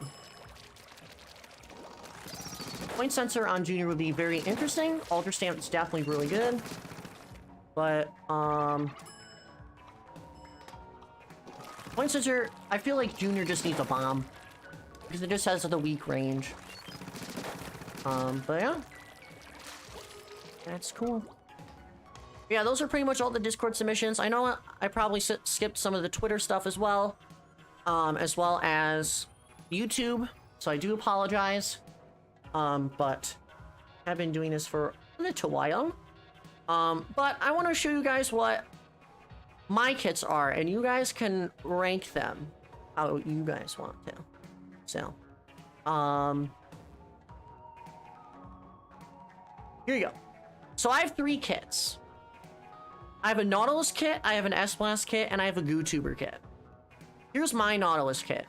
Point Sensor on Junior would be very interesting. Ultra Stamp is definitely really good. But, Point Sensor, I feel like Junior just needs a bomb. Because it just has the weak range. But yeah. That's cool. Yeah, those are pretty much all the Discord submissions. I know I probably skipped some of the Twitter stuff as well as YouTube, so I do apologize. But I've been doing this for a little while. But I want to show you guys what my kits are, and you guys can rank them how you guys want to. So, here you go. So I have 3 kits. I have a Nautilus kit, I have an S-Blast kit, and I have a GooTuber kit. Here's my Nautilus kit.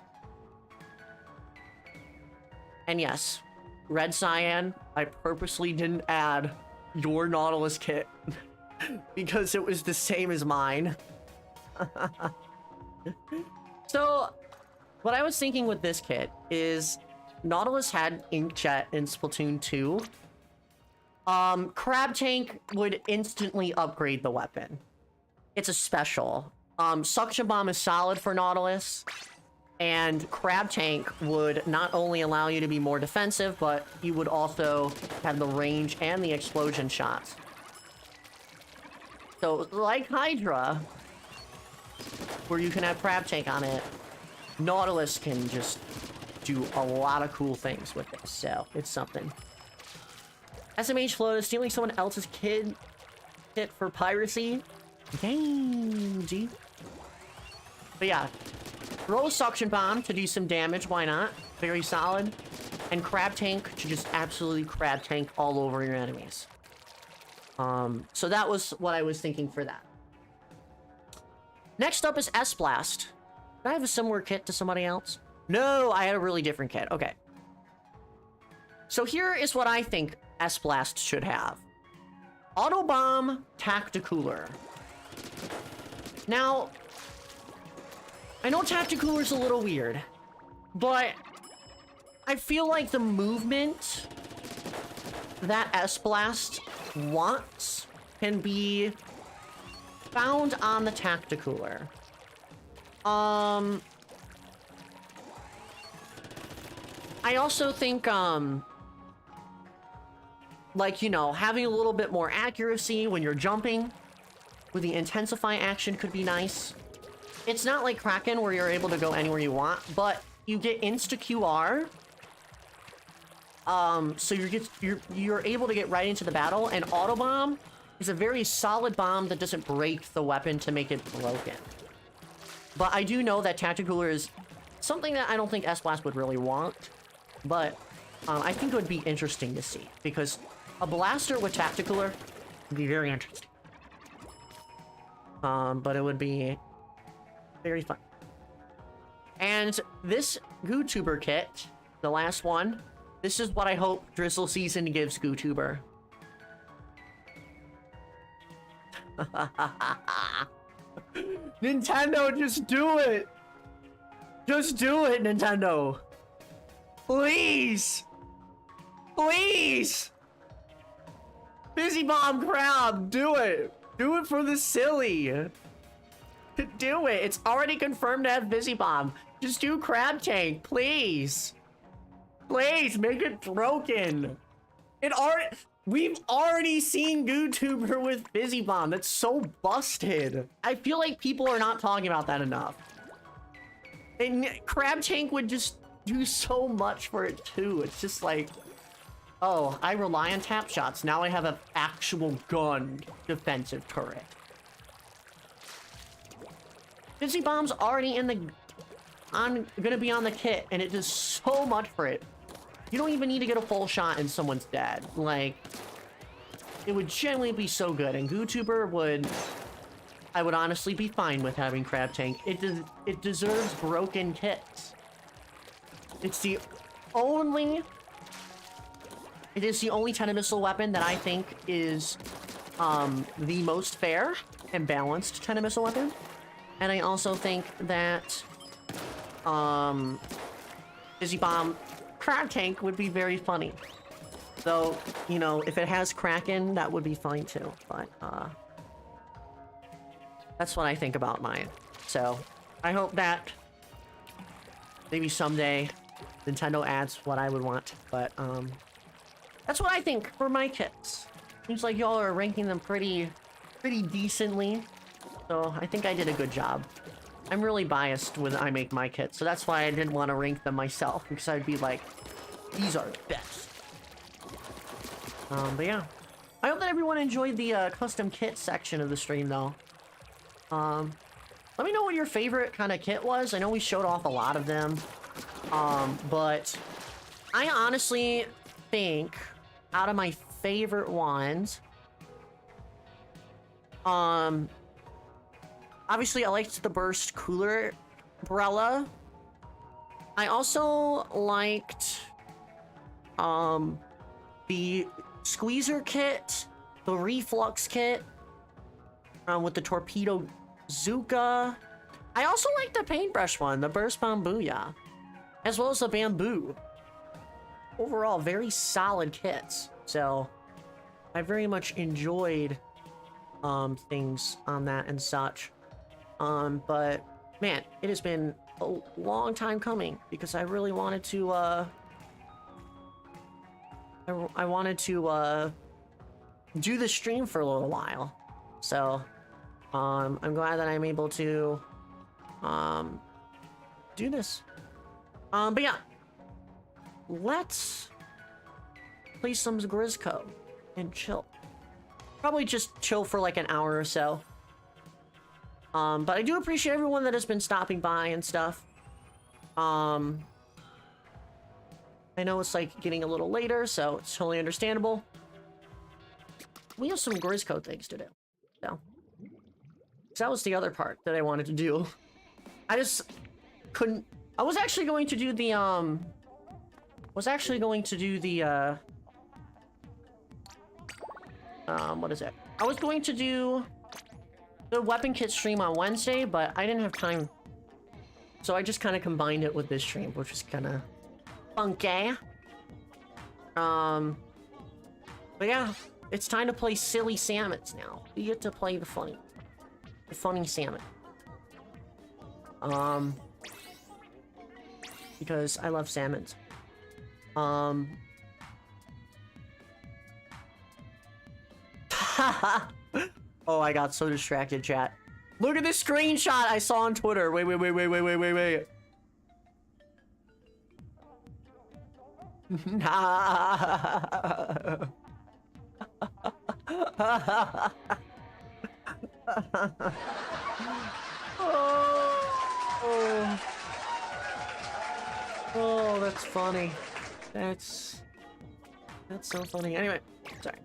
And yes, Red Cyan, I purposely didn't add your Nautilus kit because it was the same as mine. So, what I was thinking with this kit is Nautilus had Inkjet in Splatoon 2. Crab Tank would instantly upgrade the weapon. It's a special. Suction Bomb is solid for Nautilus. And Crab Tank would not only allow you to be more defensive, but you would also have the range and the explosion shots. So, like Hydra, where you can have Crab Tank on it, Nautilus can just do a lot of cool things with it, so it's something. SMH flow is stealing someone else's kit for piracy. Dang, G. But yeah, throw a suction bomb to do some damage. Why not? Very solid. And crab tank to just absolutely crab tank all over your enemies. So that was what I was thinking for that. Next up is S-Blast. Did I have a similar kit to somebody else? No, I had a really different kit. Okay. So here is what I think S-Blast should have. Auto Bomb Tacticooler. Now, I know Tacticooler's a little weird, but I feel like the movement that S-Blast wants can be found on the Tacticooler. I also think, like, you know, having a little bit more accuracy when you're jumping with the Intensify action could be nice. It's not like Kraken where you're able to go anywhere you want, but you get Insta-QR. So you're able to get right into the battle, and Auto Bomb is a very solid bomb that doesn't break the weapon to make it broken. But I do know that Tacticooler is something that I don't think S-Blast would really want, but I think it would be interesting to see, because a blaster with Tacticooler would be very interesting. But it would be very fun. And this GooTuber kit, the last one, this is what I hope Drizzle Season gives GooTuber. Nintendo, just do it! Just do it, Nintendo! Please! Please! Busy Bomb Crab, do it! Do it for the silly! Do it! It's already confirmed to have Busy Bomb. Just do Crab Tank, please! Please, make it broken! We've already seen GooTuber with Busy Bomb. That's so busted. I feel like people are not talking about that enough. And Crab Tank would just do so much for it too. It's just like, oh, I rely on tap shots. Now I have an actual gun defensive turret. Busy Bomb's already gonna be on the kit, and it does so much for it. You don't even need to get a full shot and someone's dead. Like, it would genuinely be so good, and GooTuber I would honestly be fine with having Crab Tank. It deserves broken kits. It is the only Tenta-Missile weapon that I think is the most fair and balanced Tenta-Missile weapon. And I also think that Busy Bomb Crab Tank would be very funny. Though, you know, if it has Kraken, that would be fine too. But that's what I think about mine. So I hope that maybe someday Nintendo adds what I would want. But that's what I think for my kits. Seems like y'all are ranking them pretty decently. So I think I did a good job. I'm really biased when I make my kits, so that's why I didn't want to rank them myself, because I'd be like, these are best. But yeah. I hope that everyone enjoyed the custom kit section of the stream, though. Let me know what your favorite kind of kit was. I know we showed off a lot of them. But I honestly think out of my favorite ones, obviously I liked the Burst Cooler Umbrella. I also liked the Squeezer kit, the Reflux kit, with the Torpedo Zuka. I also like the Paintbrush one, the Burst Bambooya, as well as the Bamboo. Overall, very solid kits. So I very much enjoyed things on that and such. But man, it has been a long time coming, because I really wanted to I wanted to do the stream for a little while. So I'm glad that I'm able to do this. But yeah, let's play some Grizzco and chill. Probably just chill for like an hour or so. But I do appreciate everyone that has been stopping by and stuff. I know it's like getting a little later, so it's totally understandable. We have some Grizzco things to do. So that was the other part that I wanted to do. I just couldn't. I was actually going to do the what is it? I was going to do the weapon kit stream on Wednesday, but I didn't have time. So I just kind of combined it with this stream, which is kind of funky. But yeah, it's time to play silly salmons now. We get to play the funny salmon. Because I love salmons. Oh, I got so distracted, chat. Look at this screenshot I saw on Twitter. Wait. Oh, that's funny. That's so funny. Anyway, sorry.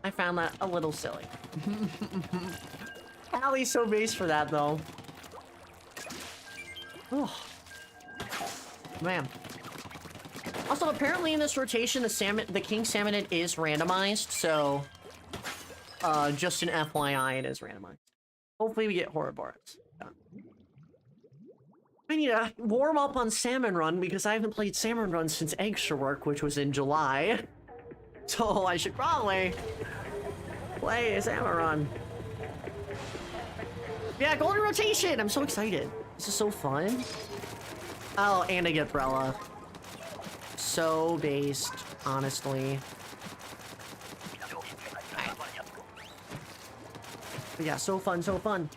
I found that a little silly. Allie's so base for that, though. Oh. Man. Also, apparently in this rotation, the king salmonid is randomized, so... just an FYI, it is randomized. Hopefully we get Ouroboros. Yeah. I need to warm up on Salmon Run, because I haven't played Salmon Run since Extra Work, which was in July. So I should probably play Salmon Run. Yeah, golden rotation! I'm so excited. This is so fun. Oh, and I get Brella. So based, honestly. But yeah, so fun, so fun.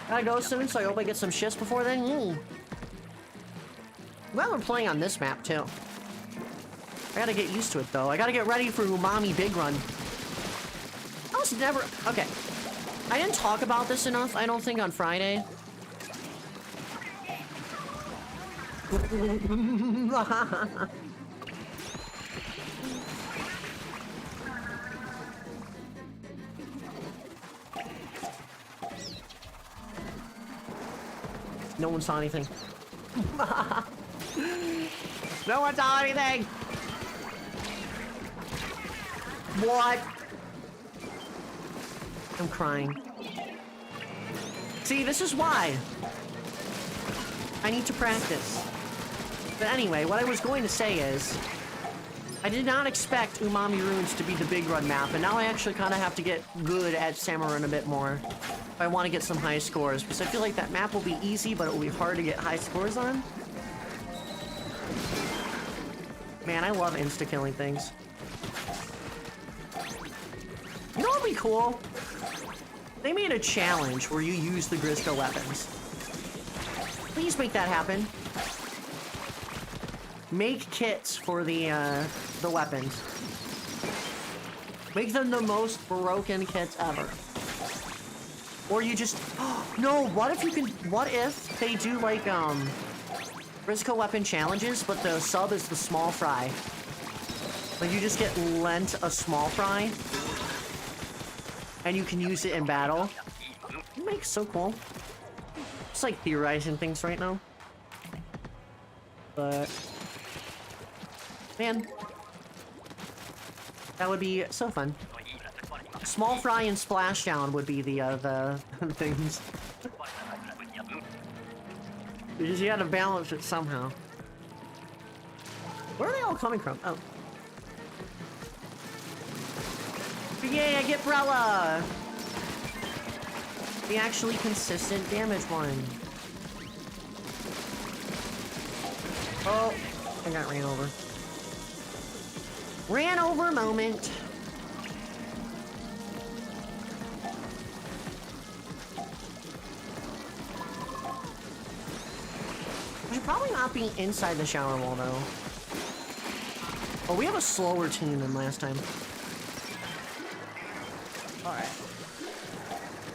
Gotta go soon, so I hope I get some shifts before then. Well, we're playing on this map, too. I gotta get used to it, though. I gotta get ready for Umami Big Run. I was never... Okay. I didn't talk about this enough, I don't think, on Friday. No one saw anything. No one saw anything! What? I'm crying. See, this is why. I need to practice. But anyway, what I was going to say is... I did not expect Umami Ruins to be the big run map, and now I actually kind of have to get good at Samurai a bit more. If I want to get some high scores, because I feel like that map will be easy, but it will be hard to get high scores on. Man, I love insta-killing things. You know what would be cool? They made a challenge where you use the Grizzco weapons. Please make that happen. Make kits for the weapons. Make them the most broken kits ever. Or you just... No, what if you can... What if they do, like, Grizzco weapon challenges, but the sub is the small fry? Like, you just get lent a small fry, and you can use it in battle. It makes so cool. Just, like, theorizing things right now. But... Man. That would be so fun. Small fry and splashdown would be the things. Because you gotta balance it somehow. Where are they all coming from? Oh. Yay, I get Brella! The actually consistent damage one. Oh, I got ran over. Ran over moment. I should probably not be inside the shower wall, though. Oh, we have a slower tune than last time. Alright.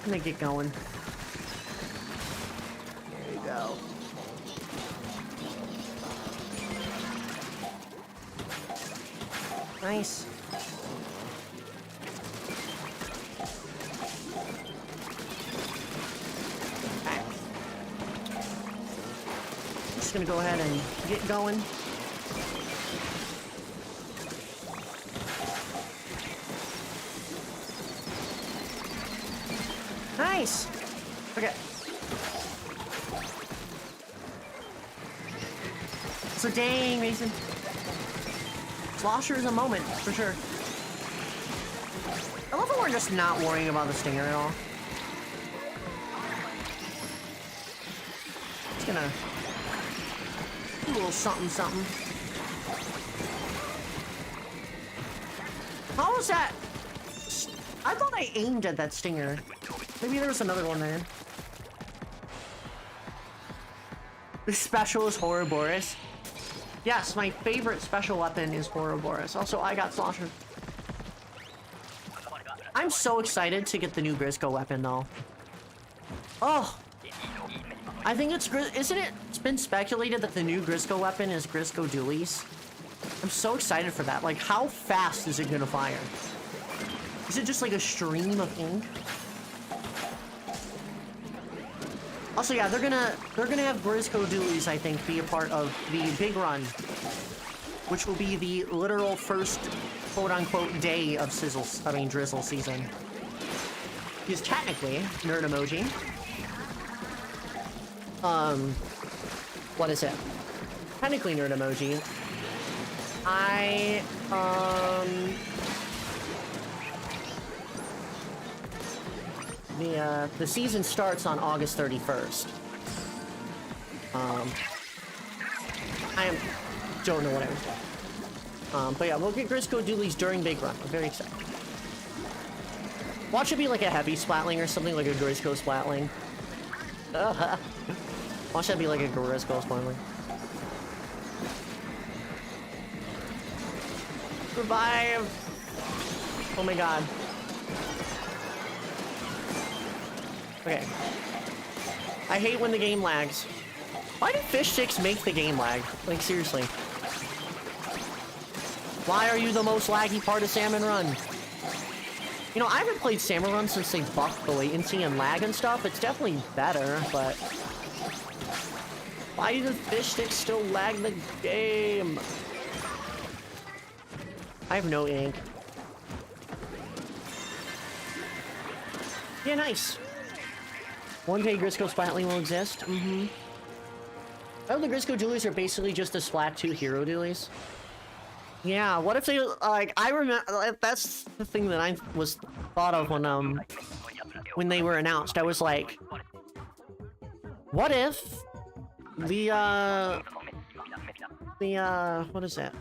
I'm gonna get going. There you go. Nice. Okay. Just gonna go ahead and get going. Nice. Okay. So dang, Mason. Slosher is a moment, for sure. I love how we're just not worrying about the stinger at all. Just gonna do a little something, something. How was that? I thought I aimed at that stinger. Maybe there was another one there. The special is Ouroboros. Yes, my favorite special weapon is Ouroboros. Also, I got Slosher. I'm so excited to get the new Grisco weapon, though. Oh! I think it's... Isn't it? It's been speculated that the new Grisco weapon is Grisco Dualies. I'm so excited for that. Like, how fast is it gonna fire? Is it just like a stream of ink? Also, yeah, they're gonna have Grisco Dualies, I think, be a part of the big run, which will be the literal first quote-unquote day of drizzle season. Because technically, nerd emoji. What is it? Technically, nerd emoji. The season starts on August 31st. Don't know what I was doing. But yeah, we'll get Grisco Dualies during Big Run. I'm very excited. Watch it be like a heavy splatling or something, like a Grisco splatling. Watch that be like a Grisco splatling. Revive! Oh my god. Okay. I hate when the game lags. Why do fish sticks make the game lag? Like, seriously. Why are you the most laggy part of Salmon Run? You know, I haven't played Salmon Run since they buffed the latency and lag and stuff. It's definitely better, but... Why do the fish sticks still lag the game? I have no ink. Yeah, nice. One day Grisco Splatling will exist. Mm-hmm. Oh, the Grisco Dualies are basically just the Splat 2 hero dualies. Yeah, what if they, like, I remember, that's the thing that I was thought of when they were announced. I was like, what if what is that?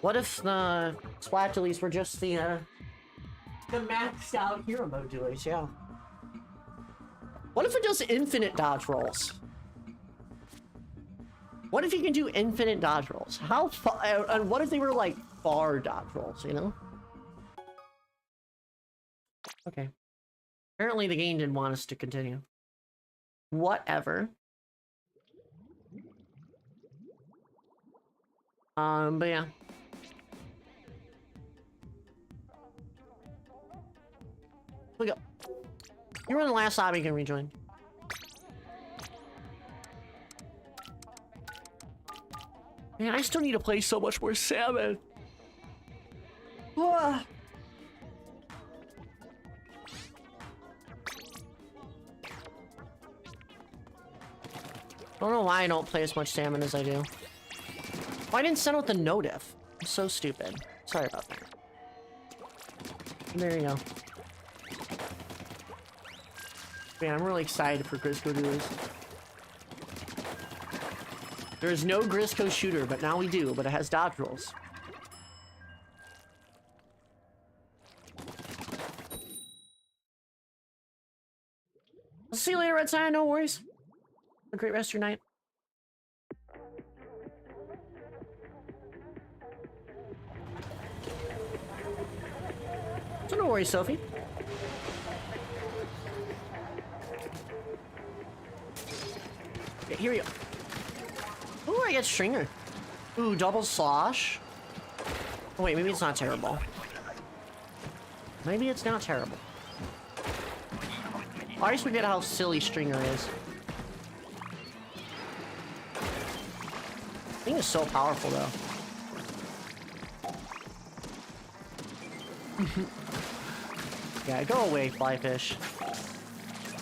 What if the Splat dualies were just the maxed out hero mode dualies, yeah. What if it does infinite dodge rolls? What if you can do infinite dodge rolls? How far? And what if they were like far dodge rolls, you know? Okay. Apparently the game didn't want us to continue. Whatever. But yeah. Look up. You're in the last lobby, you can rejoin. Man, I still need to play so much more Salmon. I don't know why I don't play as much Salmon as I do. Why didn't send out the no diff? I'm so stupid. Sorry about that. There you go. Man, I'm really excited for Grisco Dualies. There is no Grisco shooter, but now we do, but it has dodge rolls. I'll see you later, Red Sign, no worries. Have a great rest of your night. worries, Sophie. Okay, here we go. Ooh, I get stringer. Ooh, double slosh. Oh, wait, maybe it's not terrible. Maybe it's not terrible. I always forget how silly stringer is. I think it's so powerful, though. Yeah, go away, flyfish.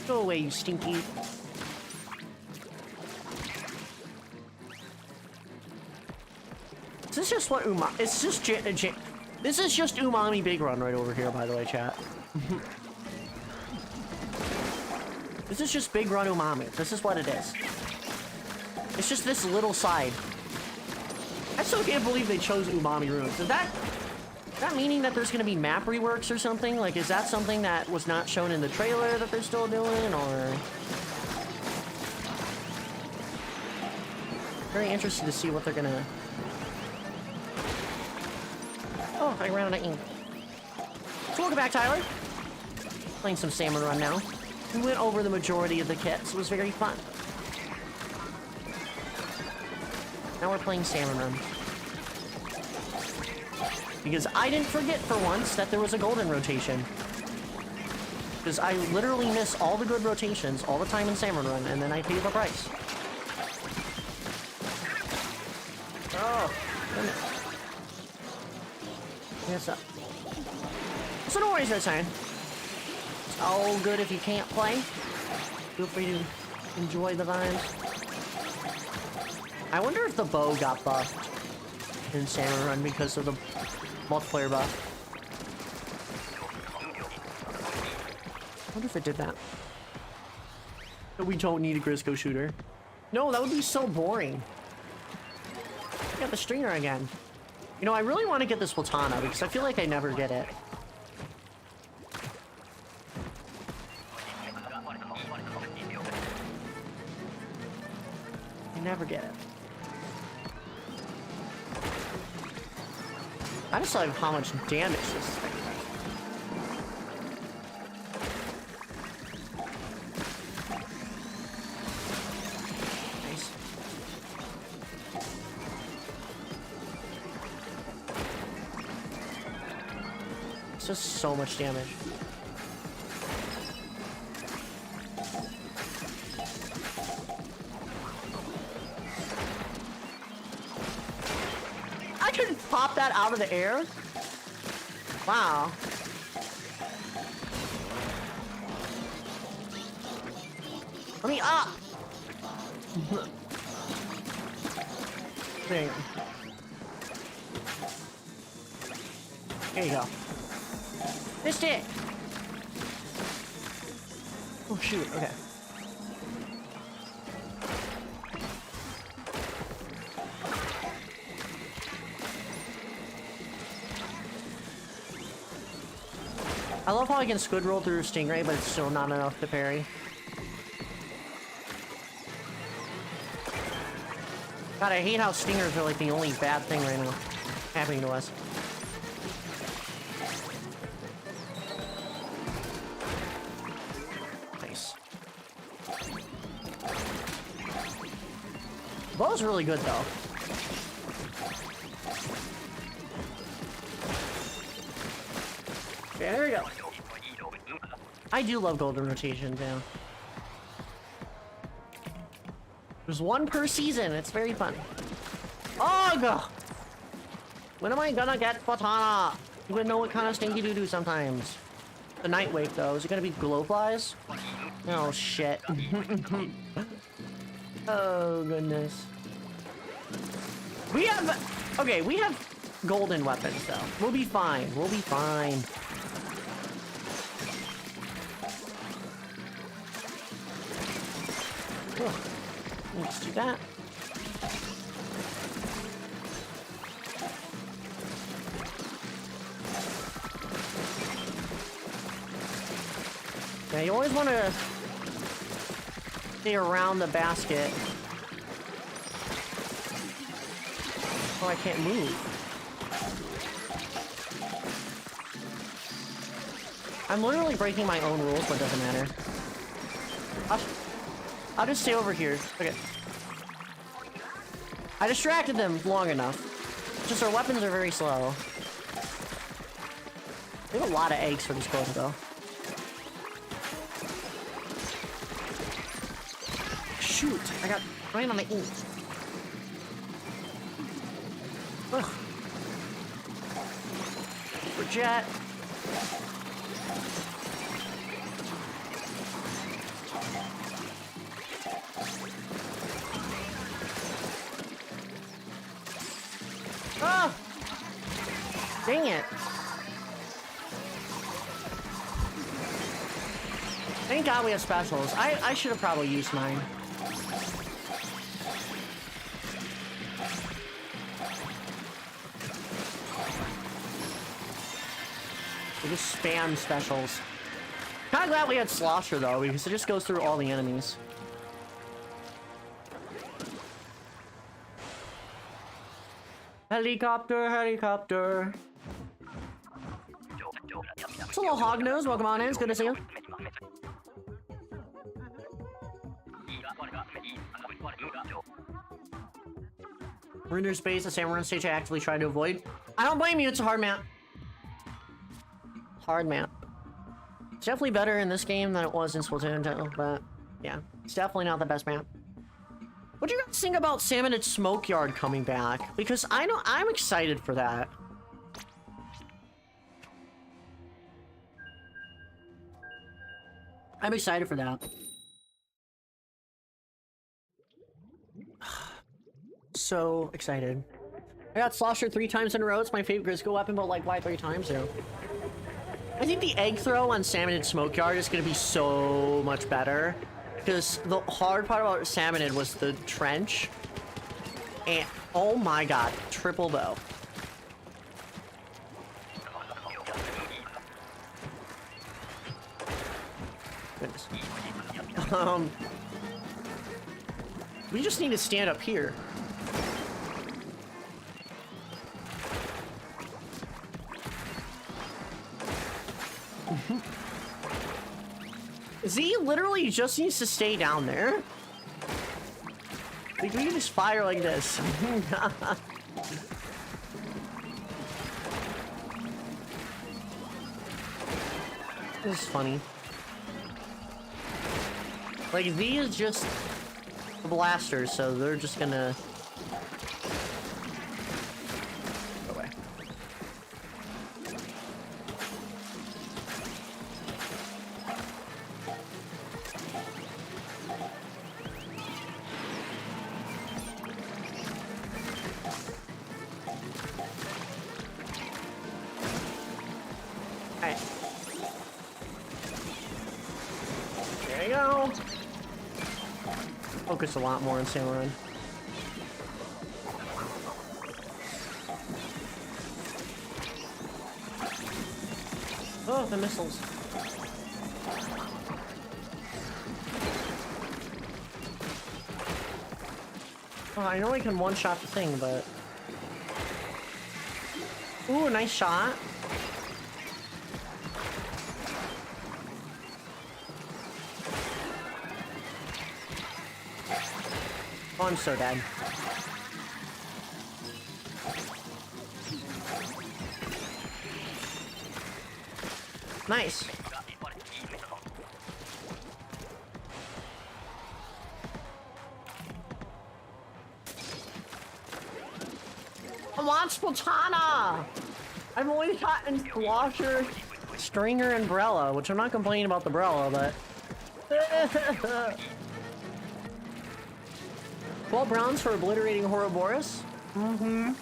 Go away, you stinky. Is this just what umami? It's just this is just umami big run right over here, by the way, chat. This is just big run umami. This is what it is. It's just this little side. I still can't believe they chose umami runes. Is that meaning that there's gonna be map reworks or something? Like, is that something that was not shown in the trailer that they're still doing, or? Very interested to see what they're gonna. Oh, I ran out of ink. So welcome back, Tyler. Playing some Salmon Run now. We went over the majority of the kits. It was very fun. Now we're playing Salmon Run. Because I didn't forget for once that there was a golden rotation. Because I literally miss all the good rotations all the time in Salmon Run, and then I pay the price. Oh, goodness. Yes, up. So no worries, that's fine. It's all good if you can't play. Feel free to enjoy the vibes. I wonder if the bow got buffed in Salmon Run because of the multiplayer buff. I wonder if it did that. But we don't need a Grisco shooter. No, that would be so boring. I got the stringer again. You know, I really want to get this Platana because I feel like I never get it. I never get it. I just love how much damage this thing does. Nice. It's just so much damage. I can pop that out of the air? Wow. Let me up! There you go. There you go. Missed it! Oh shoot, okay. I love how I can squid roll through Stingray, but it's still not enough to parry. God, I hate how stingers are like the only bad thing right now happening to us. Nice. The bow's really good though. Okay, there we go. I do love golden rotations, yeah. There's one per season. It's very fun. Oh, God. When am I gonna get Platana? You would know what kind of stinky doo-doo sometimes. The night wake, though. Is it gonna be glowflies? Oh, shit. Oh, goodness. We have... Okay, we have golden weapons, though. We'll be fine. We'll be fine. Oh. Let's do that. Yeah, you always want to stay around the basket. Oh, I can't move. I'm literally breaking my own rules, but it doesn't matter. I'll just stay over here. Okay. I distracted them long enough. Just our weapons are very slow. We have a lot of eggs for this boat, though. Shoot! I got right on the ink. Ugh. For jet. Ah! Dang it. Thank God we have specials. I should have probably used mine. We just spam specials. Kinda glad we had Slosher though, because it just goes through all the enemies. Helicopter, helicopter. It's a little hognose. Welcome on in. It's good to see you. Render space, the Samurai stage I actively tried to avoid. I don't blame you. It's a hard map. Hard map. It's definitely better in this game than it was in Splatoon 2, but yeah, it's definitely not the best map. What do you guys think about Salmon and Smoke Yard coming back? Because I know I'm excited for that. I'm excited for that. So excited. I got Slosher 3 times in a row. It's my favorite Grisco weapon, but like, why 3 times though? I think the egg throw on Salmon and Smoke Yard is gonna be so much better. Because the hard part about Salmon was the trench. And oh my god, triple bow. Goodness. We just need to stand up here. Z literally just needs to stay down there. Like, we can just fire like this. This is funny. Like, Z is just a blaster, so they're just gonna... Go away. Alright. There you go. Focus a lot more on Samurai. Oh, the missiles. Oh, I know I can one-shot the thing, but... Ooh, nice shot. Oh, I'm so dead. Nice. I want Splatana! I've only gotten Washer, Stringer, and Brella, which I'm not complaining about the Brella, but... 12 bronze for obliterating Ouroboros. Mm-hmm.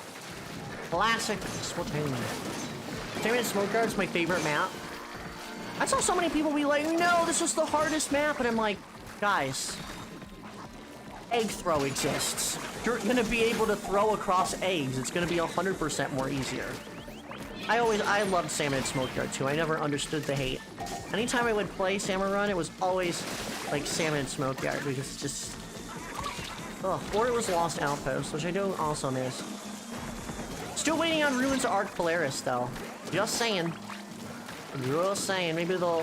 Classic Splatoon. Salmon Smoke Yard is my favorite map. I saw so many people be like, no, this is the hardest map, and I'm like, guys, egg throw exists. You're gonna be able to throw across eggs. It's gonna be 100% more easier. I loved Salmon and Smoke Yard too. I never understood the hate. Anytime I would play Salmon Run, it was always like Salmon and Smoke Yard because it's just... Ugh. Or it was Lost Outpost, which I do also miss. Still waiting on Ruins of Arc Polaris though. Just saying. Just saying, maybe they'll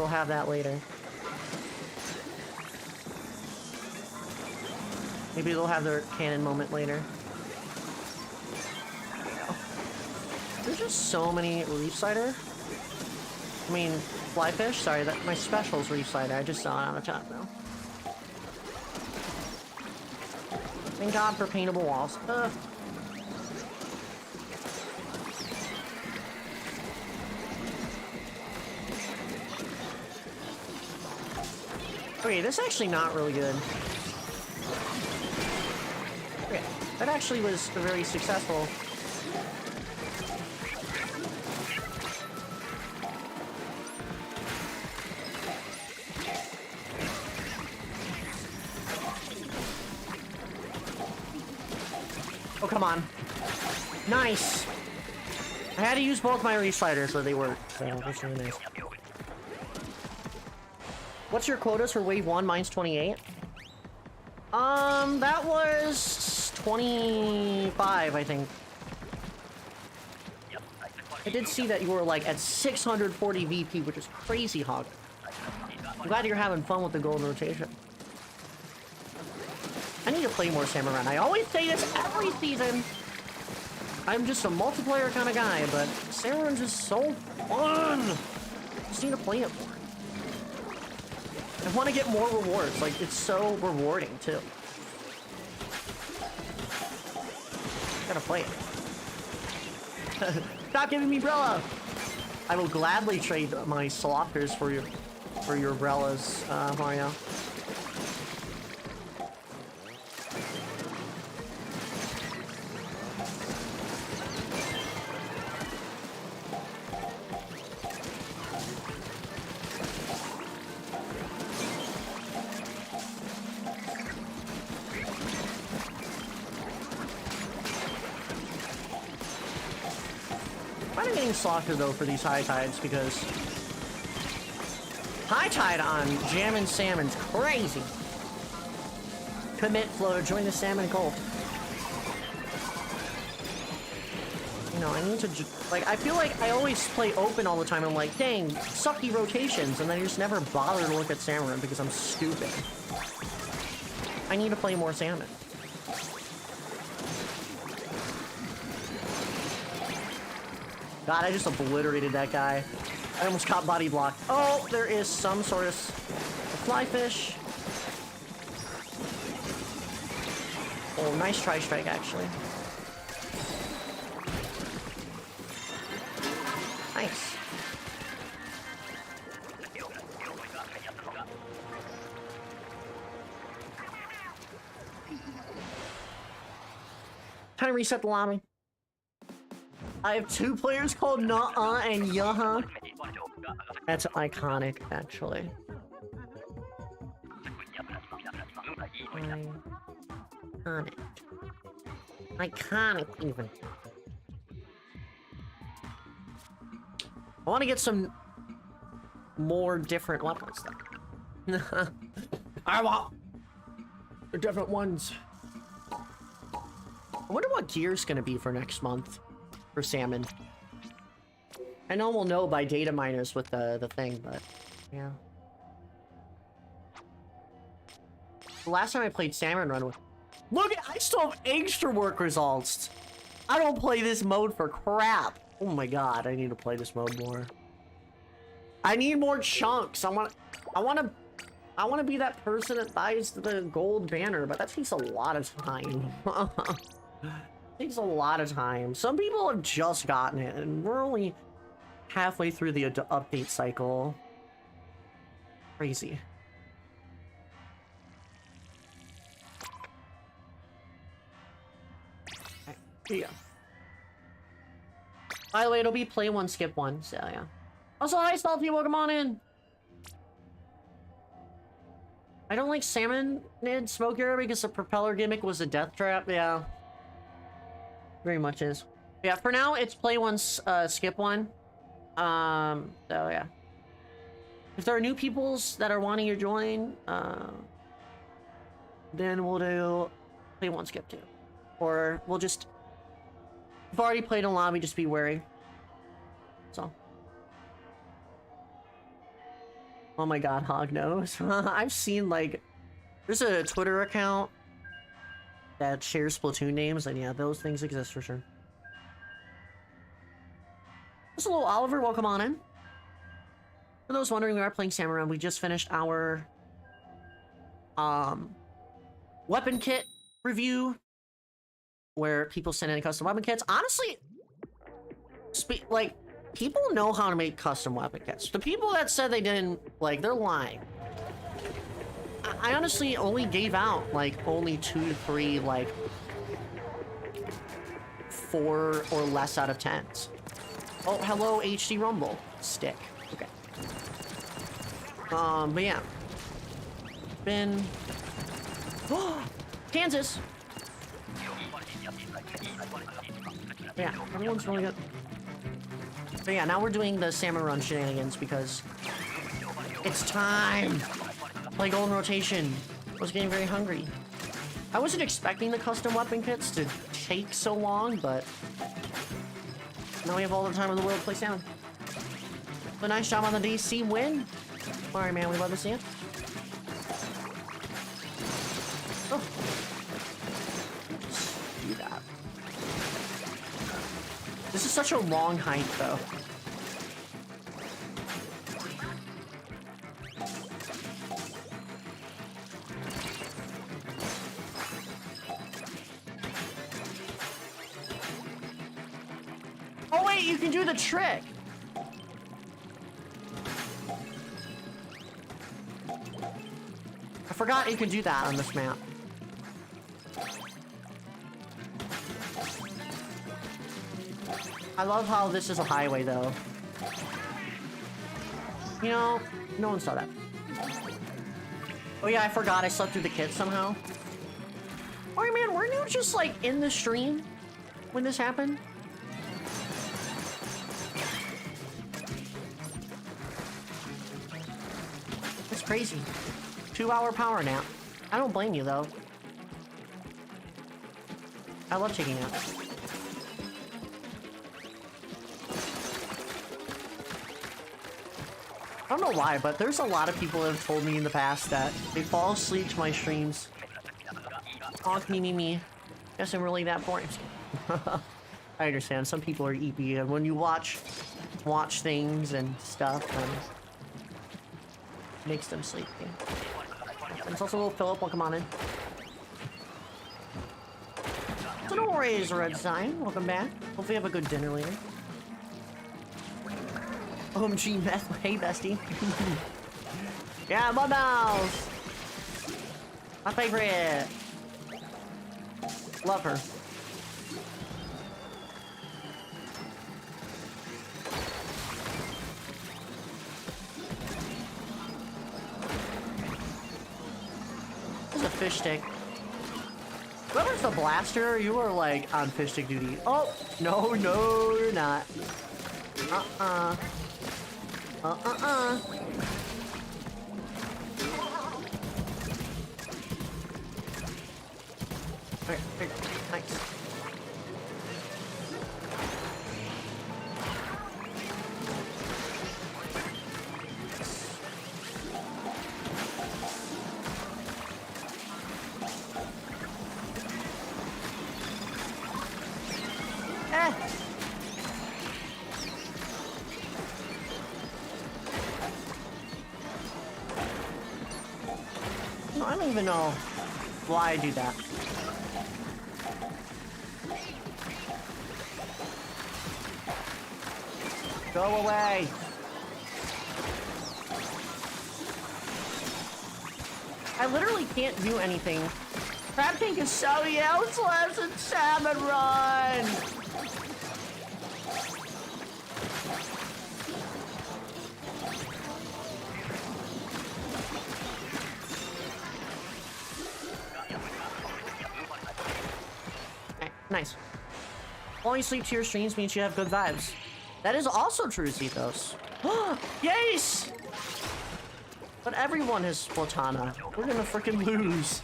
have that later. Maybe they'll have their canon moment later. Oh. There's just so many reef cider. I mean, flyfish. Sorry, that my special's reef cider. I just saw it on the top now. Thank God for paintable walls. Okay, this is actually not really good. Okay, that actually was very successful. Oh, come on. Nice! I had to use both my resliders so they worked. So that's really nice. What's your quotas for wave 1? Mine's 28. That was 25, I think. I did see that you were like at 640 VP, which is crazy, Hog. I'm glad you're having fun with the gold rotation. I need to play more Samurai. I always say this every season. I'm just a multiplayer kind of guy, but Samurai's just so fun. I just need to play it more. I want to get more rewards. Like, it's so rewarding, too. Gotta play it. Stop giving me umbrella! I will gladly trade my slothers for your umbrellas, Mario. I'm getting slosher though for these high tides because high tide on Jammin' Salmon's crazy. Commit floater, join the salmon cult. You know, I need to like. I feel like I always play open all the time. I'm like, dang, sucky rotations, and then I just never bother to look at salmon because I'm stupid. I need to play more salmon. God, I just obliterated that guy. I almost got body blocked. Oh, there is some sort of flyfish. Oh, nice tri-strike, actually. Nice. Time to reset the lobby. I have two players called Nuh-uh and Yuh-huh. That's iconic, actually. Iconic. Iconic, even. I want to get some more different weapons, though. I want different ones. I wonder what gear's gonna be for next month. For salmon. I know we'll know by data miners with the thing, but yeah. The last time I played Salmon Run with... Look, I still have extra work results. I don't play this mode for crap. Oh my god, I need to play this mode more. I need more chunks. I want to be that person that buys the gold banner, but that takes a lot of time. Takes a lot of time. Some people have just gotten it, and we're only halfway through the update cycle. Crazy. Right, here you go. By the way, it'll be play one, skip one, so yeah. Also, hi, Salty, welcome on in! I don't like Salmon Nid Smoke Arrow because the propeller gimmick was a death trap, yeah. Very much is. Yeah, for now, it's play one, skip one. So yeah. If there are new peoples that are wanting to join, then we'll do play one, skip two. Or we'll just... If you've already played in lobby, just be wary. That's all. Oh my god, hog nose. I've seen like there's a Twitter account that shares Splatoon names, and yeah, those things exist for sure. Just a little Oliver, welcome on in. For those wondering, we are playing Samurai. We just finished our weapon kit review, where people send in custom weapon kits. Honestly, like, people know how to make custom weapon kits. The people that said they didn't, like, they're lying. I honestly only gave out, like, only 2 to 3, like, 4 or less out of 10s. Oh, hello, HD Rumble. Stick. Okay. But yeah. Been... Kansas! Yeah, everyone's really good. But yeah, now we're doing the salmon run shenanigans because it's time. Play golden rotation. I was getting very hungry. I wasn't expecting the custom weapon kits to take so long, but now we have all the time in the world to play salmon. But nice job on the DC win. Alright, man, we love to see it. Oh. Just do that. This is such a long hike, though. Oh wait, you can do the trick! I forgot you can do that on this map. I love how this is a highway, though. You know, no one saw that. Oh yeah, I forgot I slept through the kit somehow. Oh man, weren't you just, like, in the stream when this happened? That's crazy. 2-hour power nap. I don't blame you, though. I love taking naps. I don't know why, but there's a lot of people that have told me in the past that they fall asleep to my streams. Honk me. Guess I'm really that boring. I understand. Some people are EP, and when you watch things and stuff, makes them sleepy. There's also a little Philip. Welcome on in. So no worries, Red Sign. Welcome back. Hopefully you have a good dinner later. OMG meth. Hey, bestie. Yeah, my mouse. My favorite. Love her. This is a fish stick. Whoever's the blaster, you are like on fish stick duty. Oh, no, you're not. Alright, there you go. Nice. No, I don't even know why I do that. Go away! I literally can't do anything. Crab Tank is so useless in Salmon Run! Okay, nice. Only sleep to your streams means you have good vibes. That is also true, Zethos. Yes! But everyone has Splatana. We're gonna freaking lose.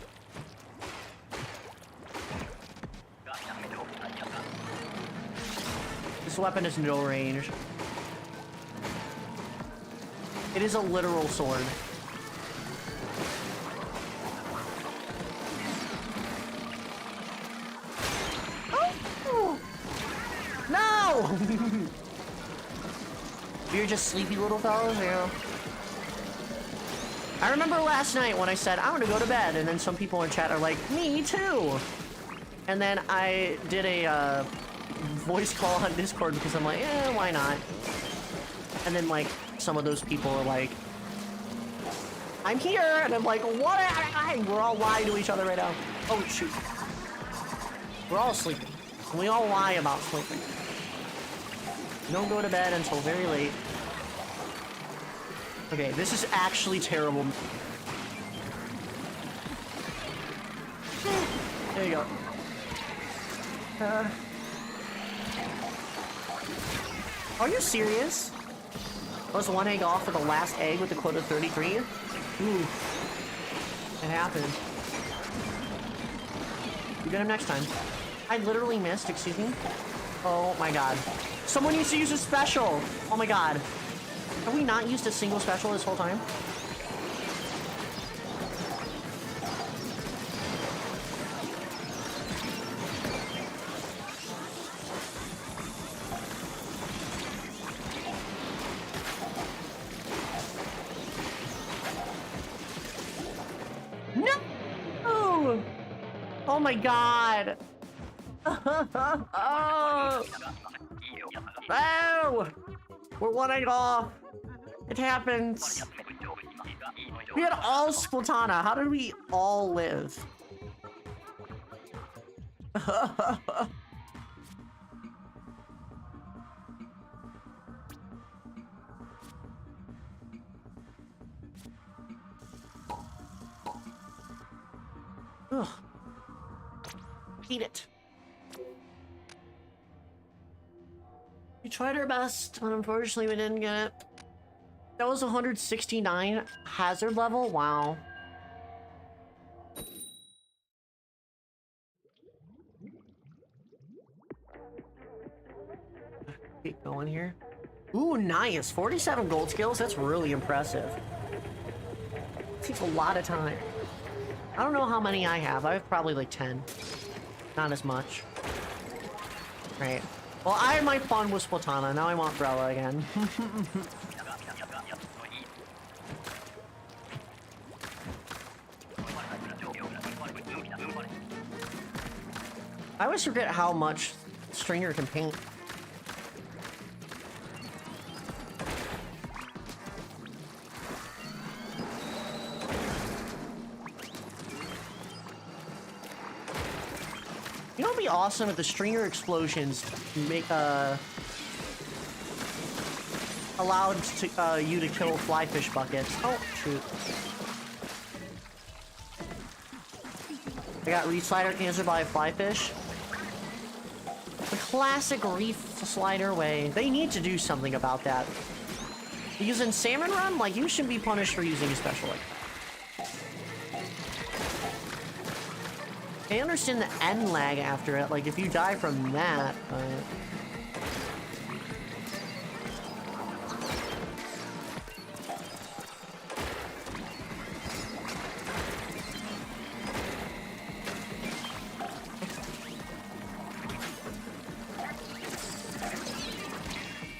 This weapon has no range. It is a literal sword. Oh! No! You're just sleepy little fellas, yeah. I remember last night when I said, I want to go to bed, and then some people in chat are like, me too! And then I did a voice call on Discord because I'm like, eh, why not? And then, like, some of those people are like, I'm here! And I'm like, what? We're all lying to each other right now. Oh, shoot. We're all sleeping. And we all lie about sleeping. You don't go to bed until very late. Okay, this is actually terrible. There you go. Are you serious? Was one egg off for the last egg with the quota 33? Ooh. It happened. You get him next time. I literally missed, excuse me. Oh my god. Someone needs to use a special! Oh my god. Have we not used a single special this whole time? No! Oh my god! Oh! Oh! We're one egg off. It happens. We had all Splatana. How did we all live? Ugh. Eat it. We tried our best, but unfortunately we didn't get it. That was 169 hazard level? Wow. Keep going here. Ooh, nice. 47 gold skills. That's really impressive. Takes a lot of time. I don't know how many I have. I have probably like 10. Not as much. Right. Well, I had my fun with Splatana. Now I want Brella again. I always forget how much Stringer can paint. You know what'd be awesome if the Stringer explosions make allowed to, you to kill flyfish buckets. Oh shoot. I got reef slider cancer by a flyfish. The classic reef slider way. They need to do something about that. Because in Salmon Run, like, you shouldn't be punished for using a special like that. I understand the end lag after it, like if you die from that, but...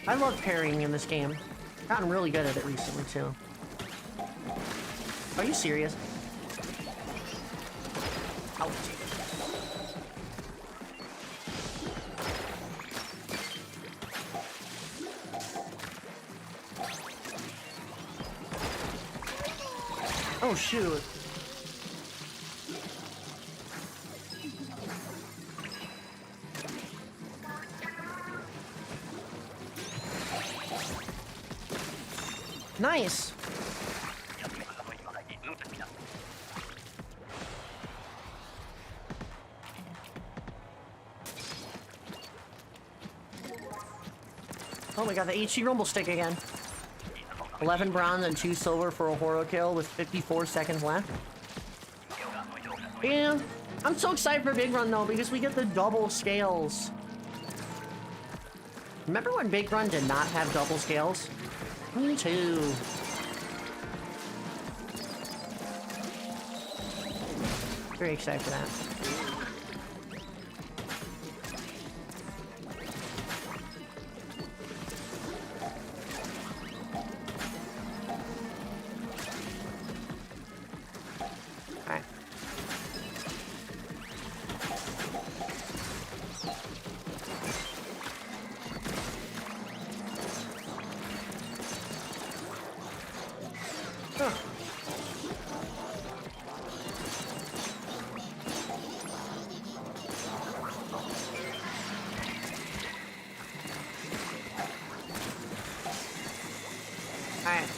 I love parrying in this game. Gotten really good at it recently too. Are you serious? Ouch. Oh shoot. Nice. Oh my god, the HC Rumble Stick again. 11 bronze and 2 silver for a horror kill with 54 seconds left. Yeah, I'm so excited for Big Run though because we get the double scales. Remember when Big Run did not have double scales? Me too. Very excited for that. Alright. Huh. Alright.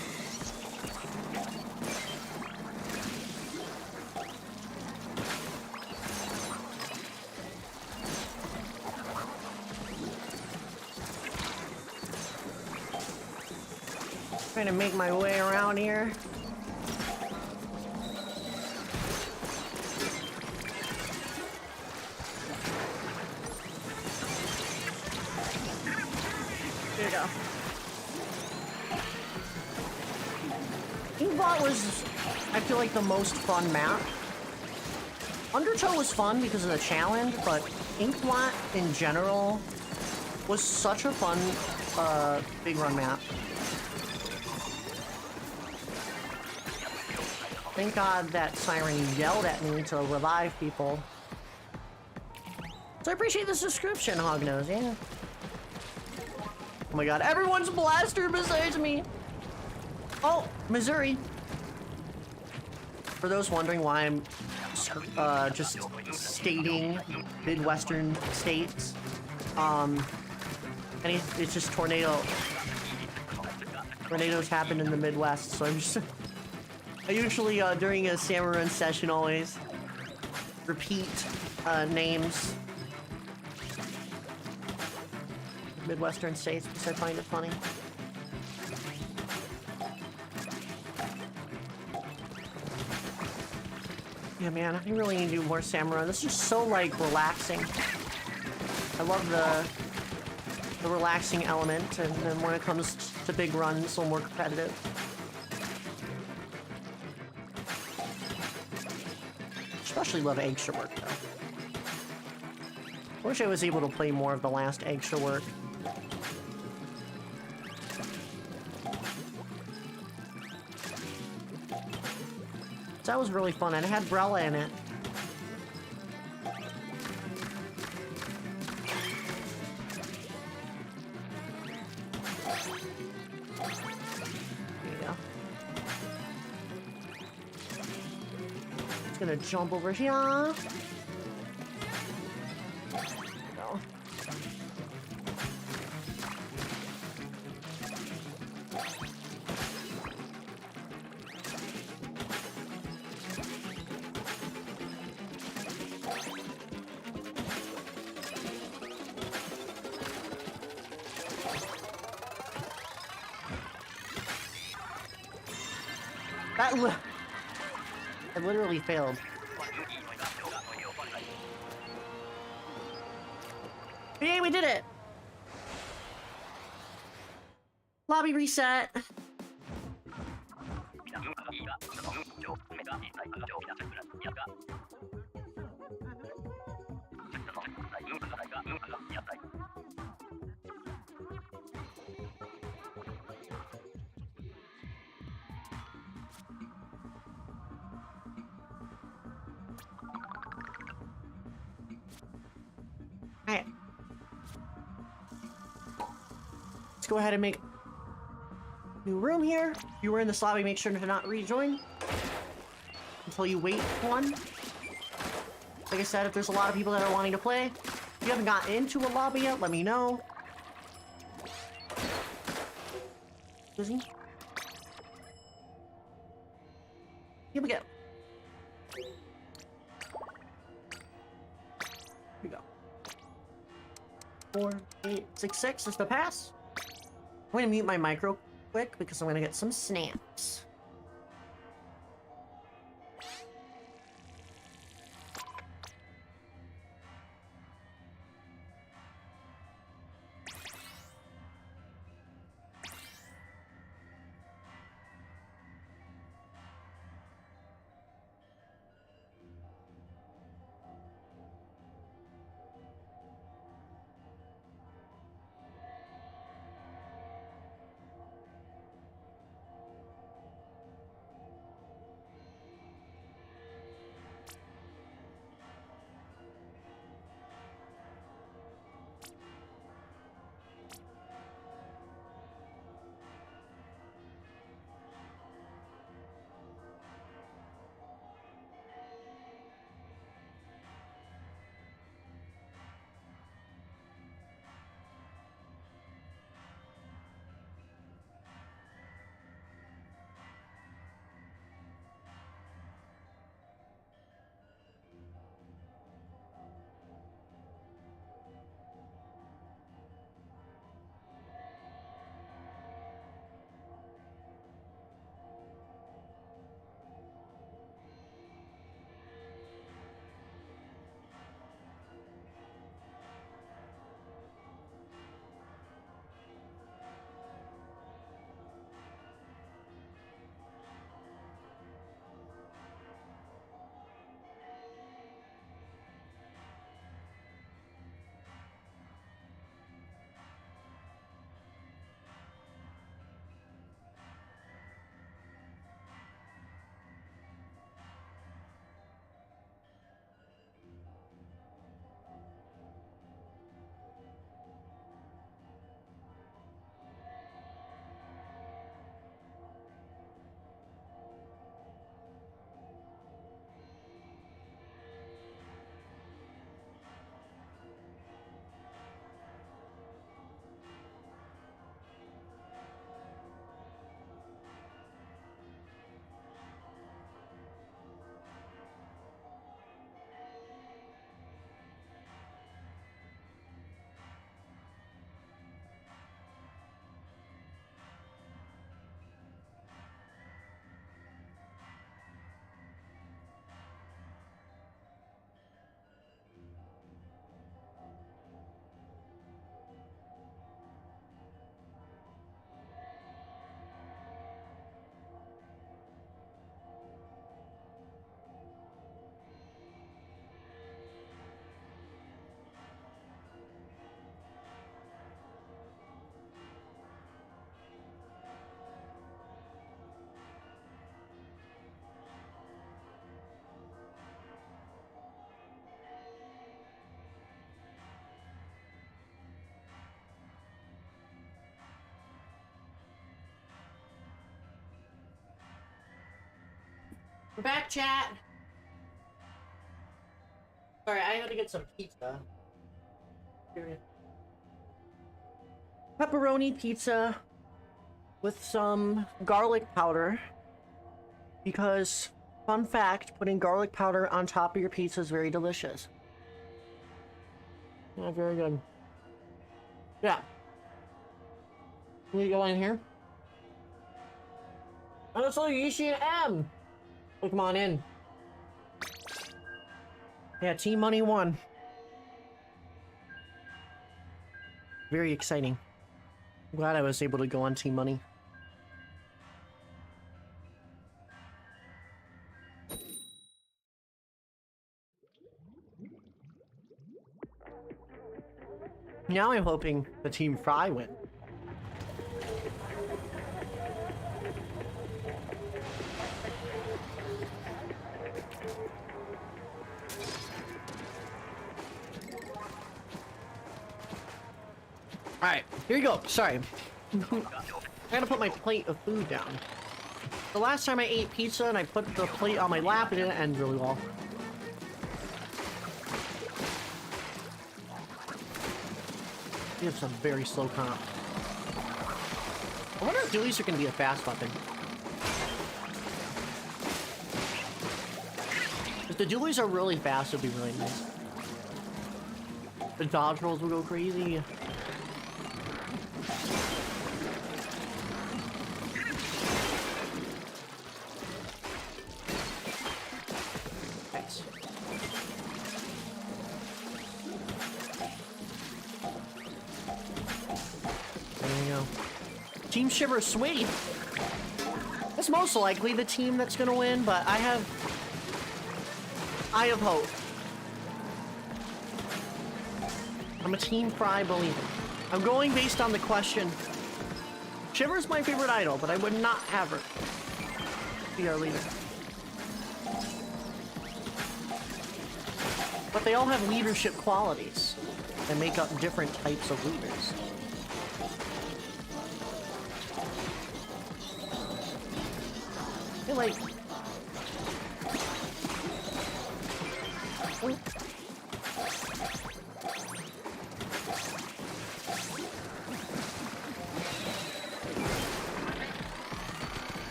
Trying to make my way around here. There you go. Inkblot was, I feel like, the most fun map. Undertow was fun because of the challenge, but Inkblot in general was such a fun big run map. Thank God that siren yelled at me to revive people. So I appreciate the subscription, Hognose, yeah. Oh my God, everyone's blaster besides me! Oh, Missouri. For those wondering why I'm just stating Midwestern states, and it's just tornadoes happen in the Midwest, so I'm just... I usually, during a Salmon Run session, always repeat names. Midwestern states, because I find it funny. Yeah, man, I really need to do more Salmon Run. This is so, like, relaxing. I love the relaxing element, and then when it comes to big runs, it's a little more competitive. Especially love Eggshell Work, though. I wish I was able to play more of the last Eggshell Work. That was really fun, and it had Brella in it. There you go. Just gonna jump over here. There you go. I literally failed. Yay, we did it! Lobby reset. Alright. Let's go ahead and make new room here. If you were in this lobby, make sure to not rejoin until you wait one. Like I said, if there's a lot of people that are wanting to play, if you haven't gotten into a lobby yet, let me know. Busy? Here we go. Here we go. 4, 8, 6, 6 is the pass. I'm gonna mute my micro quick because I'm gonna get some snaps. We're back, chat. Sorry, I had to get some pizza. Pepperoni pizza with some garlic powder. Because, fun fact, putting garlic powder on top of your pizza is very delicious. Yeah, very good. Yeah. Can we go in here? And it's like Yishi and M. Oh, come on in. Yeah, Team Money won. Very exciting. I'm glad I was able to go on Team Money. Now I'm hoping the Team Fry win. Alright, here you go. Sorry. I gotta put my plate of food down. The last time I ate pizza and I put the plate on my lap, it didn't end really well. We have some very slow comp. I wonder if dualies are gonna be a fast weapon. If the dualies are really fast, it'd be really nice. The dodge rolls will go crazy. Nice. There we go. Team Shiver Sweet. That's most likely the team that's gonna win, but I have hope. I'm a Team Fry believer. I'm going based on the question. Shiver's my favorite idol, but I would not have her be our leader. But they all have leadership qualities that make up different types of leaders. They're like...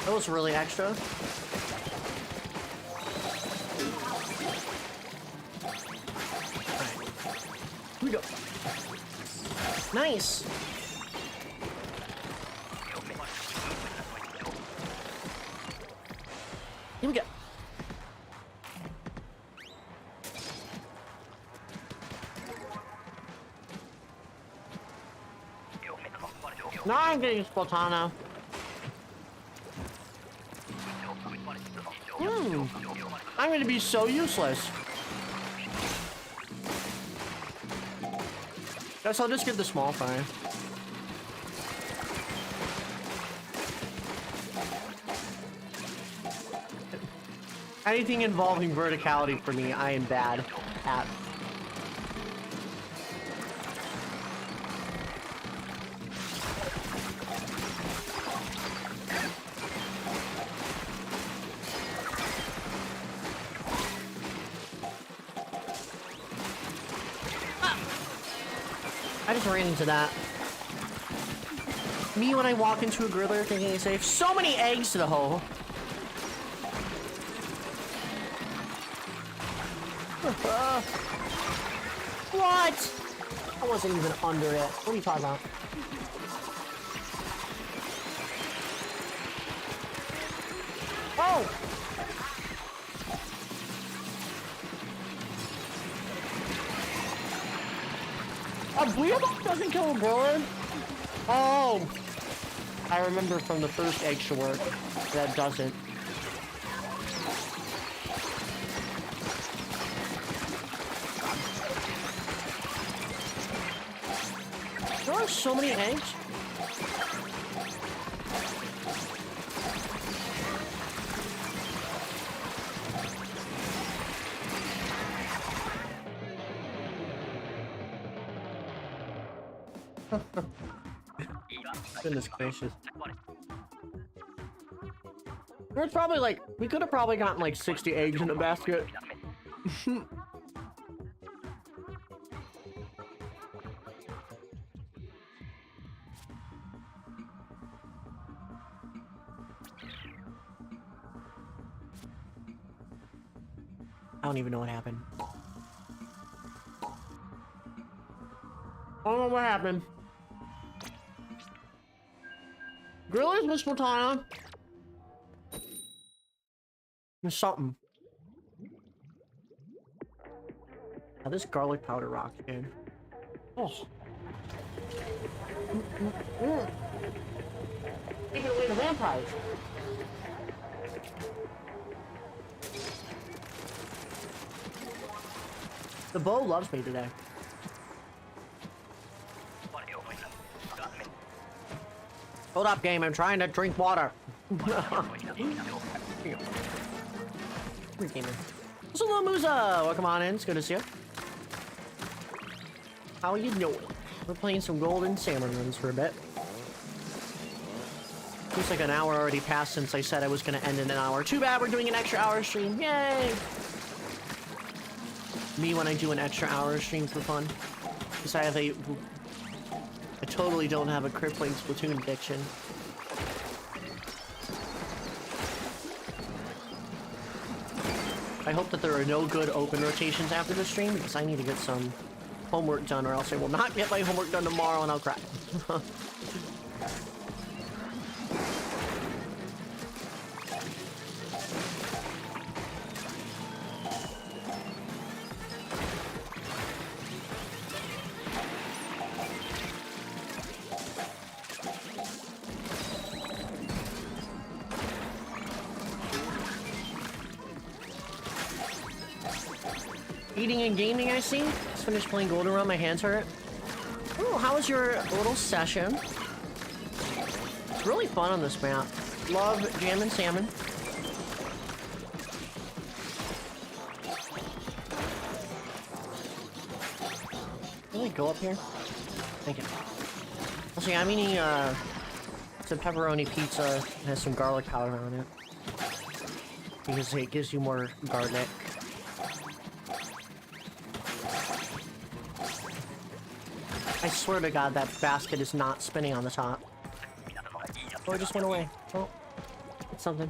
That was really extra. Right. Here we go. Nice. Here we go. Now I'm getting Splatana. I'm gonna be so useless. Guess I'll just get the small fry. Anything involving verticality for me, I am bad at. I just ran into that. Me when I walk into a griller thinking it's safe. So many eggs to the hole. What? I wasn't even under it. What are you talking about? Oh! A Bleedable doesn't kill a griller? Oh! I remember from the first egg short that doesn't. There are so many eggs. Goodness gracious. There's probably like, we could have probably gotten like 60 eggs in a basket. I don't even know what happened. I don't know what happened. Grillers, Miss Matana. There's something. Now this garlic powder rocks, dude. Oh. Taking away the vampires. The bow loves me today. Hold up, game. I'm trying to drink water. Hello, Musa. Welcome on in. It's good to see you. How you doing? We're playing some golden salmon runs for a bit. Looks like an hour already passed since I said I was going to end in an hour. Too bad we're doing an extra hour stream. Yay! Me when I do an extra hour stream for fun. Because I totally don't have a crippling Splatoon addiction. I hope that there are no good open rotations after the stream, because I need to get some homework done, or else I will not get my homework done tomorrow and I'll cry. Eating and gaming, I see. Just finished playing Goldenrod, my hands hurt. Oh, how was your little session? It's really fun on this map. Love jamming salmon. Can I go up here? Thank you. Let's see, I'm eating some pepperoni pizza that has some garlic powder on it. Because it gives you more garlic. I swear to God, that basket is not spinning on the top. Oh, it just went away. Oh, it's something.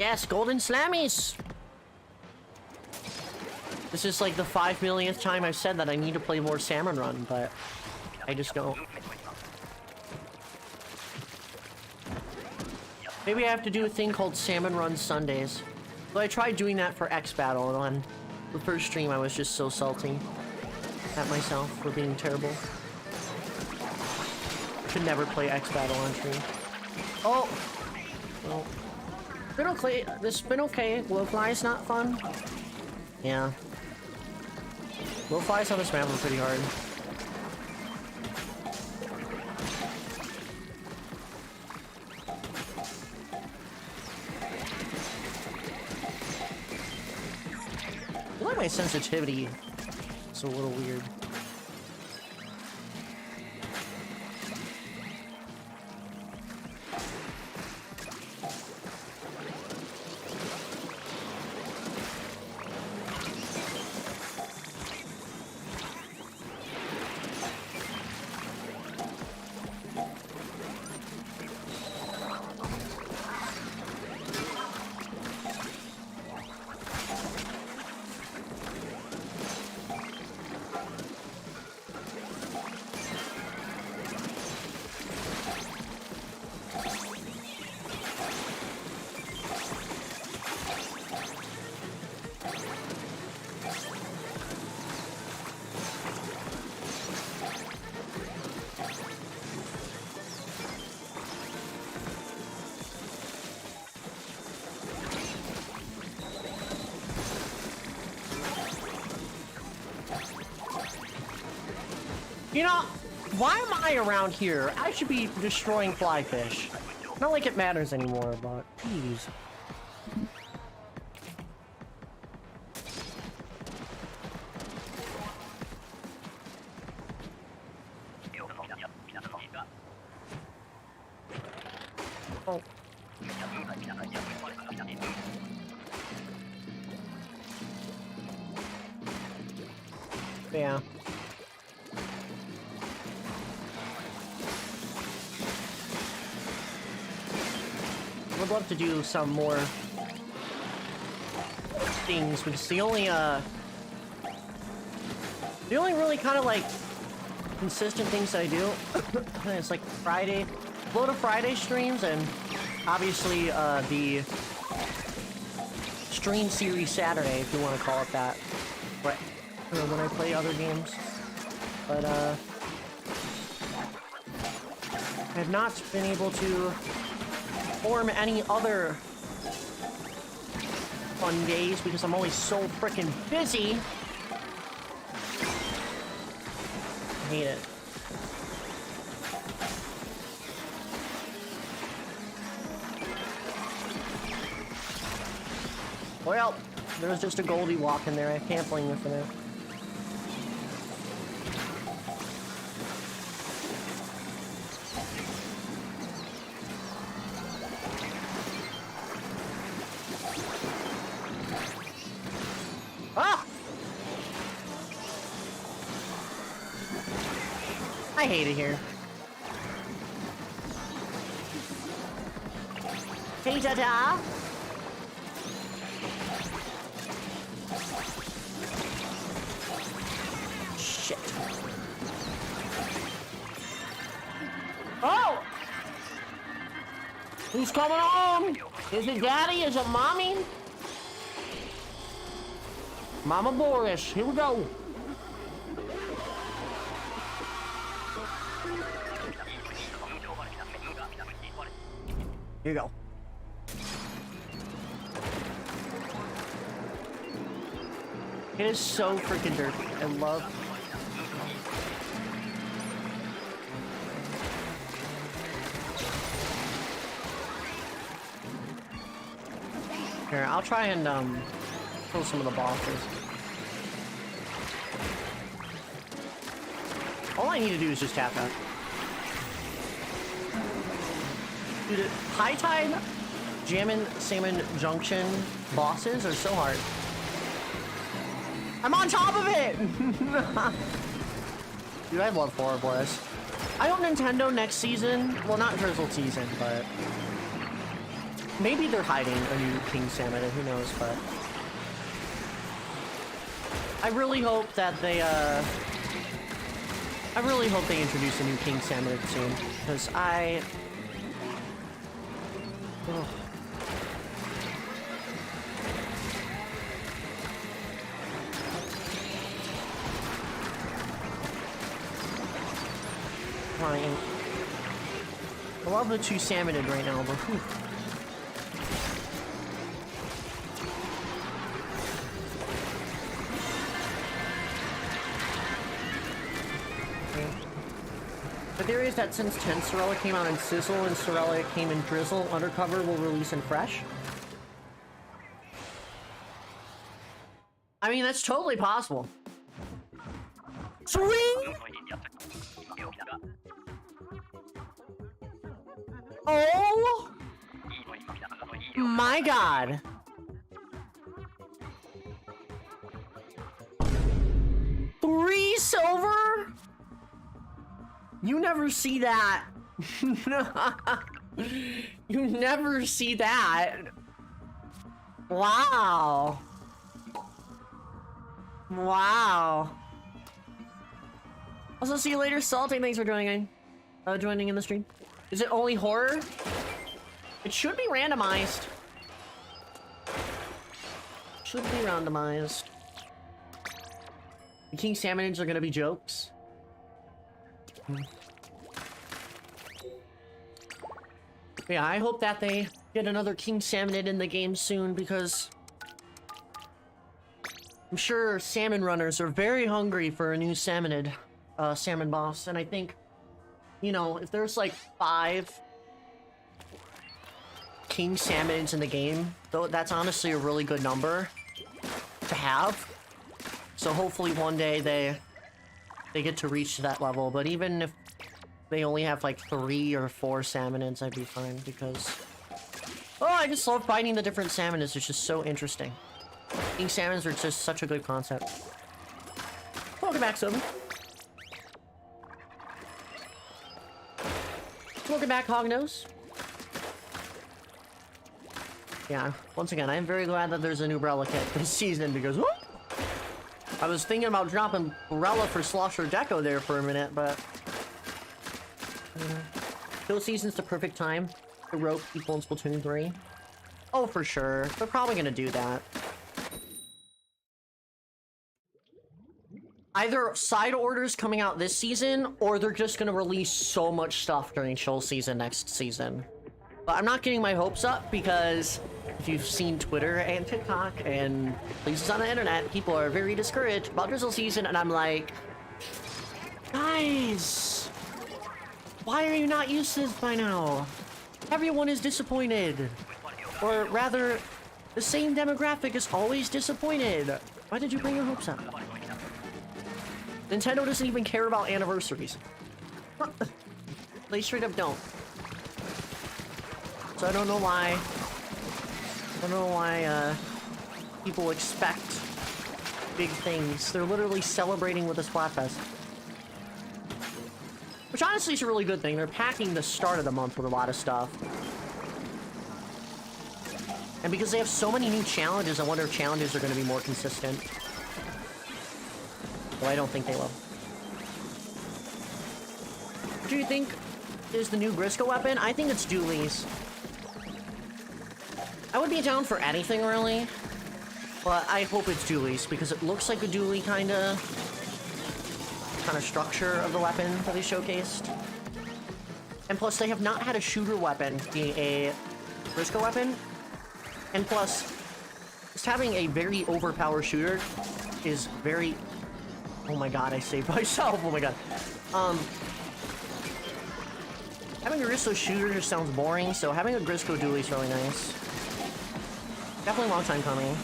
Yes, golden slammies! This is like the 5 millionth time I've said that I need to play more Salmon Run, but I just don't. Maybe I have to do a thing called Salmon Run Sundays. But I tried doing that for X Battle, and on the first stream I was just so salty at myself for being terrible. Could never play X Battle on stream. Oh! Well. This been okay. Glowfly is not fun. Yeah. Glowflies on this map are pretty hard. I feel like my sensitivity is a little weird. You know, why am I around here? I should be destroying flyfish. Not like it matters anymore, but jeez. Oh. Yeah. I would love to do some more things, because the only really kind of like consistent things that I do is like Friday, load of Friday streams, and obviously the stream series Saturday, if you want to call it that, right? When I play other games, but I have not been able to form any other fun days because I'm always so freaking busy. I hate it. Well, there's just a Goldie walk in there. I can't blame you for that. Ah! I hate it here. Hey, ta-ta! Shit. Oh! Who's coming home? Is it Daddy? Is it Mommy? Mama Boris, here we go. Here you go. It is so freaking dirty. I love. Here, I'll try and kill some of the bosses. All I need to do is just tap that. Dude, High Tide, Jammin', Salmon Junction bosses are so hard. I'm on top of it! Dude, I love Horrorblast. I hope Nintendo next season, well, not Drizzle season, but maybe they're hiding a new King Salmon, who knows, but I really hope that they, I really hope they introduce a new King Salmon soon, because I... Ugh. Fine. I love the two salmonid right now, but whew. The theory is that since 10 Sorella came out in Sizzle and Sorella came in Drizzle, Undercover will release in Fresh. I mean, that's totally possible. Sweet! Oh! My God! Three silver? You never see that. You never see that. Wow. Wow. Also, see you later, Salty. Thanks for joining in the stream. Is it only horror? It should be randomized. Should be randomized. The King Salmonids are gonna be jokes. Yeah, I hope that they get another King Salmonid in the game soon, because I'm sure salmon runners are very hungry for a new salmonid, salmon boss, and I think, you know, if there's like 5 King Salmonids in the game, though, that's honestly a really good number to have. So hopefully one day they get to reach that level, but even if they only have like 3 or 4 salmonids, I'd be fine, because... Oh, I just love fighting the different salmonids. It's just so interesting. King salmons are just such a good concept. Oh Welcome back, Sylvan. Welcome back, Hognose. Yeah, once again, I am very glad that there's a new Brella kit this season because whoop, I was thinking about dropping Brella for Slosher Deco there for a minute, but Kill Season's the perfect time to rope people in Splatoon 3. Oh, for sure. They're probably gonna do that. Either side orders coming out this season, or they're just gonna release so much stuff during Chill Season next season. But I'm not getting my hopes up because if you've seen Twitter and TikTok and places on the internet, people are very discouraged about Drizzle Season, and I'm like, guys, why are you not used to this by now? Everyone is disappointed. Or rather, the same demographic is always disappointed. Why did you bring your hopes up? Nintendo doesn't even care about anniversaries. They straight up don't. So I don't know why. I don't know why people expect big things. They're literally celebrating with a Splatfest. Which honestly is a really good thing. They're packing the start of the month with a lot of stuff. And because they have so many new challenges, I wonder if challenges are going to be more consistent. Well, I don't think they will. What do you think is the new Grisco weapon? I think it's dualies. I would be down for anything, really. But I hope it's dualies, because it looks like a dualie kind of structure of the weapon that they showcased. And plus, they have not had a shooter weapon be a Grisco weapon. And plus, just having a very overpowered shooter is very... Oh my god, I saved myself. Oh my god. Having a Grisco shooter just sounds boring, so having a Grisco dualie is really nice. Definitely a long time coming.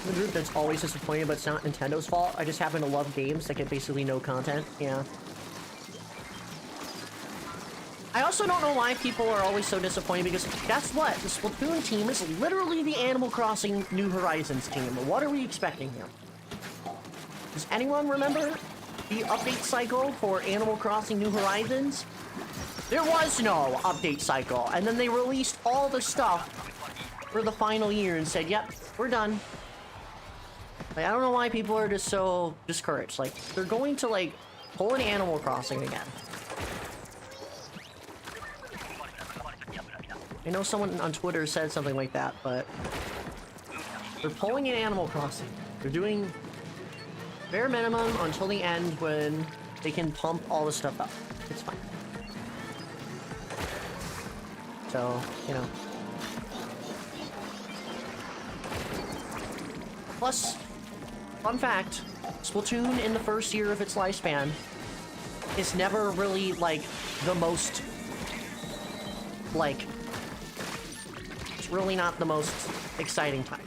The group that's always disappointed, but it's not Nintendo's fault. I just happen to love games that get basically no content. Yeah. I also don't know why people are always so disappointed, because guess what? The Splatoon team is literally the Animal Crossing New Horizons team. What are we expecting here? Does anyone remember the update cycle for Animal Crossing New Horizons? There was no update cycle, and then they released all the stuff for the final year and said, yep, we're done. Like, I don't know why people are just so discouraged. Like, they're going to, like, pull an Animal Crossing again. I know someone on Twitter said something like that, but they're pulling an Animal Crossing. They're doing bare minimum until the end when they can pump all the stuff up. It's fine. So, you know. Plus, fun fact, Splatoon in the first year of its lifespan is never really, like, the most, like, it's really not the most exciting time.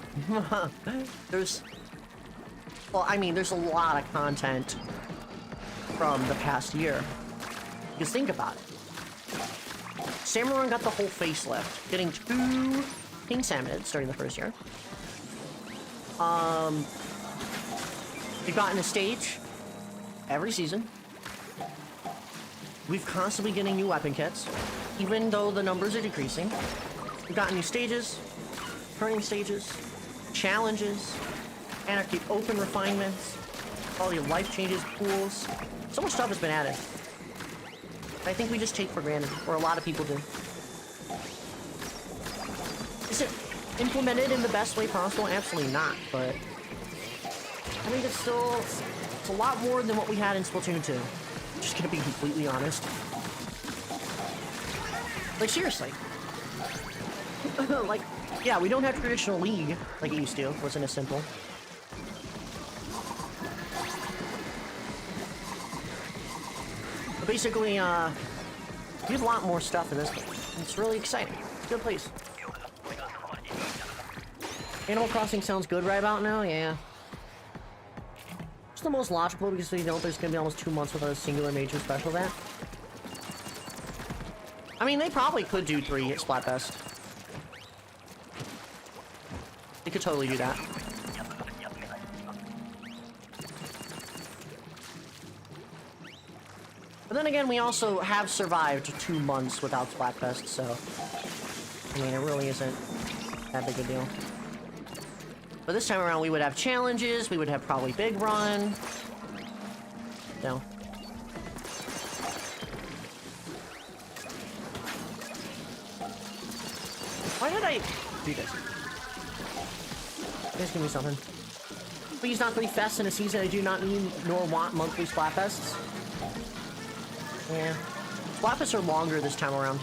Well, I mean, there's a lot of content from the past year. Because think about it. Samurai got the whole facelift, getting 2 King Salmonids during the first year. We've gotten a stage every season. We've constantly getting new weapon kits, even though the numbers are decreasing. We've gotten new stages, turning stages, challenges, anarchy open refinements, quality of life changes, pools. So much stuff has been added. I think we just take for granted, or a lot of people do. Is it implemented in the best way possible? Absolutely not, but I think it's still, it's a lot more than what we had in Splatoon 2. Just gonna be completely honest. Like, seriously. Like, yeah, we don't have traditional League like it used to. It wasn't as simple. But basically, we have a lot more stuff in this game. It's really exciting. It's a good place. Animal Crossing sounds good right about now, yeah. It's the most logical because we know there's gonna be almost 2 months without a singular major special event. I mean, they probably could do 3 at Splatfest. They could totally do that. But then again, we also have survived 2 months without Splatfest, so... I mean, it really isn't that big a deal. But this time around, we would have challenges, we would have probably Big Run. No. Why did I do this? Just give me something. Please not 3 fests in a season I do not need nor want monthly Splatfests. Yeah. Splatfests are longer this time around.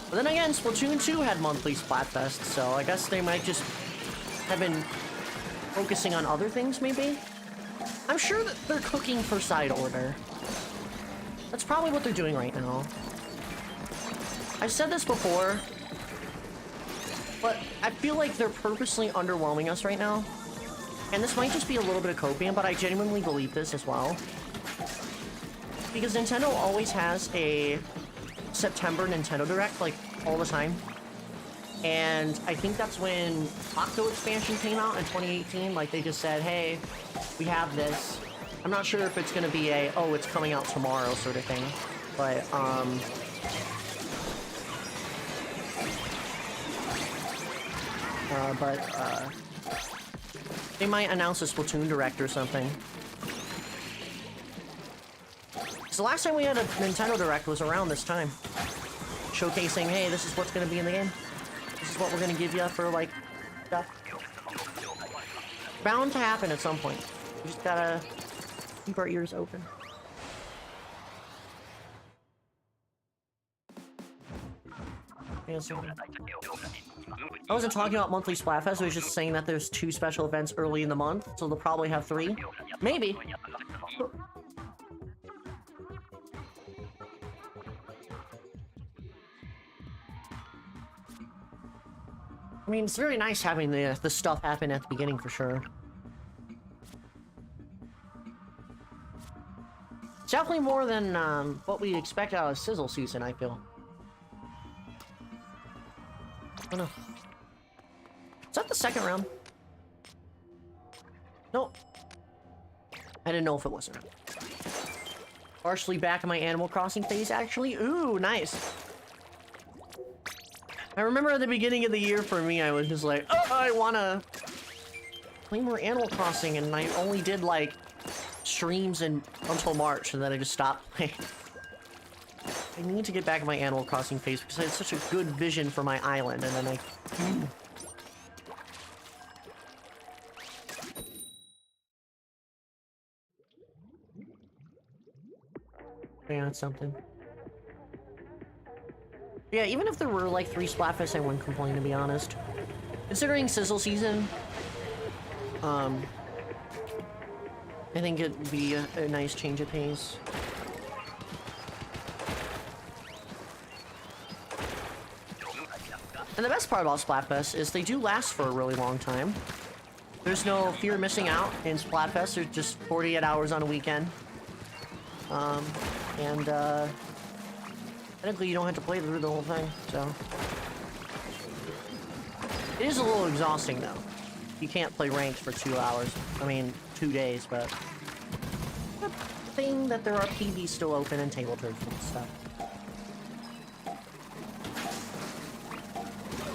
But then again, Splatoon 2 had monthly Splatfests, so I guess they might just have been focusing on other things, maybe? I'm sure that they're cooking for side order. That's probably what they're doing right now. I've said this before, but I feel like they're purposely underwhelming us right now. And this might just be a little bit of coping, but I genuinely believe this as well. Because Nintendo always has a September Nintendo Direct, like, all the time. And I think that's when Octo expansion came out in 2018. Like, they just said, hey, we have this. I'm not sure if it's gonna be a, oh, it's coming out tomorrow sort of thing. But, they might announce a Splatoon Direct or something. So the last time we had a Nintendo Direct was around this time. Showcasing, hey, this is what's gonna be in the game. This is what we're gonna give you for, like, stuff. Bound to happen at some point. We just gotta keep our ears open. I wasn't talking about monthly Splatfest, I was just saying that there's 2 special events early in the month, so they'll probably have 3. Maybe. I mean, it's very nice having the stuff happen at the beginning for sure. It's definitely more than what we expect out of Sizzle season, I feel. Oh no. Is that the second round? Nope. I didn't know if it was or not. Partially back in my Animal Crossing phase, actually. Ooh, nice. I remember at the beginning of the year for me, I was just like, oh, I wanna play more Animal Crossing, and I only did like streams until March, and then I just stopped playing. I need to get back in my Animal Crossing phase because I had such a good vision for my island, and then I... Yeah, that's something. Yeah, even if there were like 3 Splatfests, I wouldn't complain, to be honest. Considering Sizzle season, I think it'd be a nice change of pace. And the best part about Splatfest is they do last for a really long time. There's no fear of missing out in Splatfest. There's just 48 hours on a weekend. Technically you don't have to play through the whole thing, so... It is a little exhausting, though. You can't play ranked for 2 hours. I mean, 2 days, but... Good thing that there are PVs still open and table turns and stuff.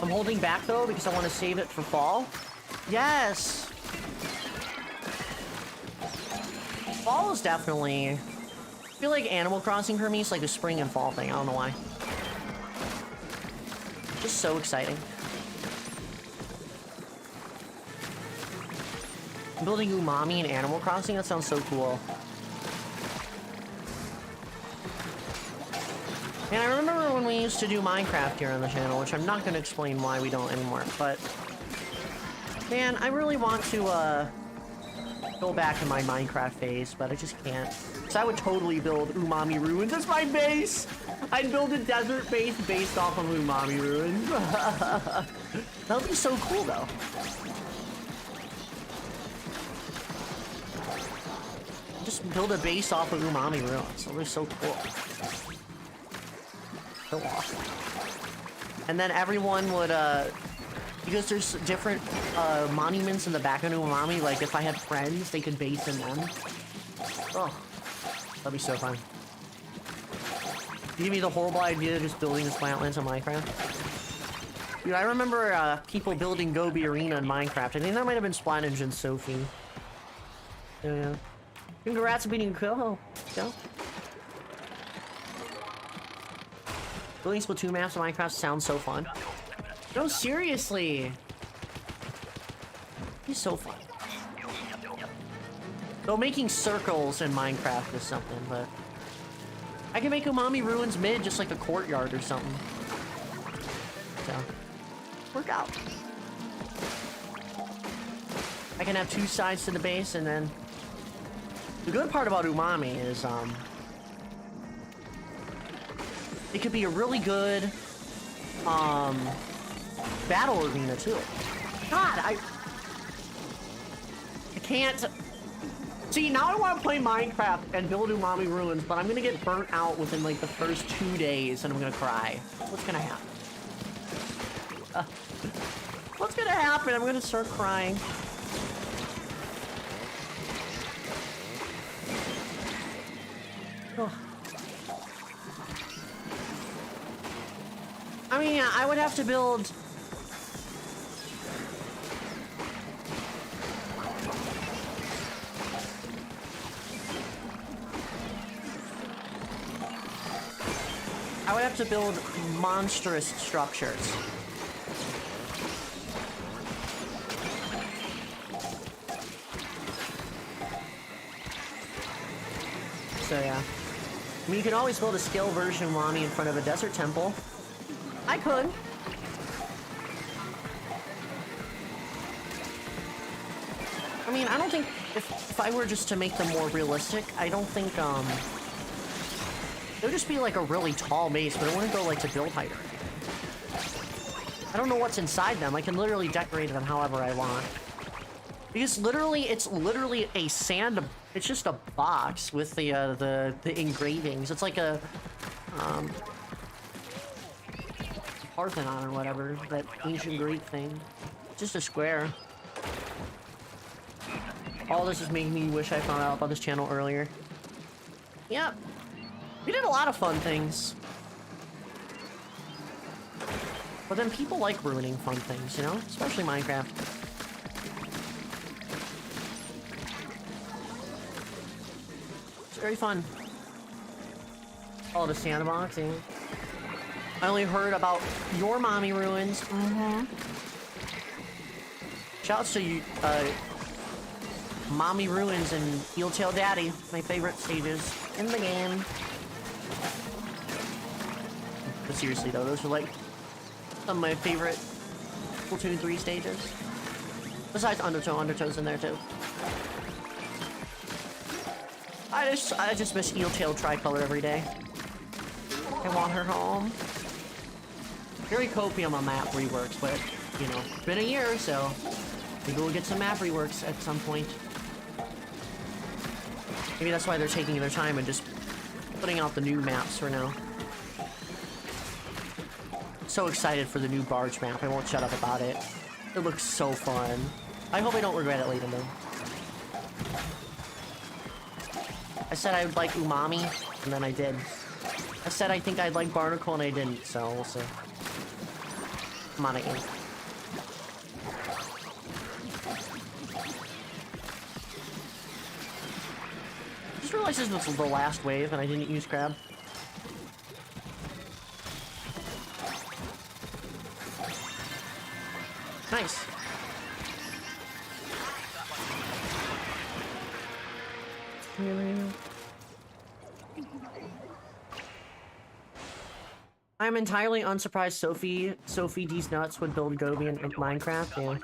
I'm holding back, though, because I want to save it for fall. Yes! Fall is definitely... I feel like Animal Crossing for me is like a spring and fall thing. I don't know why. Just so exciting. Building umami in Animal Crossing? That sounds so cool. And I remember when we used to do Minecraft here on the channel, which I'm not going to explain why we don't anymore, but... Man, I really want to, go back in my Minecraft phase, but I just can't. So I would totally build Umami Ruins as my base! I'd build a desert base based off of Umami Ruins. That would be so cool, though. Just build a base off of Umami Ruins. That would be so cool. So awesome. And then everyone would, because there's different monuments in the back of Umami, like if I had friends, they could base in them. Oh, that'd be so fun. You give me the horrible idea of just building this Flatlands in Minecraft. Dude, I remember people building Gobi Arena in Minecraft. I think that might have been Splatninja and Sophie. Yeah. Congrats on beating Kill. Go. Building Splatoon maps in Minecraft sounds so fun. No, seriously. He's so fun. Though making circles in Minecraft is something, but... I can make Umami Ruins mid, just like a courtyard or something. So... work out. I can have two sides to the base, and then... The good part about Umami is, it could be a really good, battle arena, too. God, I can't... See, now I want to play Minecraft and build Umami Ruins, but I'm gonna get burnt out within, like, the first 2 days, and I'm gonna cry. What's gonna happen? What's gonna happen? I'm gonna start crying. Oh. I mean, yeah, I would have to build... I would have to build monstrous structures. So yeah. I mean, you can always build a scale version of Wani in front of a desert temple. I could. I mean, I don't think if I were just to make them more realistic, I don't think it would just be like a really tall base, but it wouldn't go like to build height. I don't know what's inside them. I can literally decorate them however I want. Because literally, it's literally a sand. It's just a box with the engravings. It's like a Parthenon or whatever, that ancient Greek thing. Just a square. All this is making me wish I found out about this channel earlier. Yeah, we did a lot of fun things. But then people like ruining fun things, you know? Especially Minecraft. It's very fun. Oh, the sandbox, yeah. I only heard about your mommy ruins. Shouts to you, Mommy Ruins and Eeltail Daddy, my favorite stages in the game. But seriously though, those are like some of my favorite Splatoon 3 stages. Besides Undertow, Undertow's in there too. I just miss Eeltail Tricolor every day. I want her home. Very copium on map reworks, but you know, it's been a year, so maybe we'll get some map reworks at some point. Maybe that's why they're taking their time and just putting out the new maps for now. So excited for the new barge map. I won't shut up about it. It looks so fun. I hope I don't regret it later though. I said I would like Umami, and then I did. I said I think I'd like Barnacle, and I didn't, so we'll see. Come on, again. I just realized this was the last wave, and I didn't use crab. Nice. I'm entirely unsurprised Sophie D's Nuts would build Gobi in Minecraft. Yeah.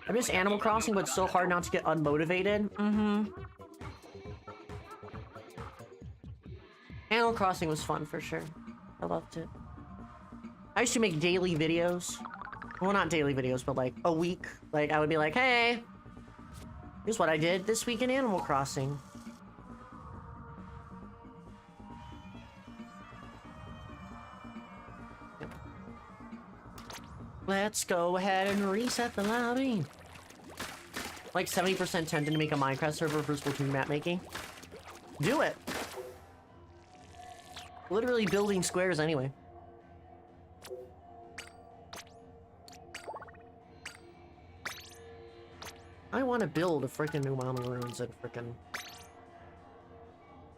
I miss Animal Crossing, but it's so hard not to get unmotivated. Animal Crossing was fun for sure. I loved it. I used to make daily videos. Well, not daily videos, but like a week. Like I would be like, hey, here's what I did this week in Animal Crossing. Let's go ahead and reset the lobby. Like 70% tempted to make a Minecraft server for Splatoon map making. Do it. Literally building squares anyway. I want to build a freaking Umami Ruins and freaking...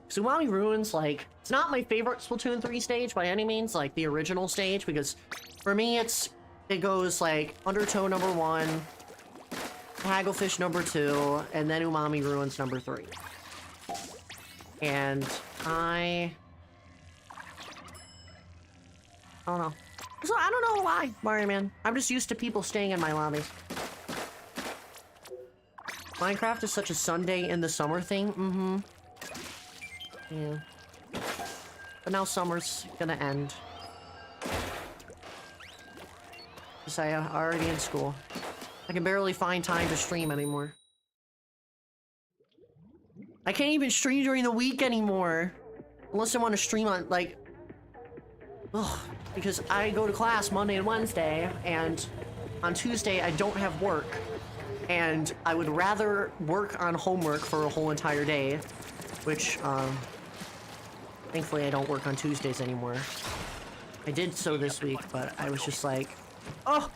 So Umami Ruins, like, it's not my favorite Splatoon 3 stage by any means, like the original stage, because for me it goes like Undertow number 1, Hagglefish number 2, and then Umami Ruins number 3. And I don't know. So I don't know why, Mario Man. I'm just used to people staying in my lobbies. Minecraft is such a Sunday in the summer thing. Mm-hmm. Yeah. But now summer's gonna end. Because I'm already in school. I can barely find time to stream anymore. I can't even stream during the week anymore. Unless I want to stream on, like... Ugh. Because I go to class Monday and Wednesday, and on Tuesday I don't have work. And I would rather work on homework for a whole entire day, which, thankfully I don't work on Tuesdays anymore. I did so this week, but I was just like, oh!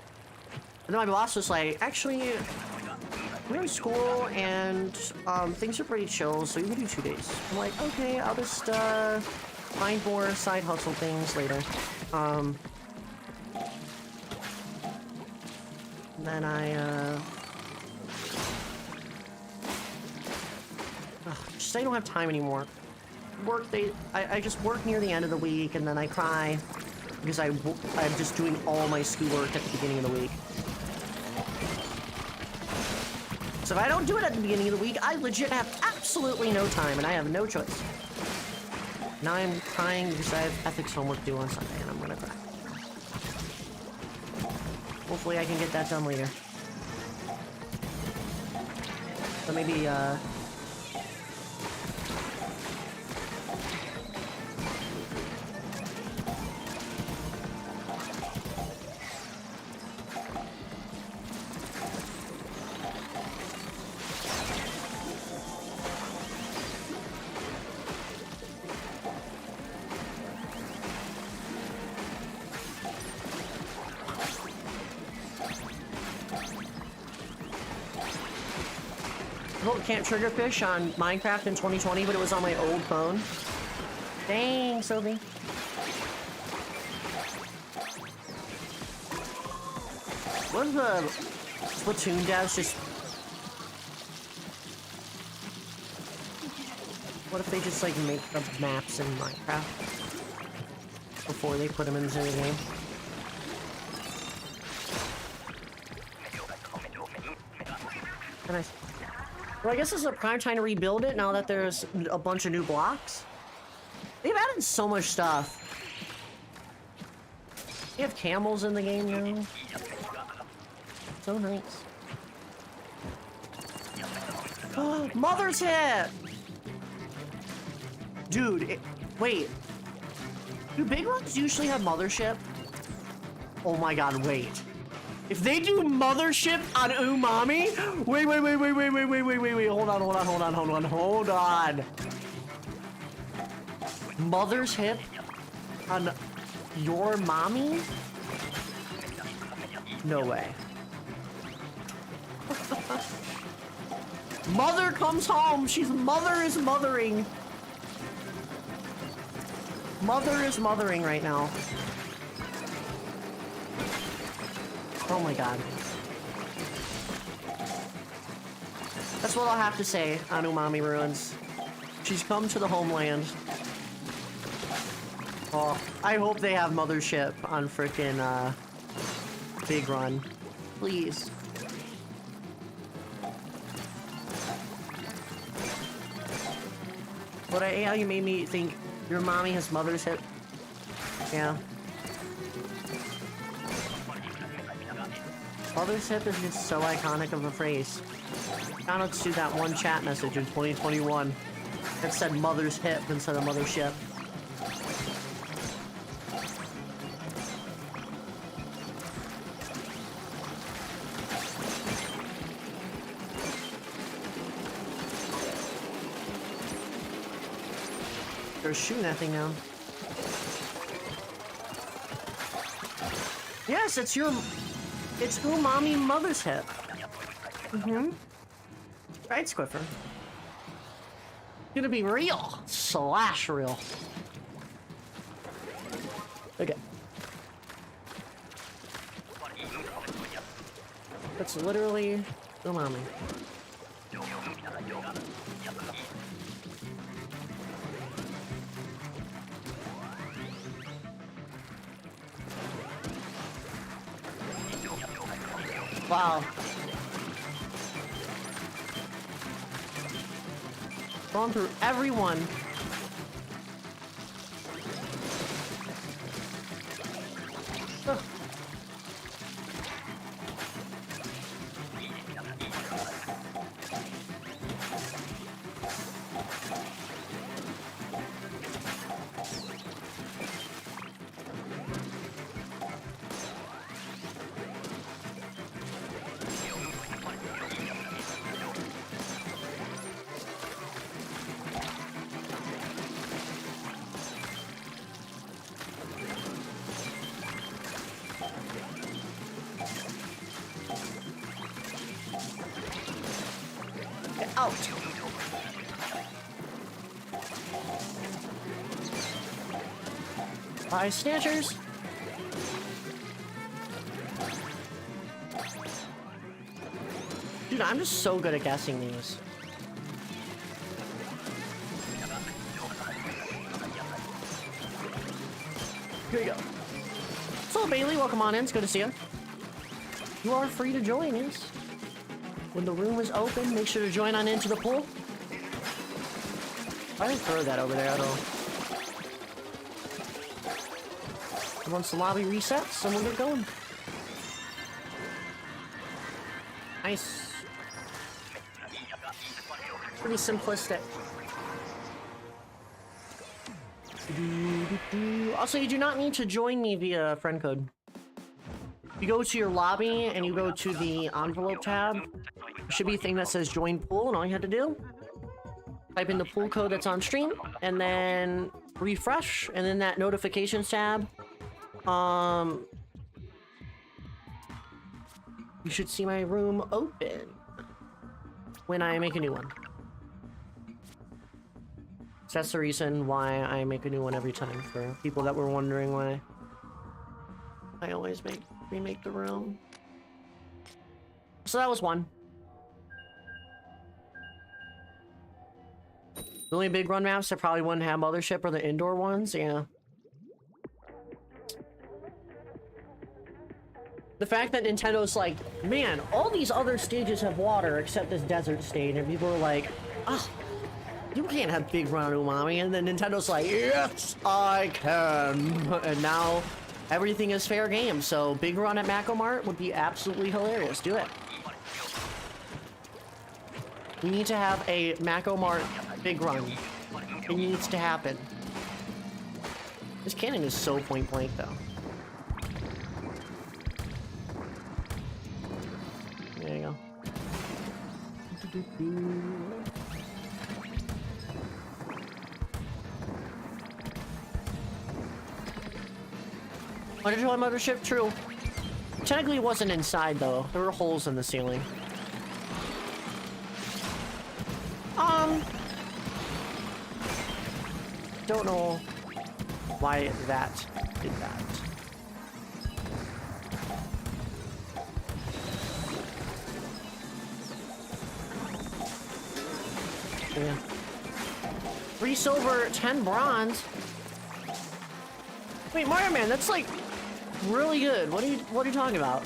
And then my boss was like, actually, we're in school and, things are pretty chill, so you can do 2 days. I'm like, okay, I'll just, find more side hustle things later. And then just I don't have time anymore. I just work near the end of the week, and then I cry because I'm just doing all my schoolwork at the beginning of the week. So if I don't do it at the beginning of the week, I legit have absolutely no time, and I have no choice. Now I'm crying because I have ethics homework due on Sunday, and I'm gonna cry. Hopefully I can get that done later. So maybe, can't trigger fish on Minecraft in 2020, but it was on my old phone. Dang, Sophie. What if the Splatoon devs just... What if they just, like, make the maps in Minecraft before they put them into the game? Nice. Well, I guess this is a prime time to rebuild it now that there's a bunch of new blocks. They've added so much stuff. They have camels in the game now. So nice. Oh, Mother's hit! Dude, wait. Do big ones usually have mothership? Oh my god, wait. If they do mothership on Umami, wait, hold on. Mother's hip on your mommy? No way. Mother comes home. Mother is mothering. Mother is mothering right now. Oh my god. That's what I'll have to say on Umami Ruins. She's come to the homeland. Oh, I hope they have mothership on frickin' Big Run. Please. But yeah, you made me think your mommy has mother's hip. Yeah. Mother's hip is just so iconic of a phrase. Now let's do that one chat message in 2021 that said mother's hip instead of mothership. start shooting that thing down. Yes, it's umami mother's hip. Mm-hmm. Right, Squiffer? Gonna be real slash real. Okay. That's literally umami. Wow. Gone through everyone. Ugh. Out. Bye, snatchers. Dude, I'm just so good at guessing these. Here you go. So, Bailey, welcome on in. It's good to see you. You are free to join us. When the room is open, make sure to join on into the pool. I didn't throw that over there at all. Once the lobby resets, then we'll get going. Nice. Pretty simplistic. Also, you do not need to join me via friend code. You go to your lobby and you go to the envelope tab. There should be a thing that says join pool, and all you have to do, type in the pool code that's on stream, and then refresh, and then that notifications tab. You should see my room open when I make a new one. So that's the reason why I make a new one every time, for people that were wondering why I always remake the room. So that was one. The only big run maps that probably wouldn't have Mothership are the indoor ones, yeah. The fact that Nintendo's like, man, all these other stages have water except this desert stage, and people are like, ah, you can't have big run umami, and then Nintendo's like, yes, I can. And now everything is fair game, so big run at Mako Mart would be absolutely hilarious. Do it. We need to have a Mako Mart big run. It needs to happen. This cannon is so point blank, though. There you go. Underjoy Mothership, true. Technically it wasn't inside though. There were holes in the ceiling. Don't know why that did that. Yeah. 3 silver, 10 bronze. Wait, Mario Man, that's like really good. What are you talking about?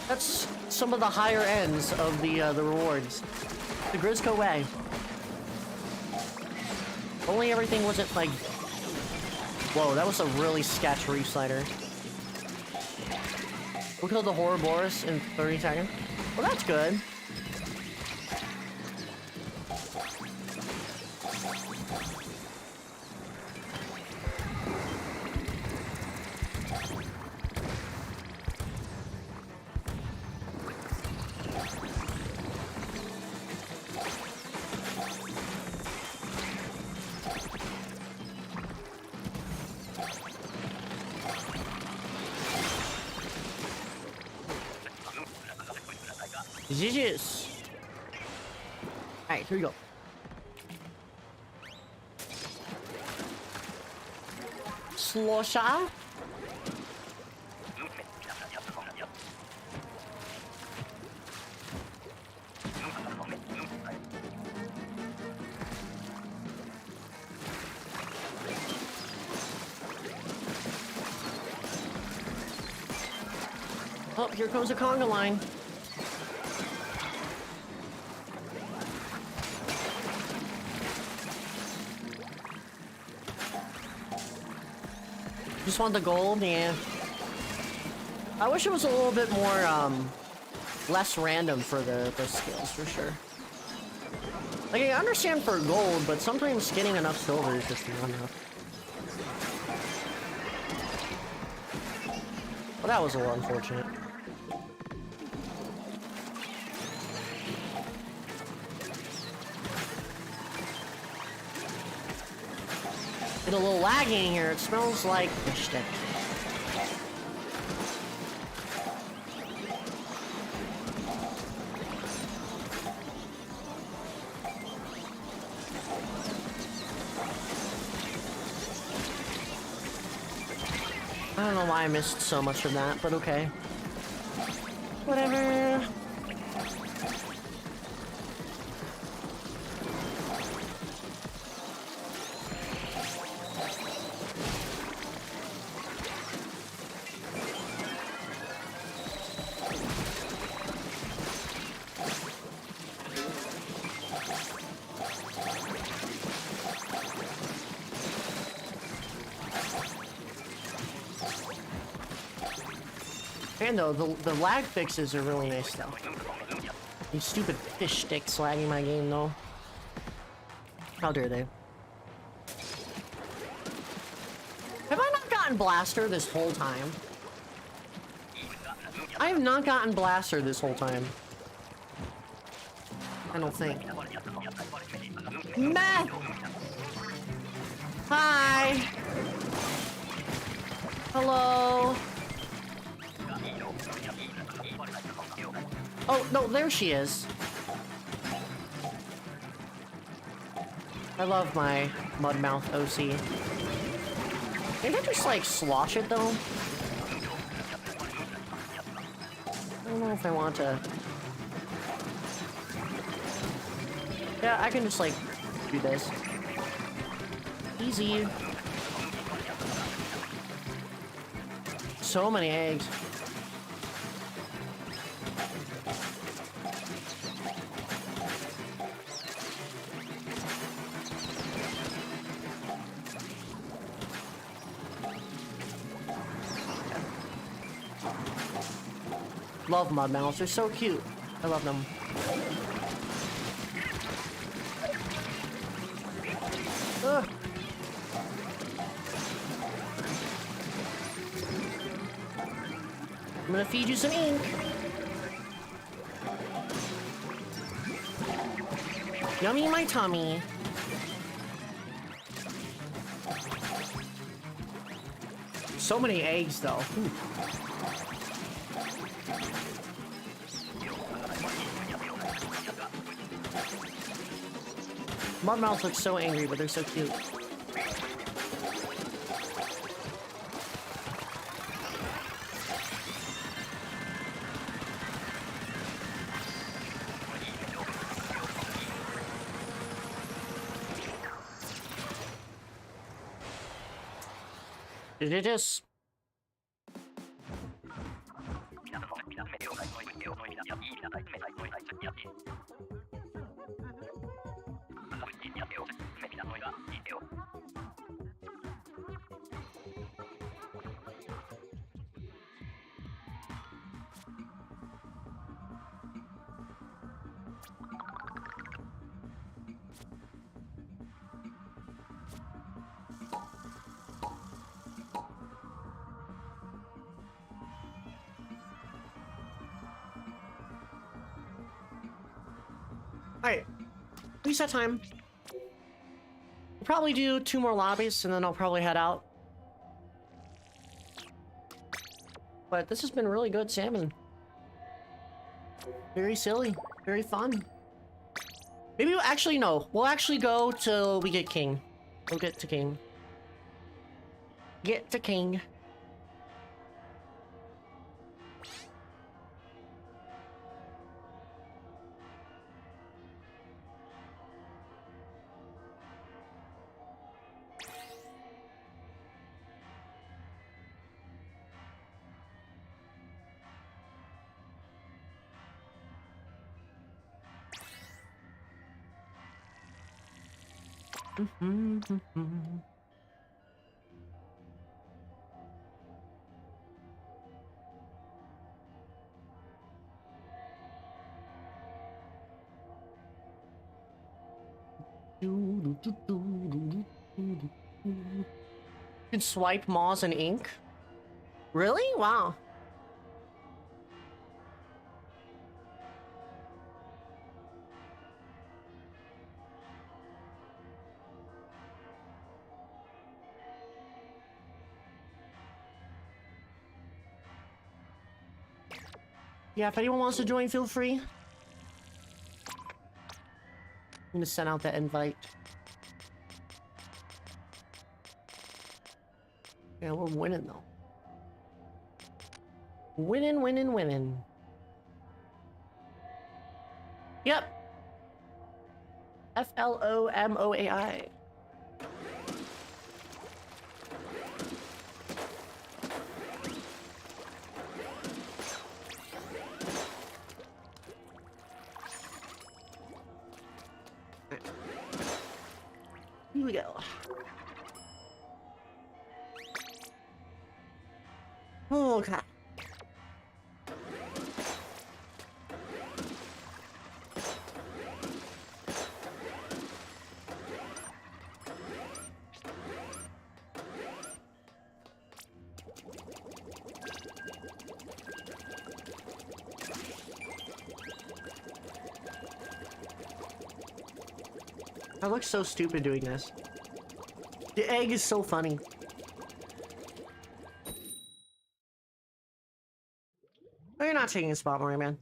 That's some of the higher ends of the rewards. The Grisco way. Only everything wasn't like... Whoa, that was a really sketch reef slider. We killed the Ouroboros in 30 seconds. Well, that's good. Zizz. Alright, here we go. Slosha. Oh, here comes a conga line. Just want the gold, yeah. I wish it was a little bit more, less random for the skills, for sure. Like, I understand for gold, but sometimes getting enough silver is just not enough. Well, that was a little unfortunate. It's a little laggy in here. It smells like fish stick. I don't know why I missed so much of that, but okay. Whatever. And though, the lag fixes are really nice though. These stupid fish sticks lagging my game though. How dare they? Have I not gotten Blaster this whole time? I have not gotten Blaster this whole time. I don't think. Meh! Hi! Hello? Oh, no, there she is. I love my Mudmouth OC. Maybe I just, like, slosh it, though? I don't know if I want to... Yeah, I can just, like, do this. Easy. So many eggs. Love Mudmouths, they're so cute. I love them. Ugh. I'm gonna feed you some ink. Yummy my tummy. So many eggs though. Ooh. Mudmouths look so angry, but they're so cute. Did it just... Alright, reset time. We'll probably do 2 more lobbies and then I'll probably head out. But this has been really good salmon. Very silly. Very fun. Maybe we'll actually, no. We'll actually go till we get king. We'll get to king. Get to king. You can swipe Moz and ink? Really? Wow. Yeah, if anyone wants to join, feel free. I'm gonna send out that invite. Yeah, we're winning though. Winning, winning, winning. Yep. FLOMOAI. Here we go. Okay. I look so stupid doing this. The egg is so funny. Oh, you're not taking a spot, Mario Man.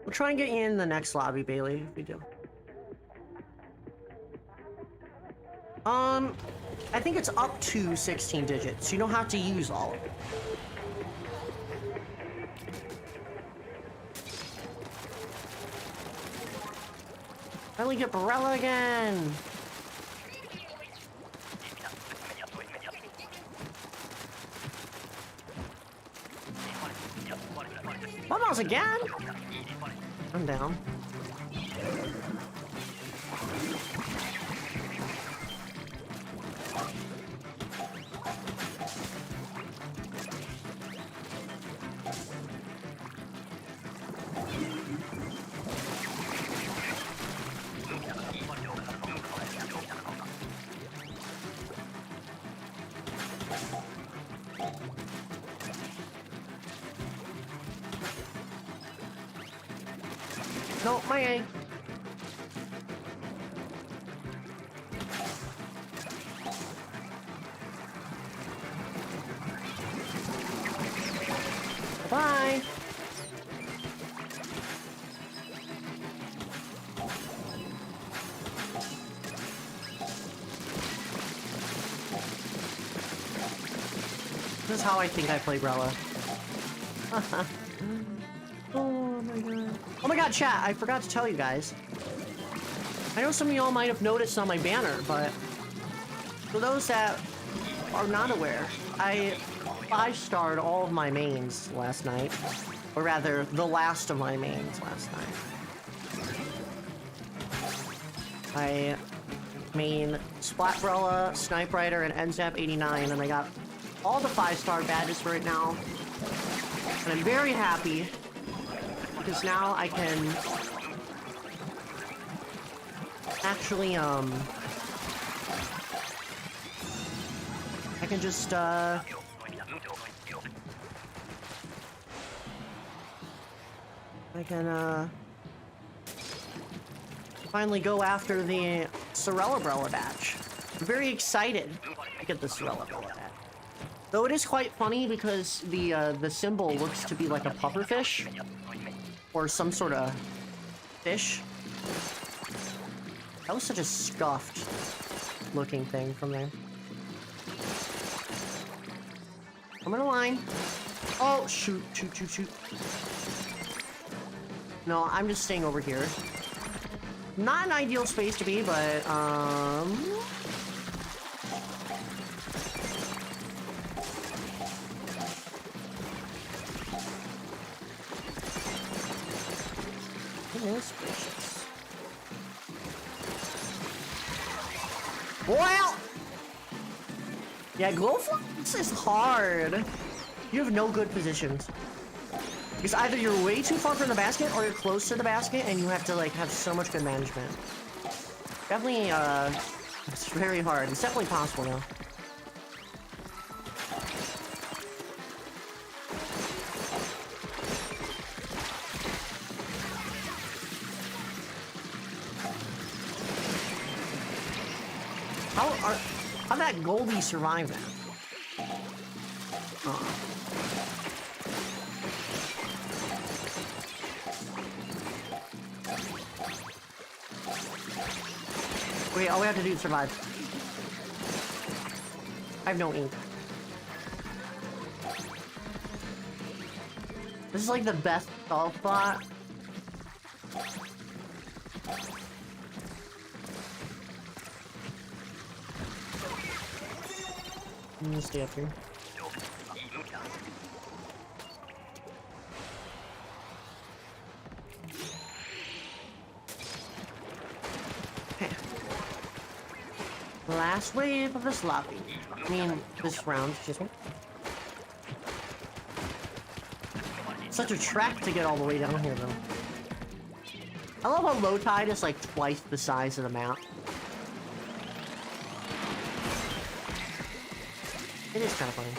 We'll try and get you in the next lobby, Bailey, if we do. I think it's up to 16 digits. You don't have to use all of it. Finally get Barella again! Almost again? I'm down. No, my egg. Bye. This is how I think I play Brella. Oh my god. Oh my god, chat, I forgot to tell you guys. I know some of y'all might have noticed on my banner, but for those that are not aware, I 5-starred all of my mains last night. Or rather, the last of my mains last night. I main Splatbrella, Snipe Rider, and Endzap 89, and I got all the 5-star badges for it now. And I'm very happy, because now I can actually, I can just, I can, finally go after the Sorella badge. I'm very excited to get the Sorella badge. Though it is quite funny because the symbol looks to be like a pufferfish. Or some sort of fish. That was such a scuffed looking thing from there. I'm in a line. Oh, shoot, shoot, shoot, shoot. No, I'm just staying over here. Not an ideal space to be, but, goodness gracious. Well! Yeah, glowflux is hard. You have no good positions. Because either you're way too far from the basket or you're close to the basket and you have to, like, have so much good management. Definitely, it's very hard. It's definitely possible, though. How'd that Goldie survive that? Wait, all we have to do is survive. I have no ink. This is like the best golf spot. I'm gonna stay up here. Okay. Last wave of this lobby. I mean, this round, excuse me. Such a trek to get all the way down here, though. I love how low tide is like twice the size of the map. It is kind of funny.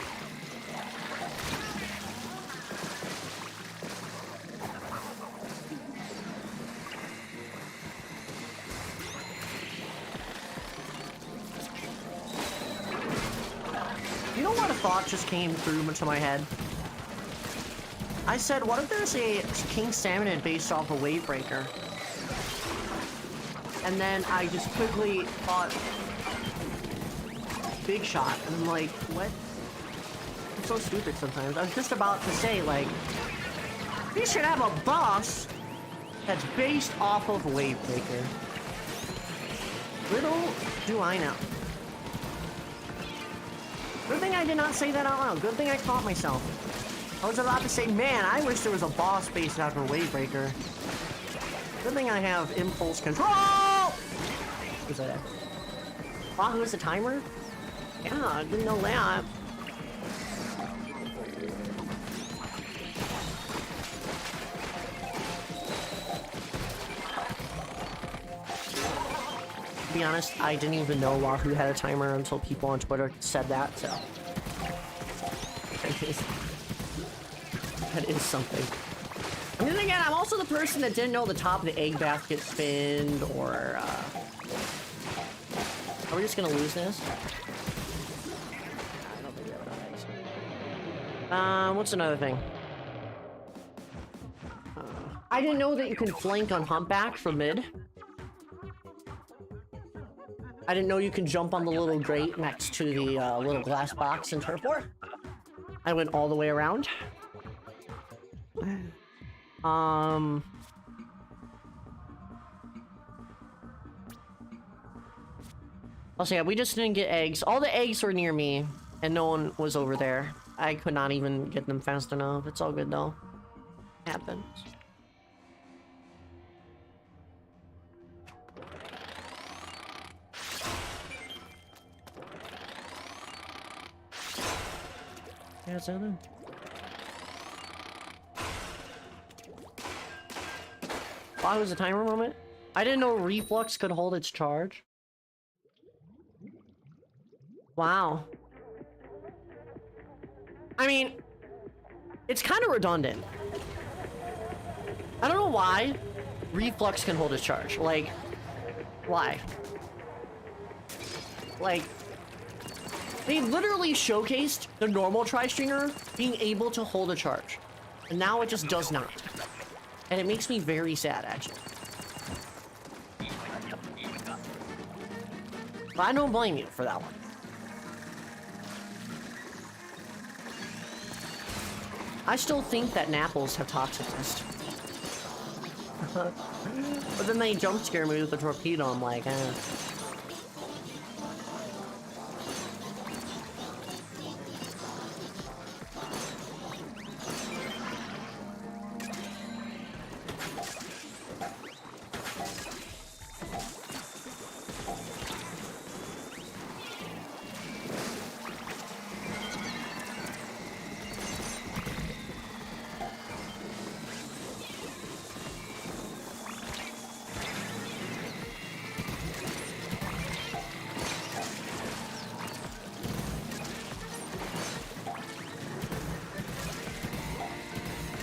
You know what a thought just came through into my head? I said, what if there's a King Salmon based off a Wave Breaker? And then I just quickly thought, Big Shot, and I'm like, what? I'm so stupid sometimes. I was just about to say, like, we should have a boss that's based off of Wave Breaker. Little do I know. Good thing I did not say that out loud. Good thing I caught myself. I was about to say, man, I wish there was a boss based off of Wave Breaker. Good thing I have impulse control! Who's that? Wahoo is a timer? Yeah, I didn't know that. To be honest, I didn't even know Wahoo had a timer until people on Twitter said that, so... That is something. And then again, I'm also the person that didn't know the top of the egg basket spinned, or, Are we just gonna lose this? I don't think we have enough eggs. What's another thing? I didn't know that you can flank on humpback from mid. I didn't know you can jump on the little grate next to the little glass box in turf war. I went all the way around. Also, yeah, we just didn't get eggs. All the eggs were near me, and no one was over there. I could not even get them fast enough. It's all good, though. It happens. Yeah, it's over. Wow, it was a timer moment? I didn't know reflux could hold its charge. Wow. I mean, it's kind of redundant. I don't know why reflux can hold its charge. Like, why? Like, they literally showcased the normal tri-stringer being able to hold a charge. And now it just does not. And it makes me very sad, actually. But I don't blame you for that one. I still think that Napples have toxicness. But then they jump scare me with the torpedo, I'm like, eh.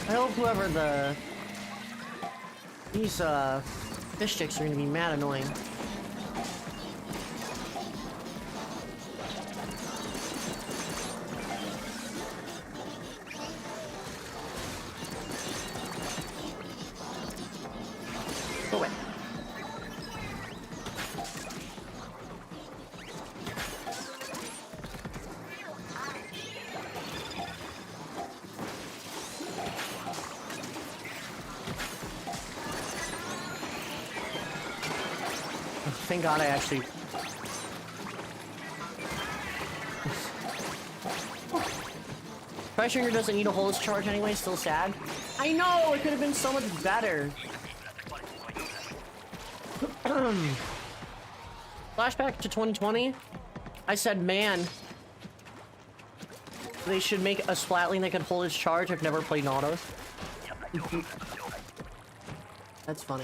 I hope whoever these fish sticks are gonna be mad annoying. Go away. Thank God I actually... Pressure doesn't need a hose charge anyway, still sad. I know, it could have been so much better. Flashback to 2020. I said, man, they should make a Splatling that can hold its charge. I've never played Nautos. That's funny.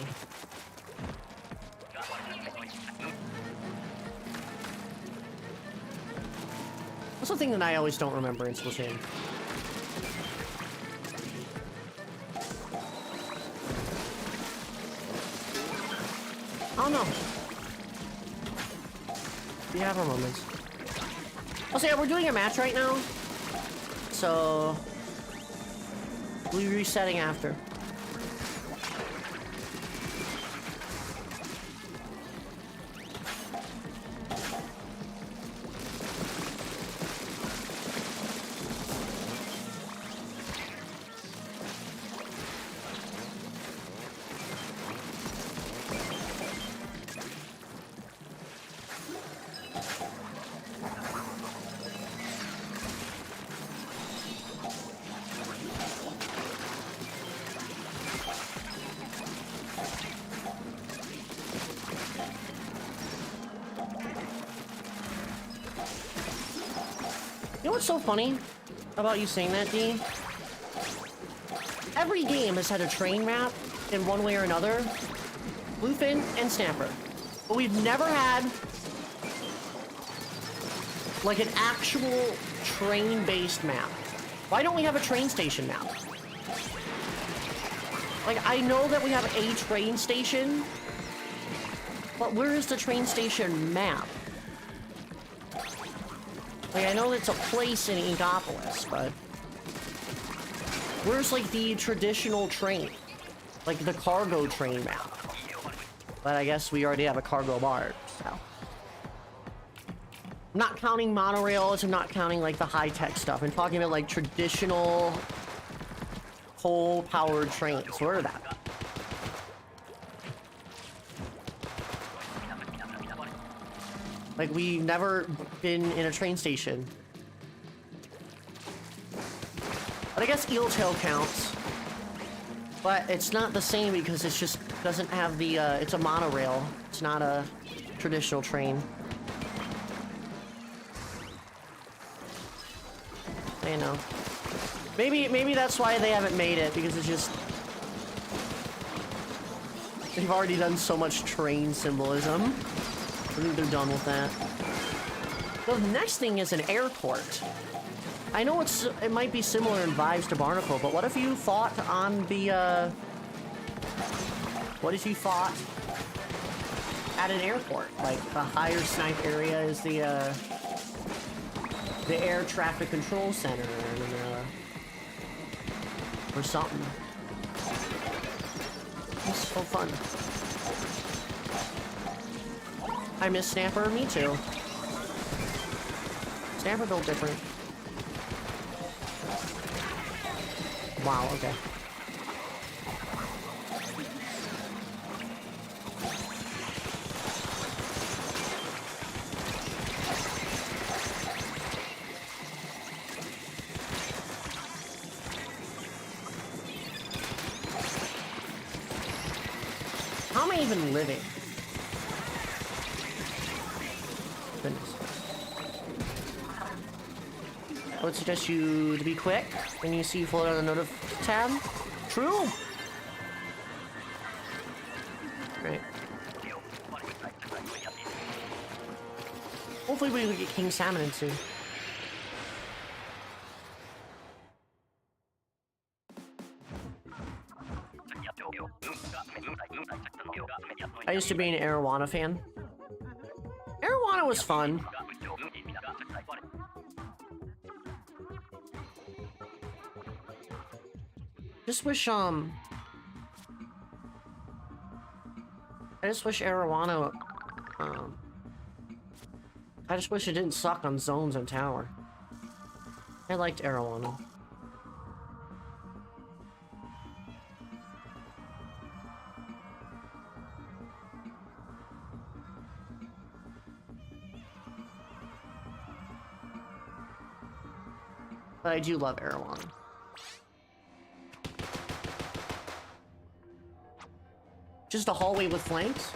That's the thing that I always don't remember in Splatoon. Oh no. We have our moments. Oh, so yeah, we're doing a match right now. So we'll be resetting after. You know what's so funny about you saying that, D? Every game has had a train map in one way or another. Bluefin and Snapper. But we've never had like an actual train-based map. Why don't we have a train station map? Like, I know that we have a train station, but where is the train station map? Like, I know it's a place in Egopolis, but where's, like, the traditional train? Like, the cargo train map. But I guess we already have a cargo bar, so. I'm not counting monorails, I'm not counting, like, the high-tech stuff. I'm talking about, like, traditional coal-powered trains. Where are that? Like, we've never been in a train station. But I guess Eeltail counts. But it's not the same because it's just doesn't have the, it's a monorail. It's not a traditional train. I know. Maybe that's why they haven't made it, because it's just... They've already done so much train symbolism. I think they're done with that. The next thing is an airport. I know it might be similar in vibes to Barnacle, but what if you fought on the, what if you fought at an airport? Like, the higher snipe area is the air traffic control center, and, or something. It's so fun. I miss Snapper, me too. Snapper built different. Wow, okay. How am I even living? Goodness. I would suggest you to be quick when you see float on the notif tab. True. Great. Hopefully we can get King Salmon in soon. I used to be an Arowana fan. Arowana was fun. Just wish, I just wish Arowana, I just wish it didn't suck on zones and tower. I liked Arowana. But I do love Arowana. Just a hallway with flanks?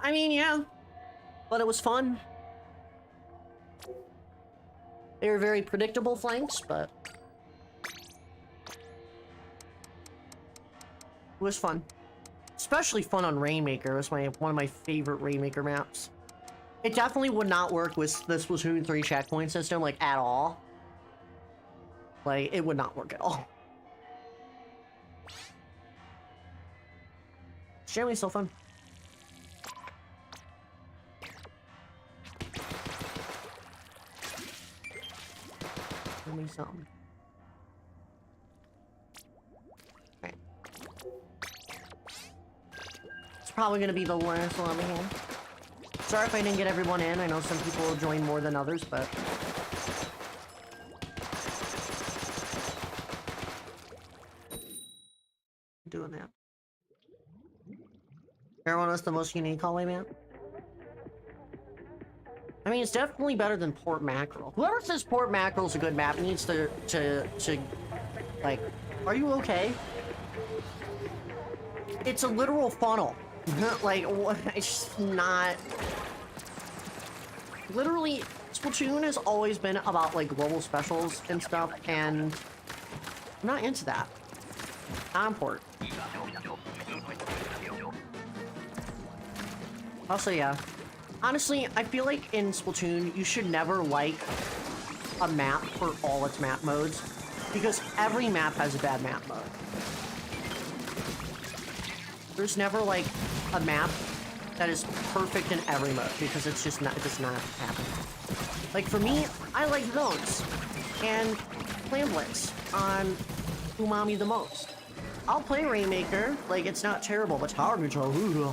I mean, yeah. But it was fun. They were very predictable flanks, but... it was fun. Especially fun on Rainmaker. It was one of my favorite Rainmaker maps. It definitely would not work with the Splatoon 3 checkpoint system, like, at all. Like, it would not work at all. It's generally so fun. Give me something. Right. It's probably gonna be the last one here. Sorry if I didn't get everyone in. I know some people will join more than others, but... doing that. Arowana the most unique hallway map? I mean, it's definitely better than Port Mackerel. Whoever says Port Mackerel's a good map needs to, like, are you okay? It's a literal funnel. Like, it's just not... Literally, Splatoon has always been about, like, global specials and stuff, and I'm not into that. Not important. Also, yeah. Honestly, I feel like in Splatoon, you should never like a map for all its map modes, because every map has a bad map mode. There's never, like, a map that is perfect in every mode, because it's just not, it does not happen. Like, for me, I like those, and Plan Blitz on Umami the most. I'll play Rainmaker, like, it's not terrible, but tower control, ooh,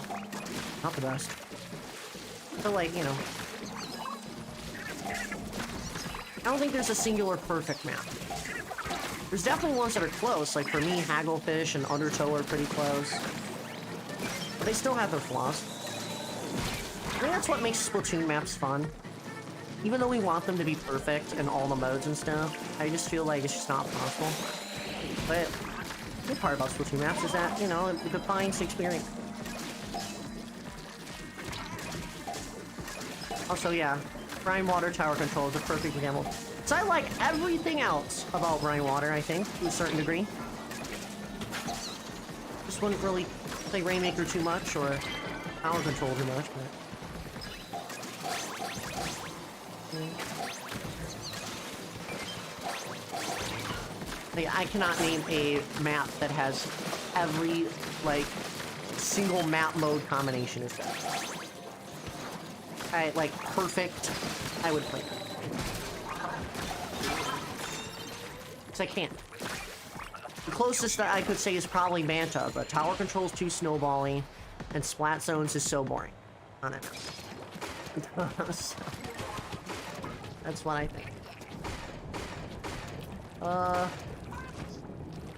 not the best. So, like, you know, I don't think there's a singular perfect map. There's definitely ones that are close, like for me, Hagglefish and Undertow are pretty close. But they still have their flaws. I think that's what makes Splatoon maps fun. Even though we want them to be perfect in all the modes and stuff, I just feel like it's just not possible. But the good part about Splatoon maps is that, you know, it defines the experience. Also, yeah, Brine Water Tower Control is a perfect example. So I like everything else about Brine Water, I think, to a certain degree. Just wouldn't really play Rainmaker too much, or Tower Control too much, but... Like, I cannot name a map that has every, like, single map mode combination is that. Like, perfect, I would play it. Because I can't. closest that I could say is probably Manta, but Tower Control's too snowbally, and Splat Zones is so boring. I don't know. So, that's what I think.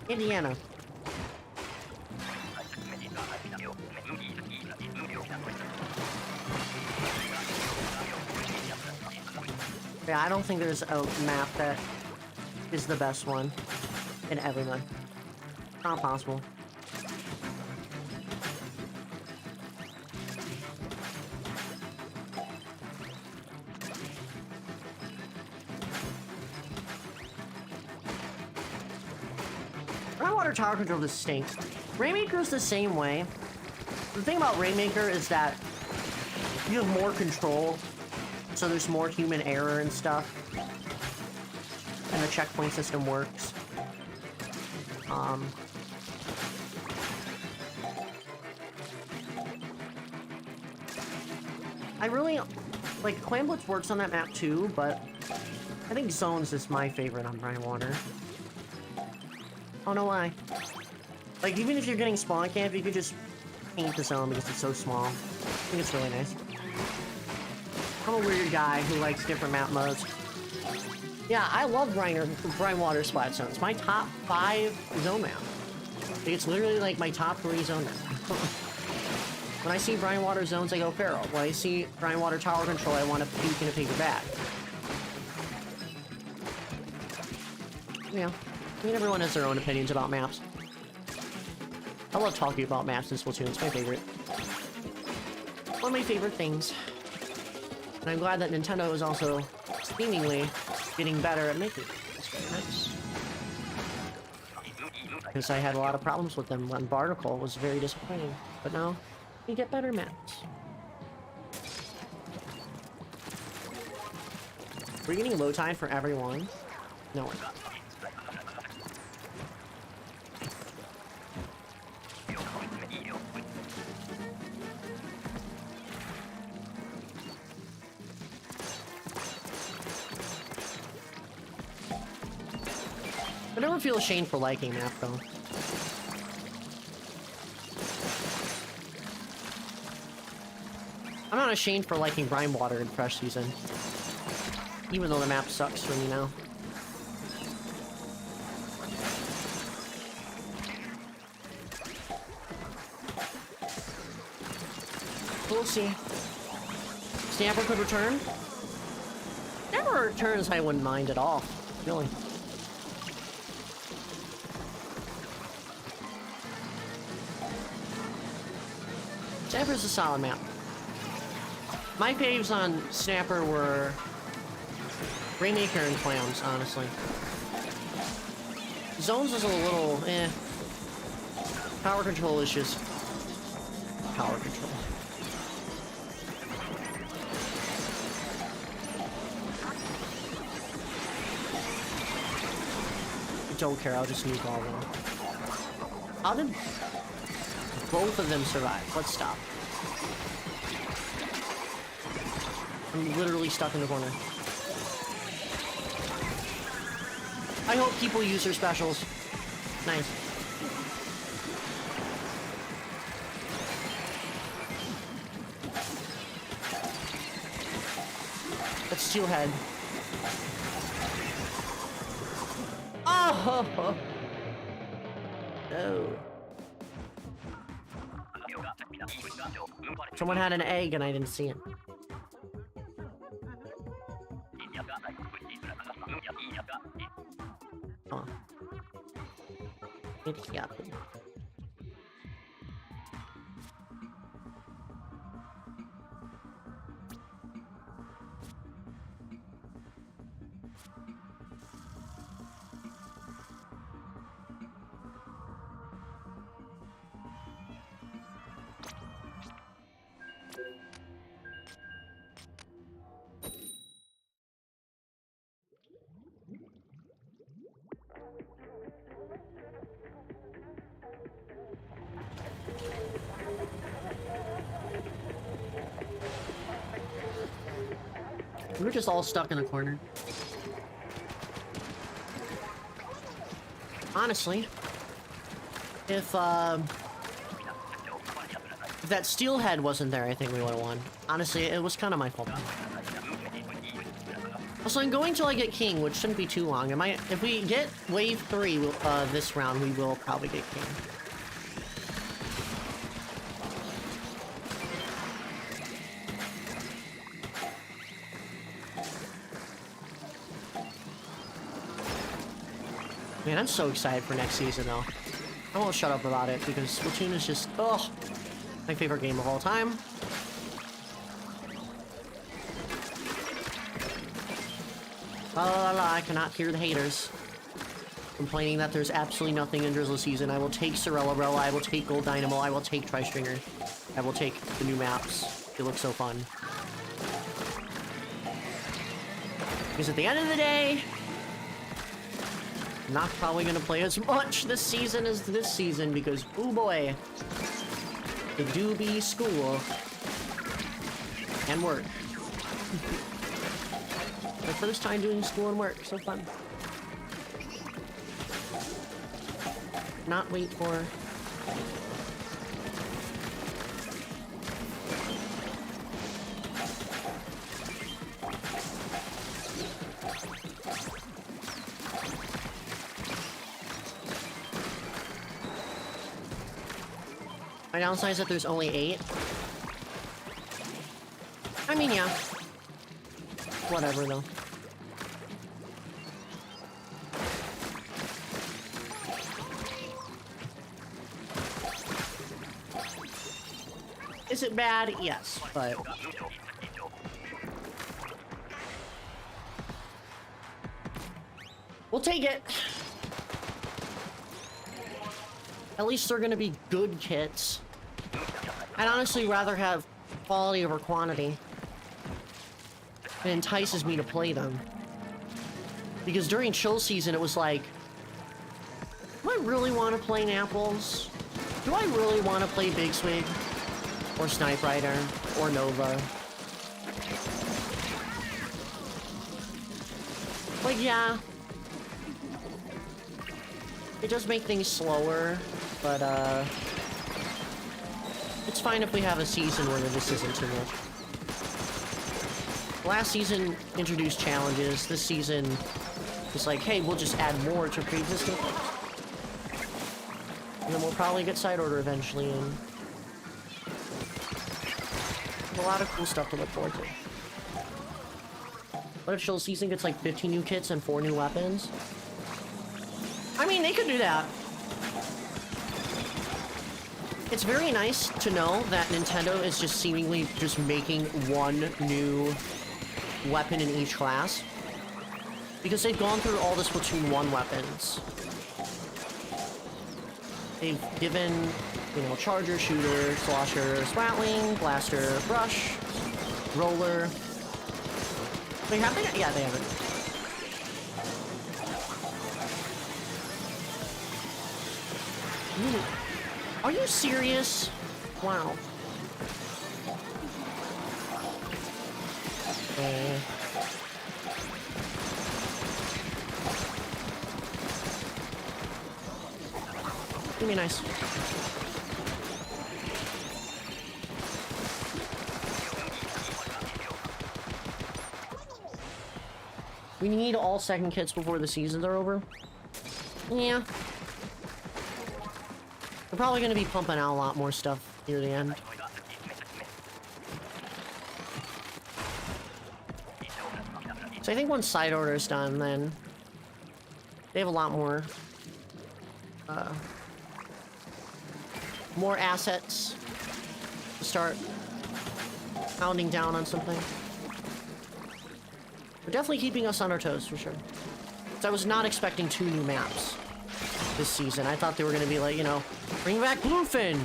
Indiana. Yeah, I don't think there's a map that is the best one in everyone. Not possible. Groundwater Tower Control just stinks. Rainmaker's the same way. The thing about Rainmaker is that you have more control, so there's more human error and stuff. And the checkpoint system works. I really, like, Clam Blitz works on that map too, but I think Zones is my favorite on Brine Water. I don't know why. Like, even if you're getting spawn camp, you could just paint the zone because it's so small. I think it's really nice. I'm a weird guy who likes different map modes. Yeah, I love Brine Water Splat Zones. My top 5 zone map. It's literally like my top 3 zone map. When I see Brine Water Zones, I go feral. When I see Brine Water Tower Control, I want to puke in a piggy bag. Yeah. I mean, everyone has their own opinions about maps. I love talking about maps in Splatoon. It's my favorite. One of my favorite things. And I'm glad that Nintendo is also seemingly getting better at making it. It's very nice. Because I had a lot of problems with them when Barnacle was very disappointing. But now, you get better maps. We're getting low tide for everyone. No, we're not. I never feel ashamed for liking map though. I'm not ashamed for liking Brine Water in Fresh Season. Even though the map sucks for me now. We'll see. Snapper could return. Never returns, I wouldn't mind at all. Really. Snapper's a solid map. My faves on Snapper were Rainmaker and Clams, honestly. Zones is a little, eh. Power Control is just Power Control. I don't care, I'll just nuke all of them. How did both of them survive? Let's stop. I'm literally stuck in the corner. I hope people use their specials. Nice. Let's steelhead. Oh! No. Someone had an egg and I didn't see it. Huh. It's yapping. We're just all stuck in a corner. Honestly, If that steelhead wasn't there, I think we would have won. Honestly, it was kind of my fault. Also, I'm going till I get king, which shouldn't be too long. If we get wave 3 this round, we will probably get king. Man, I'm so excited for next season, though. I won't shut up about it, because Splatoon is just, oh, my favorite game of all time. La la la, I cannot hear the haters complaining that there's absolutely nothing in Drizzle season. I will take Sorella, I will take Gold Dynamo, I will take Tri-Stringer. I will take the new maps. They look so fun. Because at the end of the day, I'm not probably gonna play as much this season as this season because, oh boy, it do be school and work. My first time doing school and work, so fun. Not wait for. My downside is that there's only 8. I mean, yeah. Whatever, though. Is it bad? Yes, but... we'll take it. At least they're gonna be good kits. I'd honestly rather have quality over quantity. It entices me to play them. Because during chill season, it was like, do I really want to play Napples? Do I really want to play Big Swig? Or Snipe Rider? Or Nova? Like, yeah. It does make things slower, but, it's fine if we have a season where this isn't too much. Last season introduced challenges. This season is like, hey, we'll just add more to pre-existing things. And then we'll probably get side order eventually, and a lot of cool stuff to look forward to. What if Chill Season gets like 15 new kits and 4 new weapons? I mean, they could do that. It's very nice to know that Nintendo is just seemingly just making one new weapon in each class. Because they've gone through all the Splatoon 1 weapons. They've given, you know, Charger, Shooter, Slosher, Splatling, Blaster, Brush, Roller. They have it? Yeah, they have it. Ooh. Are you serious? Wow. Give me a nice. We need all second kits before the seasons are over. Yeah. We're probably going to be pumping out a lot more stuff near the end. So I think once side order is done, then they have a lot more more assets to start pounding down on something. They're definitely keeping us on our toes, for sure. So I was not expecting 2 new maps this season. I thought they were going to be like, you know, bring back Bluefin!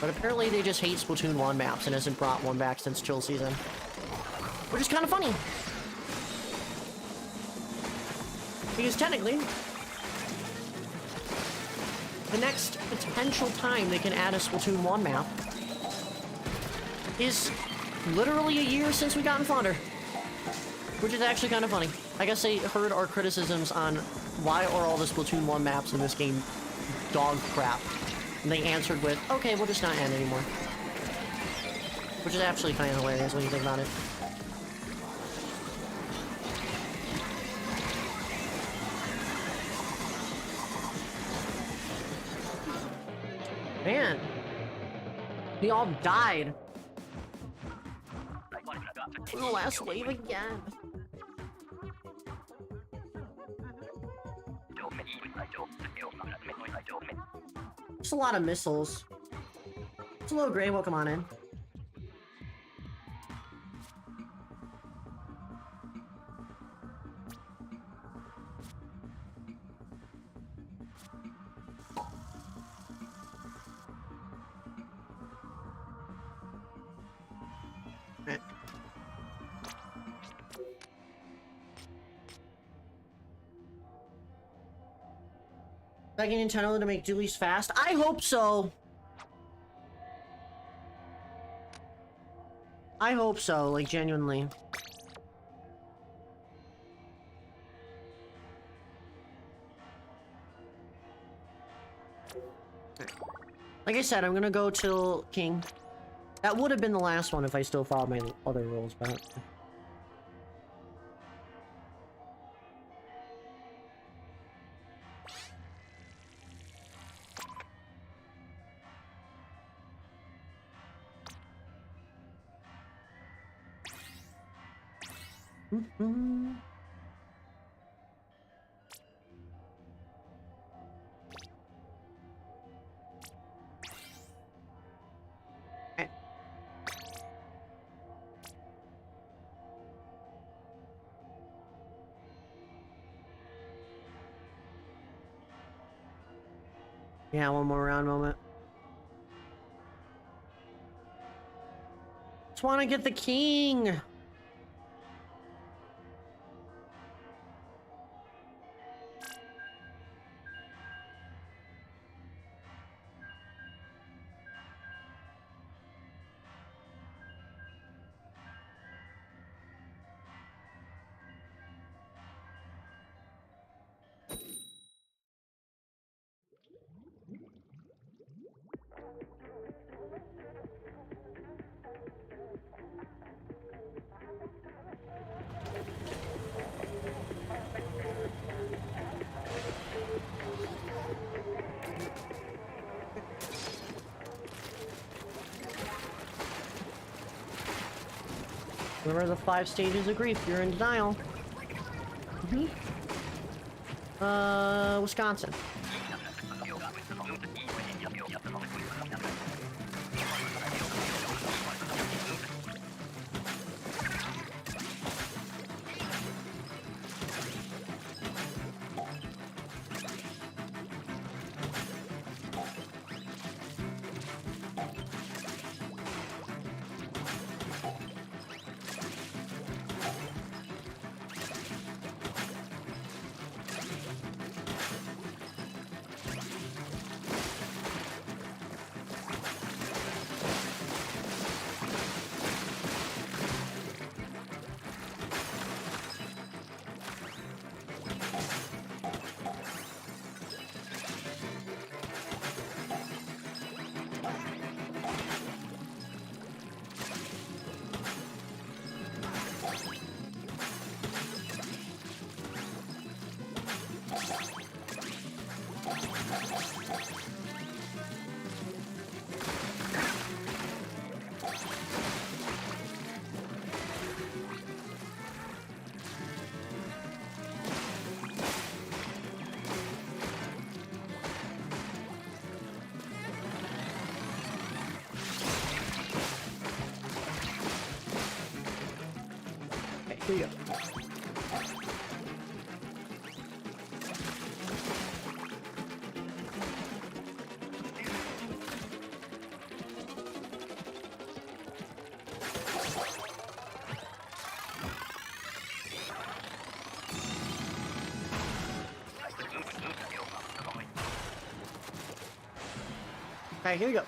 But apparently they just hate Splatoon 1 maps and hasn't brought one back since Chill Season. Which is kind of funny. Because technically, the next potential time they can add a Splatoon 1 map is literally a year since we got in Flounder. Which is actually kind of funny. I guess they heard our criticisms on why are all the Splatoon 1 maps in this game dog crap. And they answered with, okay, we'll just not end anymore. Which is actually kind of hilarious when you think about it. Man. They all died. We're the last wave again. Just a lot of missiles. It's a little gray, well, come on in. Begging Nintendo to make dualies fast? I hope so. I hope so, like, genuinely. Like I said, I'm gonna go till King. That would have been the last one if I still followed my other rules, but... Yeah, one more round moment. Just want to get the king. Remember the 5 stages of grief, you're in denial. Wisconsin. Here you go. Alright, here you go.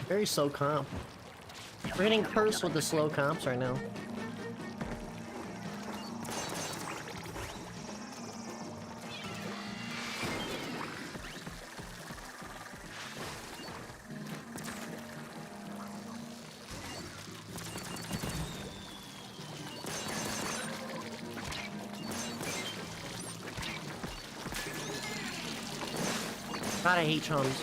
Very so calm. We're getting cursed with the slow comps right now. God, I hate chums.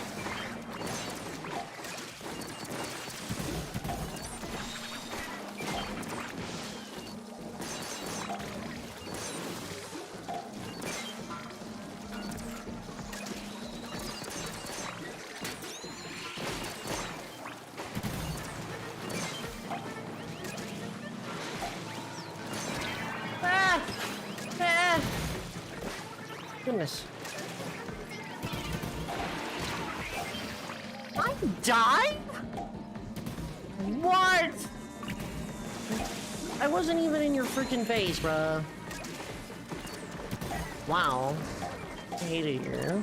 Goodness. I died? What? I wasn't even in your freaking face, bruh. Wow. I hate it here.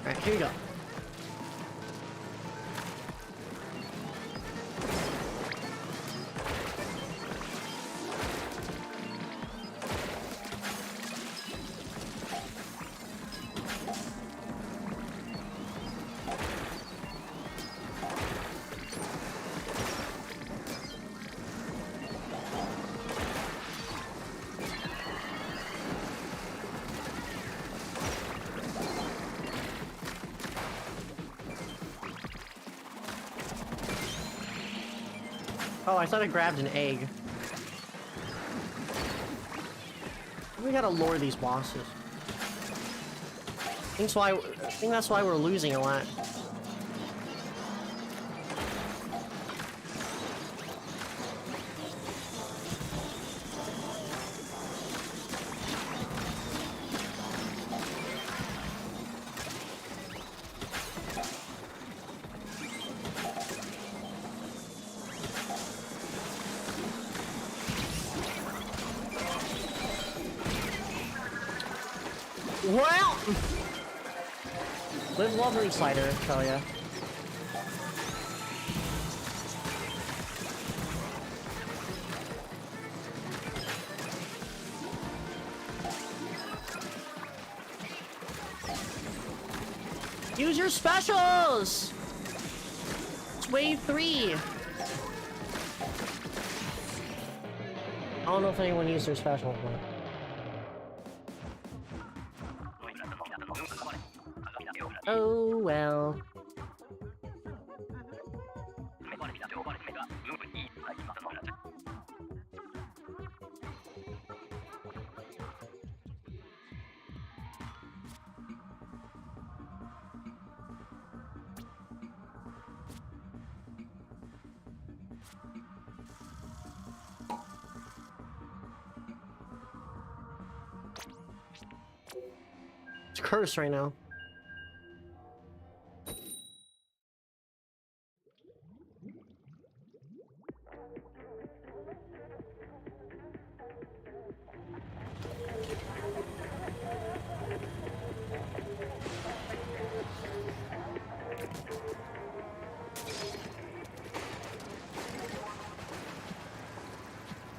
Alright, here you go. Oh, I thought I grabbed an egg. We gotta lure these bosses. I think that's why we're losing a lot. Well, live lovely, Slider, tell ya. Use your specials! It's wave 3. I don't know if anyone used their special, but... Oh, well. It's cursed right now.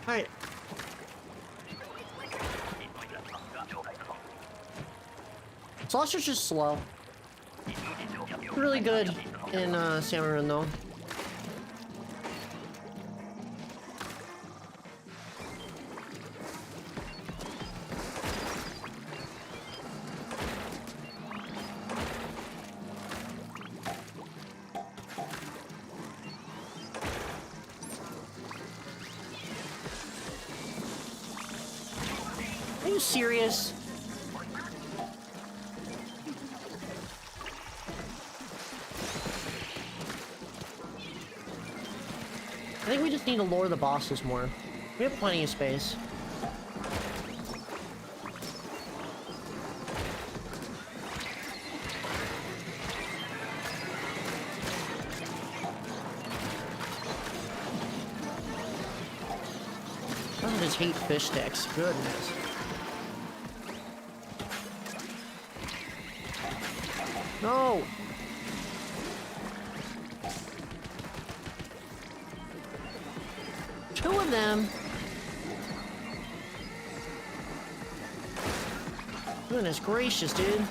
Alright. Slush is just slow. Really good in Samurai though. serious? I think we just need to lure the bosses more. We have plenty of space. I just hate fish sticks. Goodness. No! Two of them! Goodness gracious, dude.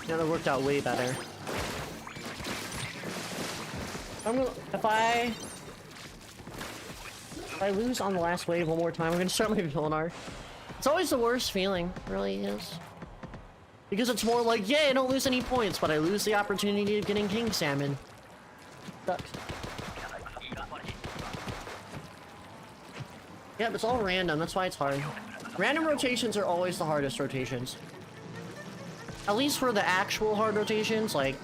Yeah, that worked out way better. If I lose on the last wave one more time, I'm gonna start my villain arc. It's always the worst feeling, it really is. Because it's more like, yeah, I don't lose any points, but I lose the opportunity of getting king salmon. Sucks. Yeah, but it's all random, that's why it's hard. Random rotations are always the hardest rotations. At least for the actual hard rotations, like,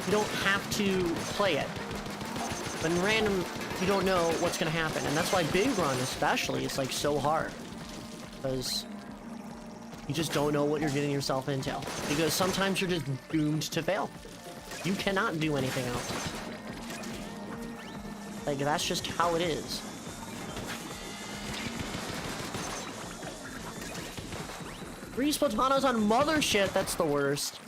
you don't have to play it. But in random, you don't know what's gonna happen. And that's why Big Run, especially, is like so hard. Because you just don't know what you're getting yourself into. Because sometimes you're just doomed to fail. You cannot do anything else. Like, that's just how it is. Three Splatanas on mother shit, that's the worst.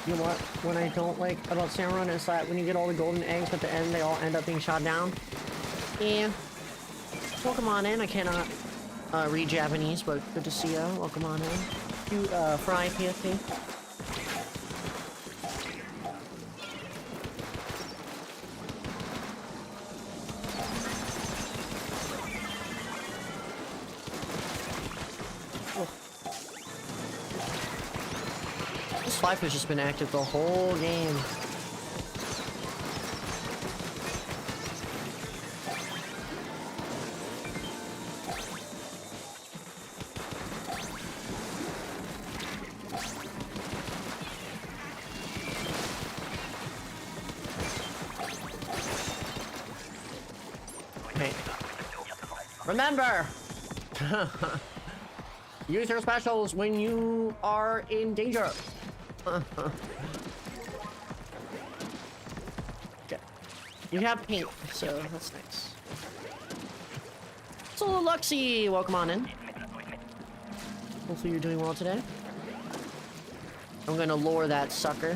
You know what? When I don't like about Salmon Run is that when you get all the golden eggs at the end, they all end up being shot down. Yeah. Welcome on in. I cannot read Japanese, but good to see you. Welcome on in. You fry PFP. This fly fish has been active the whole game. Remember! Use your specials when you are in danger. Okay. You have paint, so that's nice. So Luxie, welcome on in. Hopefully you're doing well today. I'm gonna lure that sucker.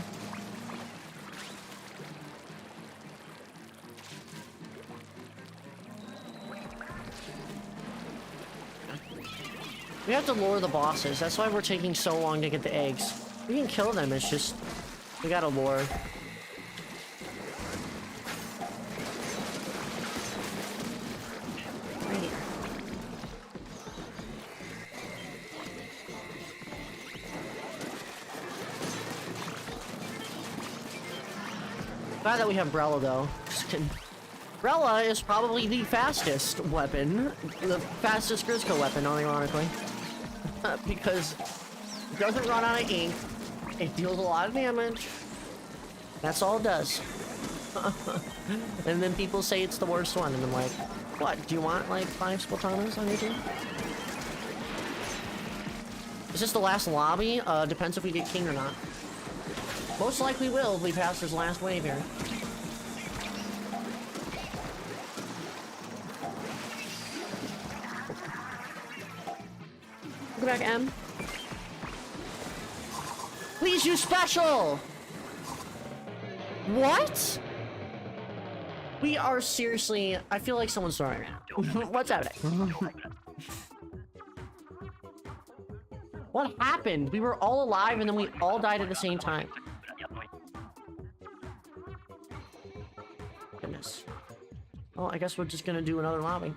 We have to lure the bosses. That's why we're taking so long to get the eggs. We can kill them, it's just... we gotta lure. Right here. Glad that we have Brella, though. Just kidding. Brella is probably the fastest weapon. The fastest Grisco weapon, ironically. Because it doesn't run out of ink, it deals a lot of damage. That's all it does. And then people say it's the worst one, and I'm like, what? Do you want like 5 Splatanas on your team? Is this the last lobby? Depends if we get king or not. Most likely will if we pass this last wave here. Go back, M. Please use special! What? We are seriously... I feel like someone's throwing around. What's happening? What happened? We were all alive and then we all died at the same time. Goodness. Well, I guess we're just gonna do another lobby.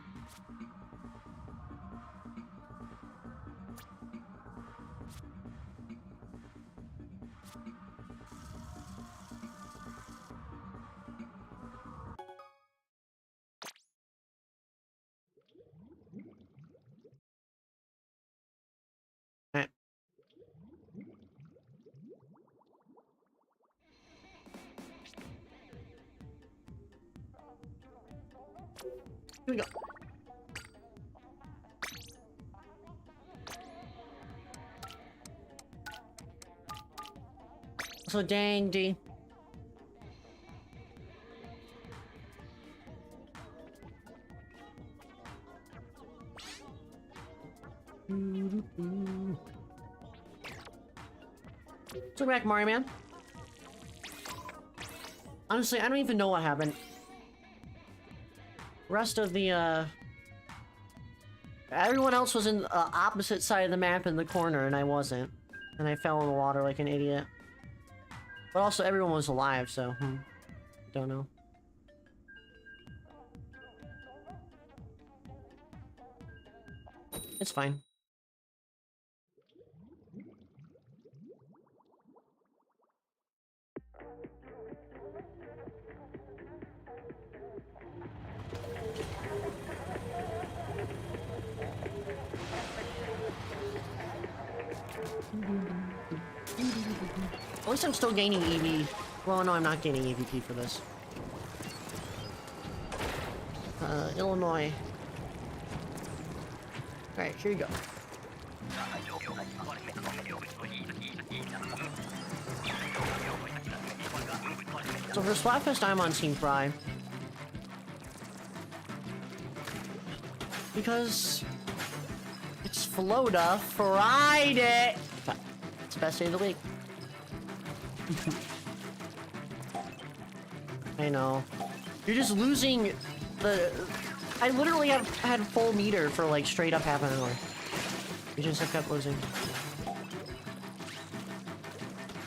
Here we go. So dang, D. So back, Mario Man. Honestly, I don't even know what happened. Rest of the, everyone else was in the opposite side of the map in the corner, and I wasn't. And I fell in the water like an idiot. But also, everyone was alive, so, don't know. It's fine. At least I'm still gaining EV. Well, no, I'm not gaining EVP for this. Illinois. Alright, here you go. So for Splatfest, I'm on Team Fry. Because... it's Floda Friday! It's the best day of the week. I know. You're just losing the... I literally have had full meter for like straight up half an hour. You just have kept losing.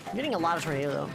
I'm getting a lot of tornado though.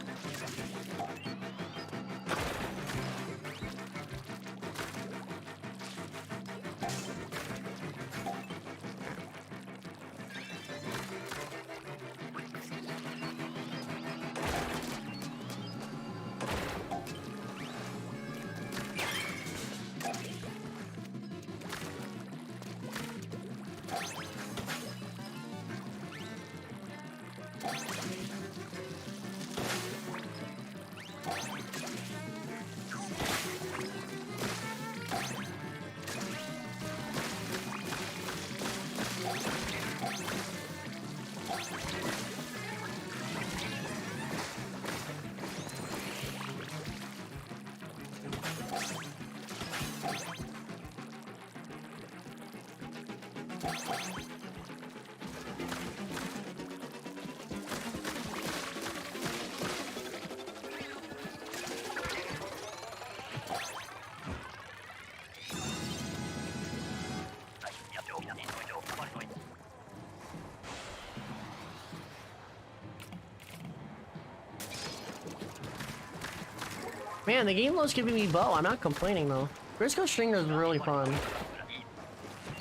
Man, the game love's giving me bow. I'm not complaining though. Briscoe Stringer is really fun.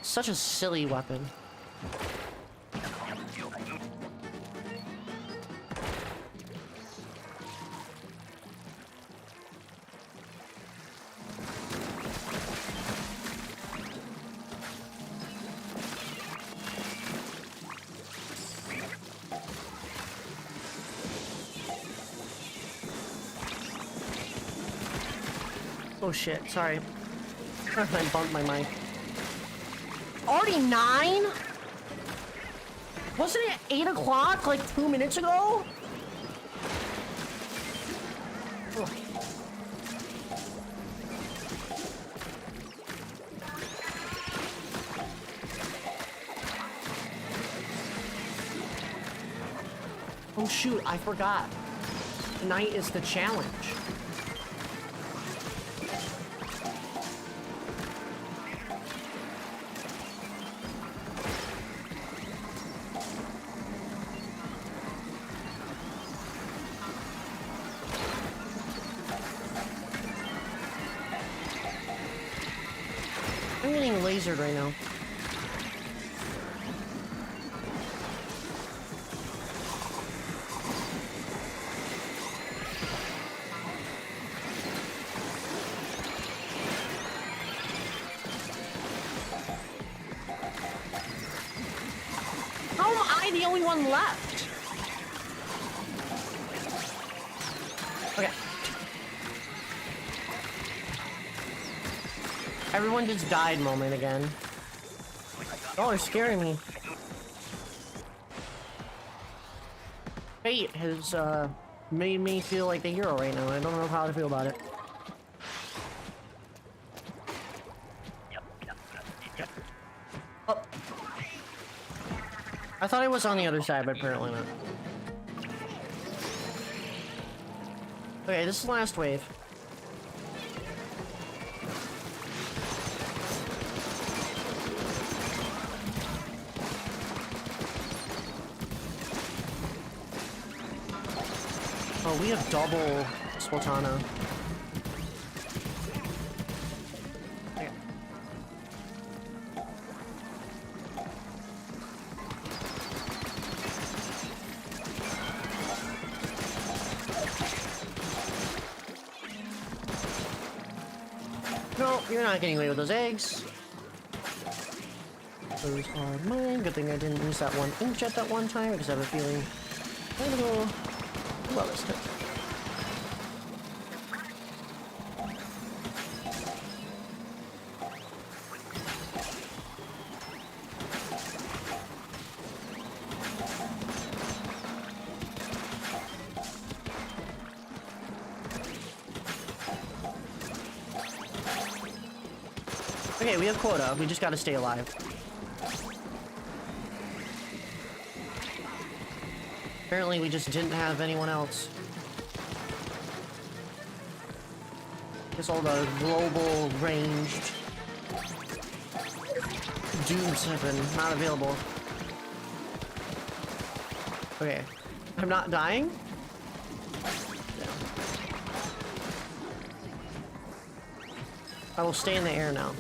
Such a silly weapon. Oh shit, sorry. I bumped my mic. Already 9? Wasn't it 8 o'clock like 2 minutes ago? Ugh. Oh shoot, I forgot. Tonight is the challenge. lasered right now. How am I the only one left? Okay. Everyone just died moment again. Oh, they're scaring me. Fate has made me feel like the hero right now. I don't know how to feel about it. Oh. I thought I was on the other side, but apparently not. Okay, this is the last wave. Oh, we have double Sultana. Okay. No, you're not getting away with those eggs. Those are mine. Good thing I didn't use that one inkjet that one time because I have a feeling I'm gonna go well this time. Okay, we have quota. We just gotta stay alive. Apparently, we just didn't have anyone else. Guess all the global ranged dooms have been not available. Okay. I'm not dying? Yeah. I will stay in the air now.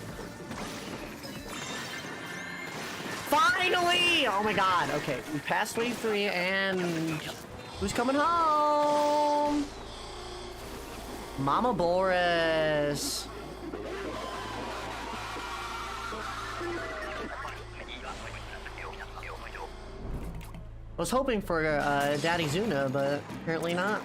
Finally! Oh my god, okay. We passed wave 3 and... who's coming home? Mama Boris. I was hoping for Daddy Zuna, but apparently not.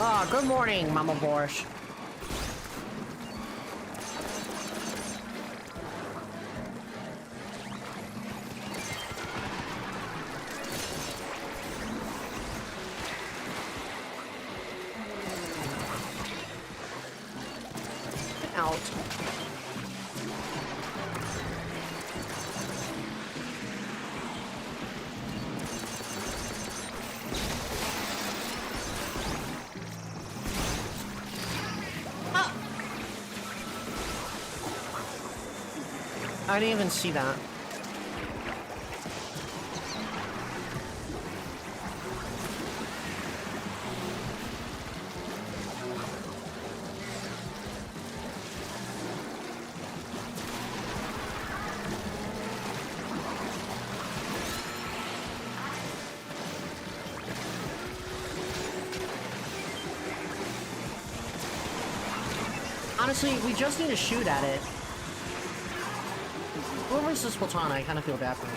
Ah, good morning, Mama Boris. Get out. I didn't even see that. Honestly, we just need to shoot at it. Whoever's this Platana, I kind of feel bad for him.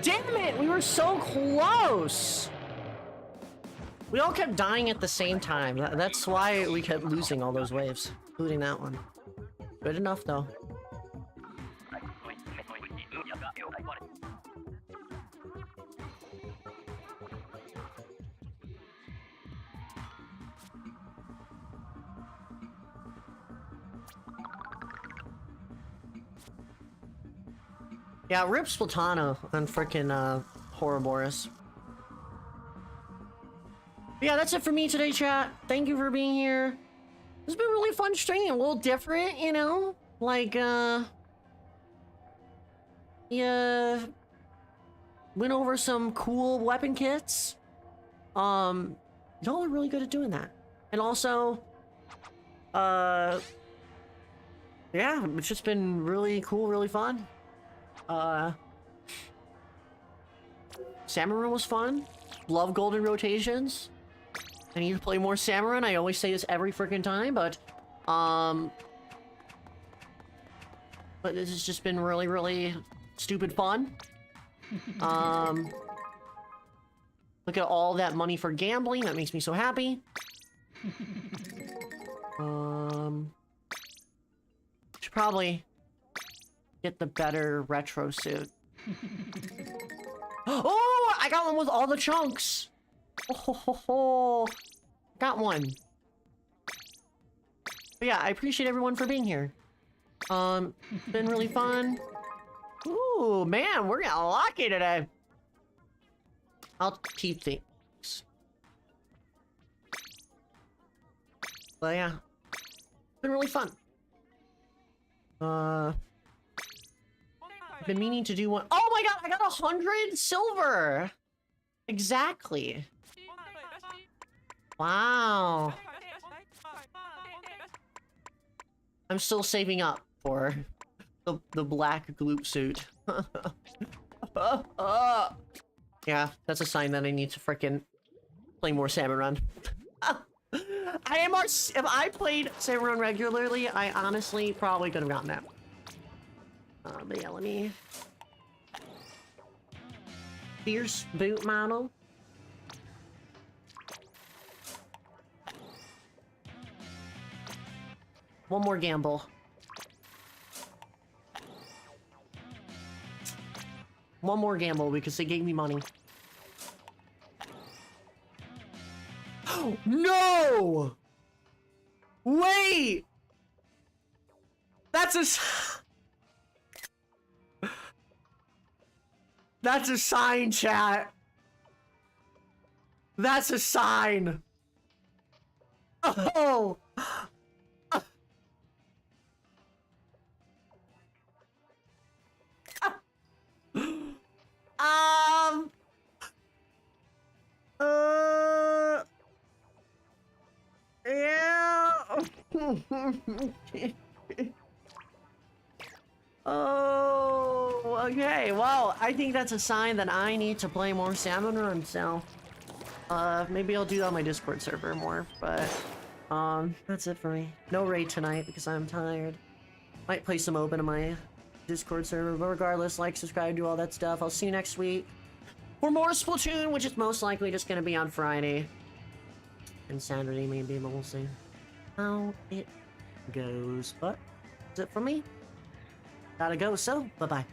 Damn it! We were so close! We all kept dying at the same time. That's why we kept losing all those waves, including that one. Good enough, though. Yeah, rip Splatana on frickin' Ouroboros. But yeah, that's it for me today, chat. Thank you for being here. It's been a really fun stream, a little different, you know? Like, yeah, went over some cool weapon kits. Y'all are really good at doing that. And also, yeah, it's just been really cool, really fun. Samurai was fun. Love golden rotations. I need to play more Samurai. I always say this every freaking time, but this has just been really, really stupid fun. Look at all that money for gambling. That makes me so happy. Should probably get the better retro suit. Oh, I got one with all the chunks. Oh, got one. But yeah, I appreciate everyone for being here. Been really fun. Ooh, man, we're getting lucky today. I'll keep things. But yeah, been really fun. I've been meaning to do one. Oh my god, I got 100 silver. Exactly. Wow. I'm still saving up for the black gloop suit. Yeah, that's a sign that I need to frickin' play more Salmon Run. If I played Salmon Run regularly, I honestly probably could have gotten that. But yeah, let me... Fierce boot model. One more gamble. One more gamble because they gave me money. No! Wait! That's a... That's a sign, chat. That's a sign. Oh! Yeah. Oh, okay. Well, I think that's a sign that I need to play more Salmon Run, so maybe I'll do that on my Discord server more, but that's it for me. No raid tonight because I'm tired. Might play some open on my Discord server, but regardless, like, subscribe, do all that stuff. I'll see you next week for more Splatoon, which is most likely just gonna be on Friday and Saturday maybe, but we'll see how it goes. But that's it for me. Gotta go, so bye-bye.